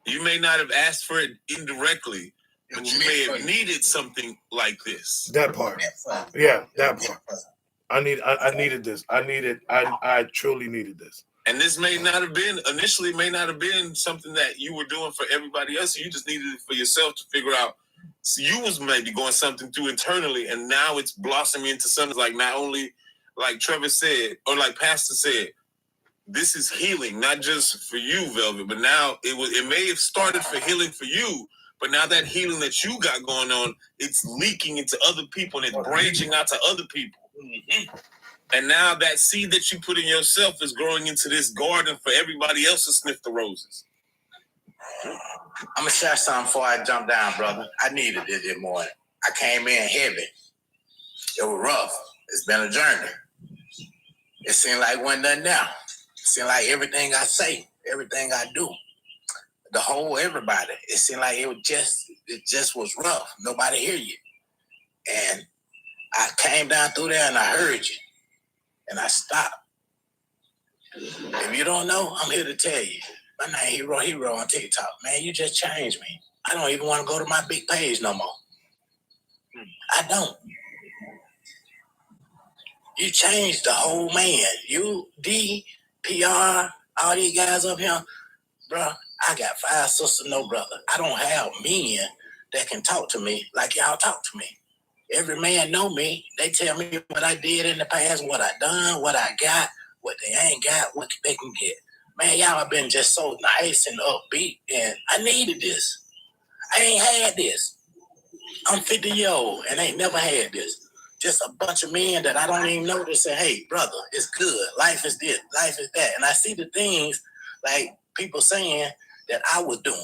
You may not have asked for it indirectly, but you may have needed something like this. That part. Yeah, that part. I needed this. I truly needed this. And this may not have been something that you were doing for everybody else. You just needed it for yourself to figure out. So you was maybe going something through internally, and now it's blossoming into something like not only like Trevor said, or like Pastor said, this is healing, not just for you, Velvet, but now it may have started for healing for you, but now that healing that you got going on, it's leaking into other people and it's branching out to other people. Mm-hmm. And now that seed that you put in yourself is growing into this garden for everybody else to sniff the roses. I'm going to share something before I jump down, brother. I needed it this morning. I came in heavy. It was rough. It's been a journey. It seemed like it wasn't nothing now. It seemed like everything I say, everything I do, the whole everybody, it seemed like it just was rough. Nobody hear you. And I came down through there and I heard you. And I stopped. If you don't know, I'm here to tell you. My name Hero on TikTok. Man, you just changed me. I don't even want to go to my big page no more. I don't. You changed the whole man. You, D, PR, all these guys up here. Bro, I got 5 sisters, no brother. I don't have men that can talk to me like y'all talk to me. Every man know me. They tell me what I did in the past, what I done, what I got, what they ain't got, what they can get. Man, y'all have been just so nice and upbeat, and I needed this. I ain't had this. I'm 50 years old and ain't never had this. Just a bunch of men that I don't even know that say, hey, brother, it's good. Life is this, life is that. And I see the things like people saying that I was doing,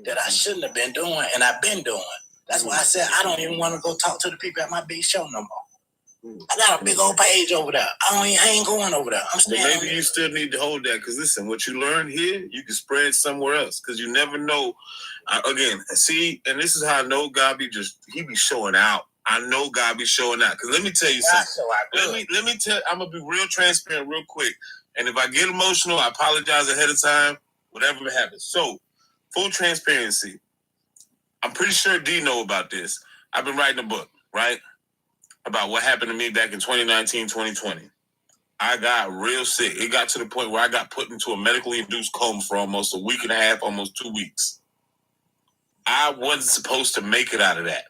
that I shouldn't have been doing, and I've been doing. That's why I said I don't even want to go talk to the people at my big show no more. I got a big old page over there. I ain't going over there. I'm staying. Well, maybe you still need to hold that, because listen, what you learn here, you can spread somewhere else, because you never know. Again, see, and this is how I know God be he be showing out. I know God be showing out, because let me tell you something. Let me tell. I'm gonna be real transparent, real quick. And if I get emotional, I apologize ahead of time. Whatever happens. So, full transparency. I'm pretty sure D know about this. I've been writing a book, right? About what happened to me back in 2019, 2020. I got real sick. It got to the point where I got put into a medically induced coma for almost a week and a half, almost 2 weeks. I wasn't supposed to make it out of that.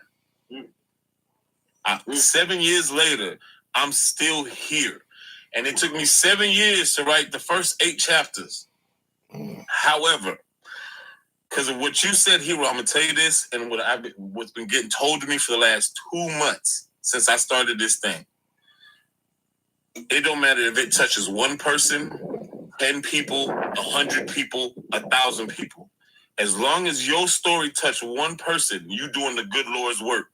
7 years later, I'm still here. And it took me 7 years to write the first 8 chapters. However, because of what you said, Hero, I'm going to tell you this, and what's been getting told to me for the last 2 months since I started this thing. It don't matter if it touches one person, 10 people, 100 people, 1,000 people. As long as your story touched one person, you doing the good Lord's work.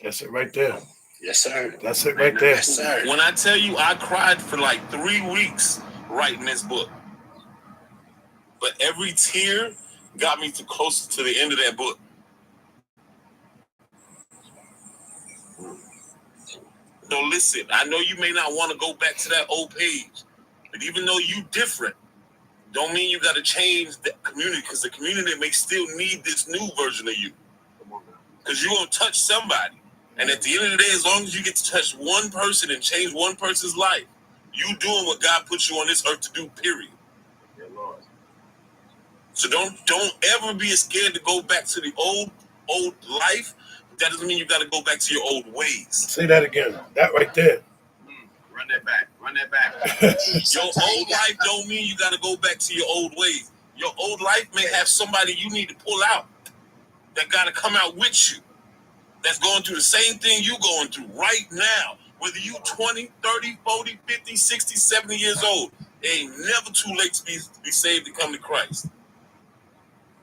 That's it right there. Yes, sir. That's it right there. Yes, sir. When I tell you I cried for like 3 weeks writing this book, but every tear got me closer to the end of that book. So listen, I know you may not want to go back to that old page, but even though you different, don't mean you got to change the community, because the community may still need this new version of you. Because you're going to touch somebody. And at the end of the day, as long as you get to touch one person and change one person's life, you doing what God put you on this earth to do, period. So don't ever be scared to go back to the old life. That doesn't mean you got to go back to your old ways. Say that again. That right there. Run that back. Your old life don't mean you got to go back to your old ways. Your old life may have somebody you need to pull out that got to come out with you, that's going through the same thing you going through right now. Whether you 20, 30, 40, 50, 60, 70 years old, it ain't never too late to be saved and come to Christ.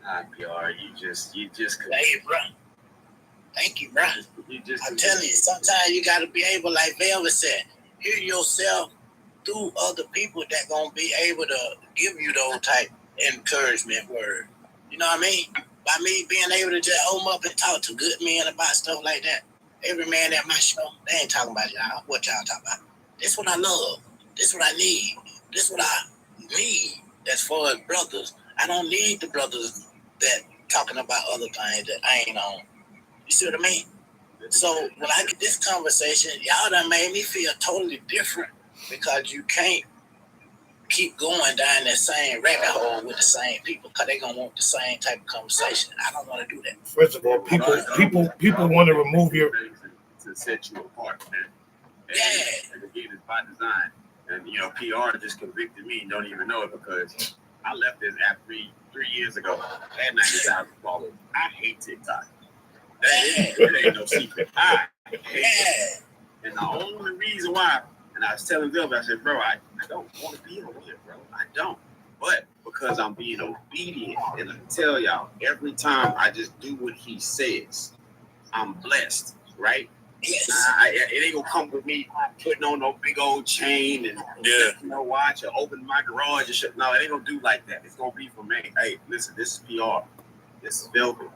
Nah, PR, you just. Hey, bro. Thank you, bro. I'm telling you, sometimes you got to be able, like Velvet said, hear yourself through other people that going to be able to give you those type encouragement word. You know what I mean? by me being able to just open up and talk to good men about stuff like that. Every man at my show, they ain't talking about y'all. What y'all talking about? This what I love. This what I need. This what I need. As far as brothers, I don't need the brothers that talking about other things that I ain't on. You see what I mean? So when I get this conversation, y'all done made me feel totally different because you can't keep going down that same rabbit hole with the same people because they gonna want the same type of conversation. I don't want to do that. First of all, people want to remove your to set you apart, man. Yeah. And again, it's by design. And you know, PR just convicted me and don't even know it because I left this app three years ago. I had 90,000 followers. I hate TikTok. That ain't no secret. I hate it. And the only reason why, and I was telling Bill, I said, bro, I don't want to be on here, bro. I don't. But because I'm being obedient, and I tell y'all, every time I just do what he says, I'm blessed, right? Yes. It ain't gonna come with me putting on no big old chain and watch or open my garage and shit. No, it ain't gonna do like that. It's gonna be for me. Hey, listen, this is PR. This is Velvet.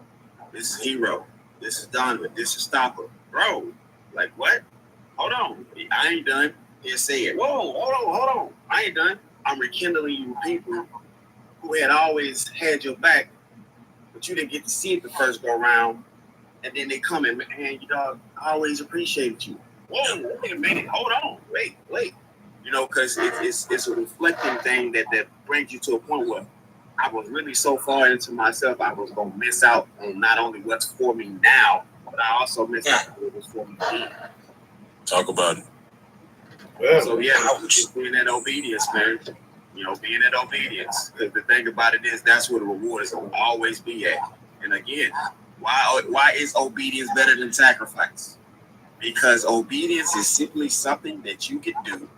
This is Hero. This is Donovan. This is Stopper. Bro, like what? Hold on. I ain't done. Just say it. Whoa, hold on. I ain't done. I'm rekindling you people who had always had your back, but you didn't get to see it the first go around. And then they come and, man, you know, I always appreciate you. Whoa, wait a minute. Hold on. Wait. You know, because it's a reflecting thing that brings you to a point where I was really so far into myself, I was going to miss out on not only what's for me now, but I also missed out on what was for me then. Talk about it. yeah. So, yeah, just being that obedience, man. You know, being that obedience. Because the thing about it is, that's where the reward is going to always be at. And again, why is obedience better than sacrifice? Because obedience is simply something that you can do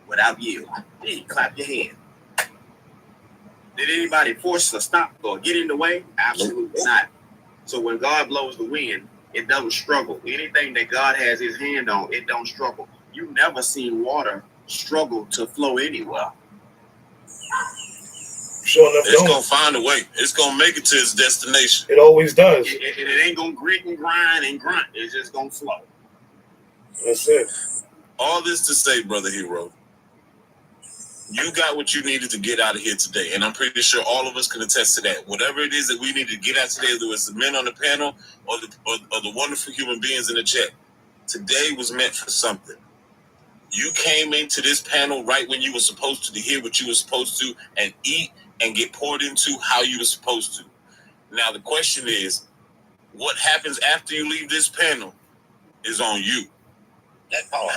without yield. Hey, clap your hand. Did anybody force a stop or get in the way? Absolutely not. So when God blows the wind, it doesn't struggle. Anything that God has his hand on, it don't struggle. You've never seen water struggle to flow anywhere. Sure enough, it's gonna find a way. It's gonna make it to its destination. It always does. It ain't gonna grit and grind and grunt. It's just gonna flow. That's it. All this to say, Brother Hero, you got what you needed to get out of here today, and I'm pretty sure all of us can attest to that. Whatever it is that we need to get out today, whether it's the men on the panel or the wonderful human beings in the chat, today was meant for something. You came into this panel right when you were supposed to hear what you were supposed to and eat and get poured into how you were supposed to. Now, the question is, what happens after you leave this panel is on you.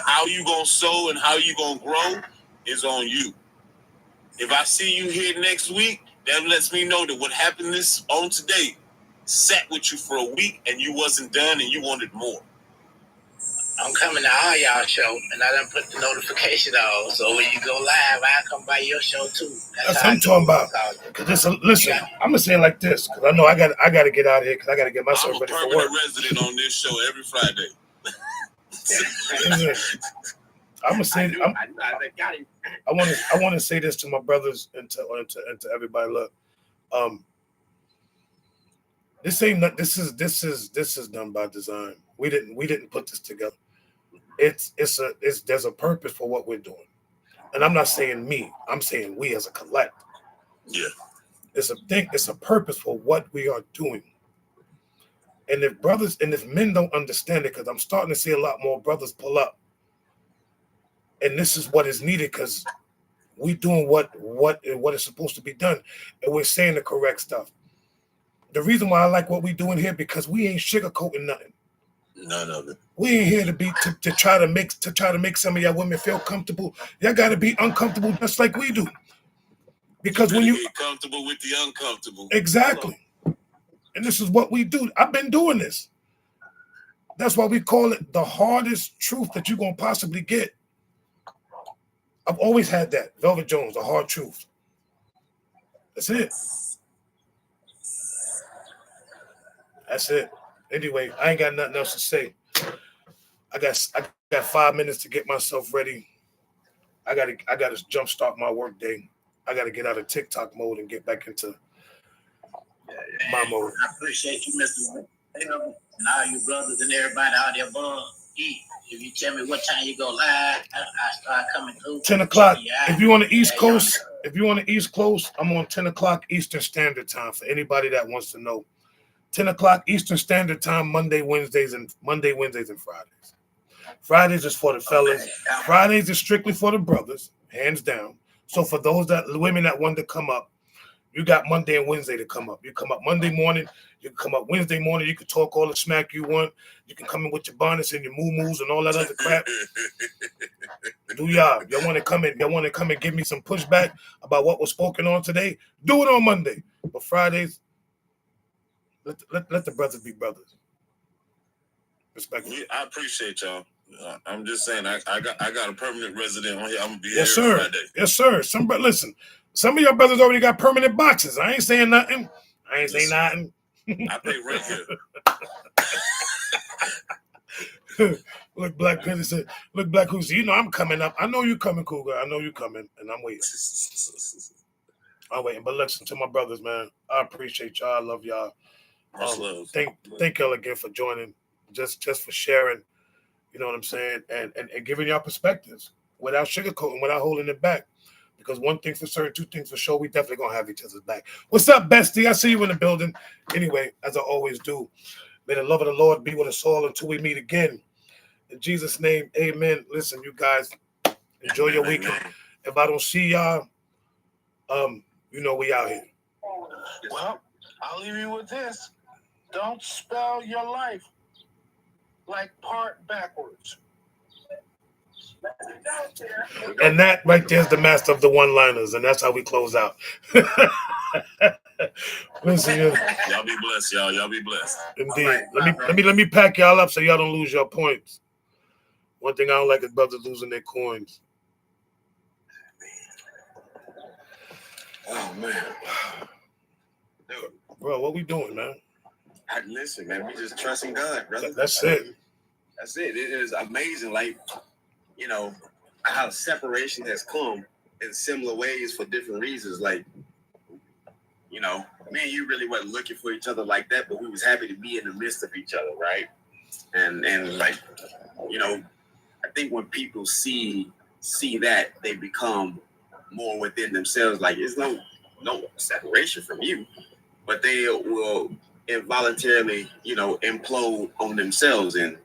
How you going to sow and how you going to grow is on you. If I see you here next week, that lets me know that what happened on today sat with you for a week and you wasn't done and you wanted more. I'm coming to all y'all show, and I done put the notification on. So when you go live, I'll come by your show too. That's what I'm talking about. Listen, I'm gonna say it like this because I know I got to get out of here because I got to get myself ready for work. I'm a permanent resident on this show every Friday. I'm gonna say I want to say this to my brothers and to everybody. Look, this is done by design. We didn't put this together. There's a purpose for what we're doing, and I'm not saying me. I'm saying we as a collective. Yeah, it's a purpose for what we are doing. And if men don't understand it, because I'm starting to see a lot more brothers pull up, and this is what is needed because we're doing what is supposed to be done, and we're saying the correct stuff. The reason why I like what we're doing here because we ain't sugarcoating nothing. None of it. We ain't here to try to make some of y'all women feel comfortable. Y'all got to be uncomfortable just like we do. Because when you get comfortable with the uncomfortable. Exactly. And this is what we do. I've been doing this. That's why we call it the hardest truth that you're going to possibly get. I've always had that. Velvet Jones, the hard truth. That's it. That's it. Anyway, I ain't got nothing else to say. I got 5 minutes to get myself ready. I gotta jumpstart my work day. I gotta get out of TikTok mode and get back into Mama. I appreciate you, Mr. And all you brothers and everybody out there above. If you tell me what time you go live, I start coming through. 10 o'clock. Yeah. If you on the East Coast, I'm on 10 o'clock Eastern Standard Time for anybody that wants to know. 10 o'clock Eastern Standard Time, Monday, Wednesdays, and Fridays. Fridays is for the fellas. Fridays is strictly for the brothers, hands down. So for those women that want to come up, you got Monday and Wednesday to come up. You come up Monday morning, you can come up Wednesday morning, you can talk all the smack you want. You can come in with your bonnets and your moo-moos and all that other crap. Do y'all want to come in? Y'all want to come and give me some pushback about what was spoken on today? Do it on Monday. But Fridays, let the brothers be brothers. Respectfully. Yeah, I appreciate y'all. I'm just saying, I got a permanent resident on here. I'm gonna be Yes, here sir. Friday. Yes, sir. Listen, some of your brothers already got permanent boxes. I ain't saying nothing. I pay rent here. Look, Black Panther said, look, Black Panther said, I'm coming up. I know you coming, Cougar. I know you coming, and I'm waiting. I'm waiting. But listen to my brothers, man. I appreciate y'all. I love y'all. Much love. Thank y'all again for joining, just for sharing, you know what I'm saying, and giving y'all perspectives without sugarcoating, without holding it back. Because one thing for certain, two things for sure, we definitely gonna have each other's back. What's up, bestie? I see you in the building. Anyway, as I always do, may the love of the Lord be with us all until we meet again. In Jesus' name, amen. Listen, you guys, enjoy your weekend. If I don't see y'all, we out here. Well, I'll leave you with this. Don't spell your life like part backwards. And that right there is the master of the one-liners, and that's how we close out. Listen, y'all be blessed, y'all. Y'all be blessed. Indeed. Right, let me pack y'all up so y'all don't lose your points. One thing I don't like is brothers losing their coins. Oh man, bro, what we doing, man? Listen, man, we just trusting God, brother. That's it. That's it. It is amazing, like, how separation has come in similar ways for different reasons. Like, me and you really wasn't looking for each other like that, but we was happy to be in the midst of each other, right? And like, I think when people see that, they become more within themselves. Like, there's no separation from you, but they will involuntarily, implode on themselves and,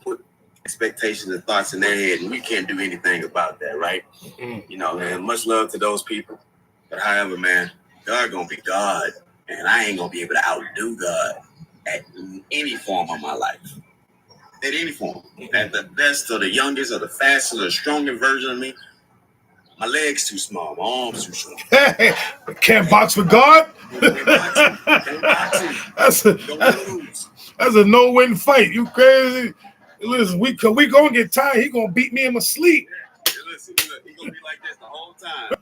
put expectations and thoughts in their head, and we can't do anything about that, right? And much love to those people. But however, man, God gonna be God, and I ain't gonna be able to outdo God at any form of my life. At any form. At the best or the youngest or the fastest or the strongest version of me, my legs too small, my arms too short. Can't box with God? That's a no-win fight. You crazy? Listen, we gonna get tired. He gonna beat me in my sleep. Yeah, listen, he gonna be like this the whole time.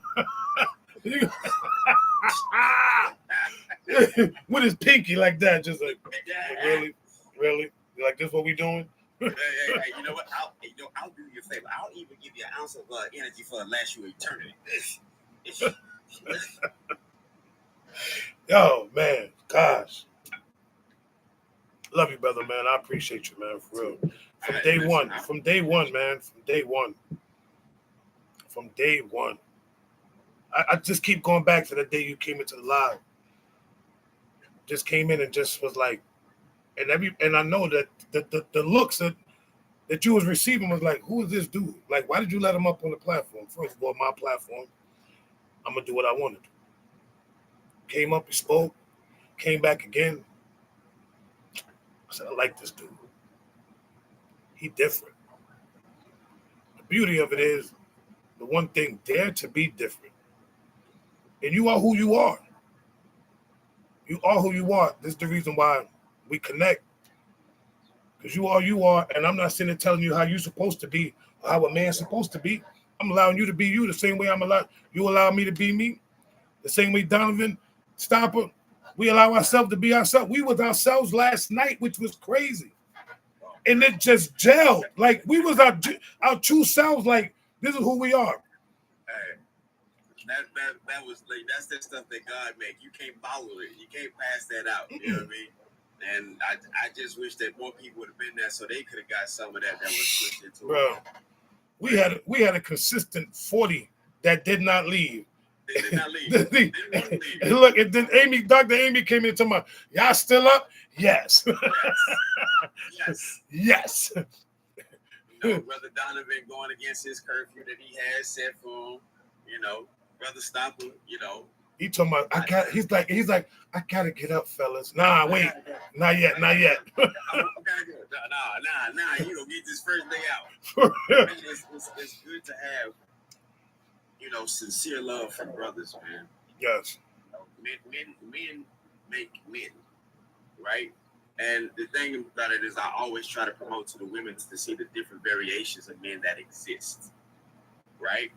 With his pinky like that, just like, really? Like this? What we doing? Hey, you know what? I'll do you a favor. I'll even give you an ounce of energy for the last you eternity. Yo, man, gosh. Love you, brother, man. I appreciate you, man, for real. From day one, man. From day one. I just keep going back to the day you came into the live. Just came in and just was like, and I know that the looks that you was receiving was like, who is this dude? Like, why did you let him up on the platform? First of all, my platform. I'm gonna do what I want to do. Came up, he spoke, came back again. I said, I like this dude. He different. The beauty of it is, the one thing, dare to be different. And you are who you are. You are who you are. This is the reason why we connect. Because you are, and I'm not sitting there telling you how you're supposed to be, or how a man's supposed to be. I'm allowing you to be you the same way you allow me to be me. The same way Donovan Stopper, we allow ourselves to be ourselves. We was ourselves last night, which was crazy. And it just gelled. Like, we was our true selves. Like, this is who we are. Hey, That was like that's that stuff that God make. You can't follow it. You can't pass that out. You know what I mean? And I just wish that more people would have been there so they could have got some of that was pushed into Bro, it. we had a consistent 40 that did not leave. They did not leave. They didn't want to leave. And look, and then Dr. Amy came in talking about, y'all still up? Yes. Yes. Yes. You know, Brother Donovan going against his curfew that he had set for him. You know, Brother Stopper, you know. He talking about he's like, I gotta get up, fellas. Nah, wait. Not yet. Nah, you don't get this first day out. It's good to have, you know, sincere love from brothers, man. Yes. Men make men, right? And the thing about it is I always try to promote to the women to see the different variations of men that exist, right?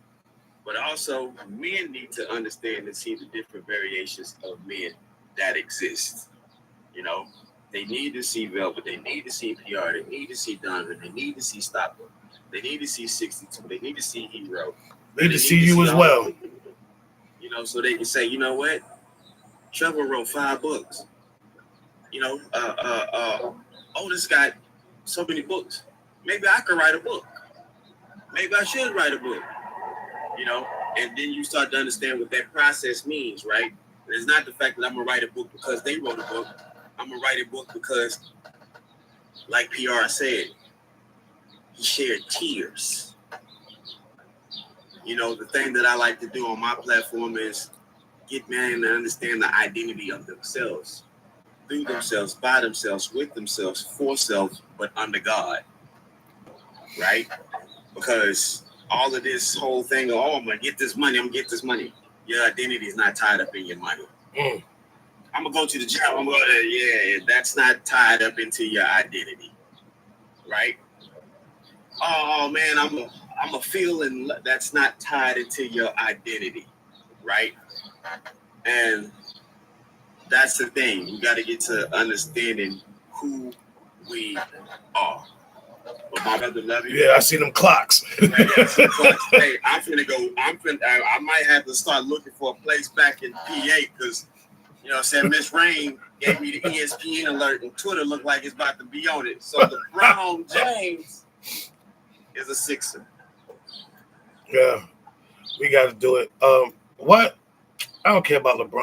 But also men need to understand and see the different variations of men that exist. You know, they need to see Velvet, they need to see PR, they need to see Donovan, they need to see Stopper, they need to see 62, they need to see Hero. They need to see you as well. You know, so they can say, you know what? Trevor wrote 5 books. You know, Otis got so many books. Maybe I could write a book. Maybe I should write a book. You know, and then you start to understand what that process means, right? It's not the fact that I'm gonna write a book because they wrote a book. I'm gonna write a book because, like PR said, he shared tears. You know, the thing that I like to do on my platform is get men to understand the identity of themselves, through themselves, by themselves, with themselves, for self, but under God, right? Because all of this whole thing of, oh, I'm gonna get this money, your identity is not tied up in your money. I'm gonna go to the job, that's not tied up into your identity, right? Oh man, I'm a feeling, that's not tied into your identity, right? And that's the thing. You got to get to understanding who we are. But my brother love you. Yeah, I see them clocks. Hey, I might have to start looking for a place back in PA because, you know what I'm saying, Miss Rain gave me the ESPN alert and Twitter looked like it's about to be on it. So LeBron James is a Sixer. Yeah, we got to do it. What? I don't care about LeBron.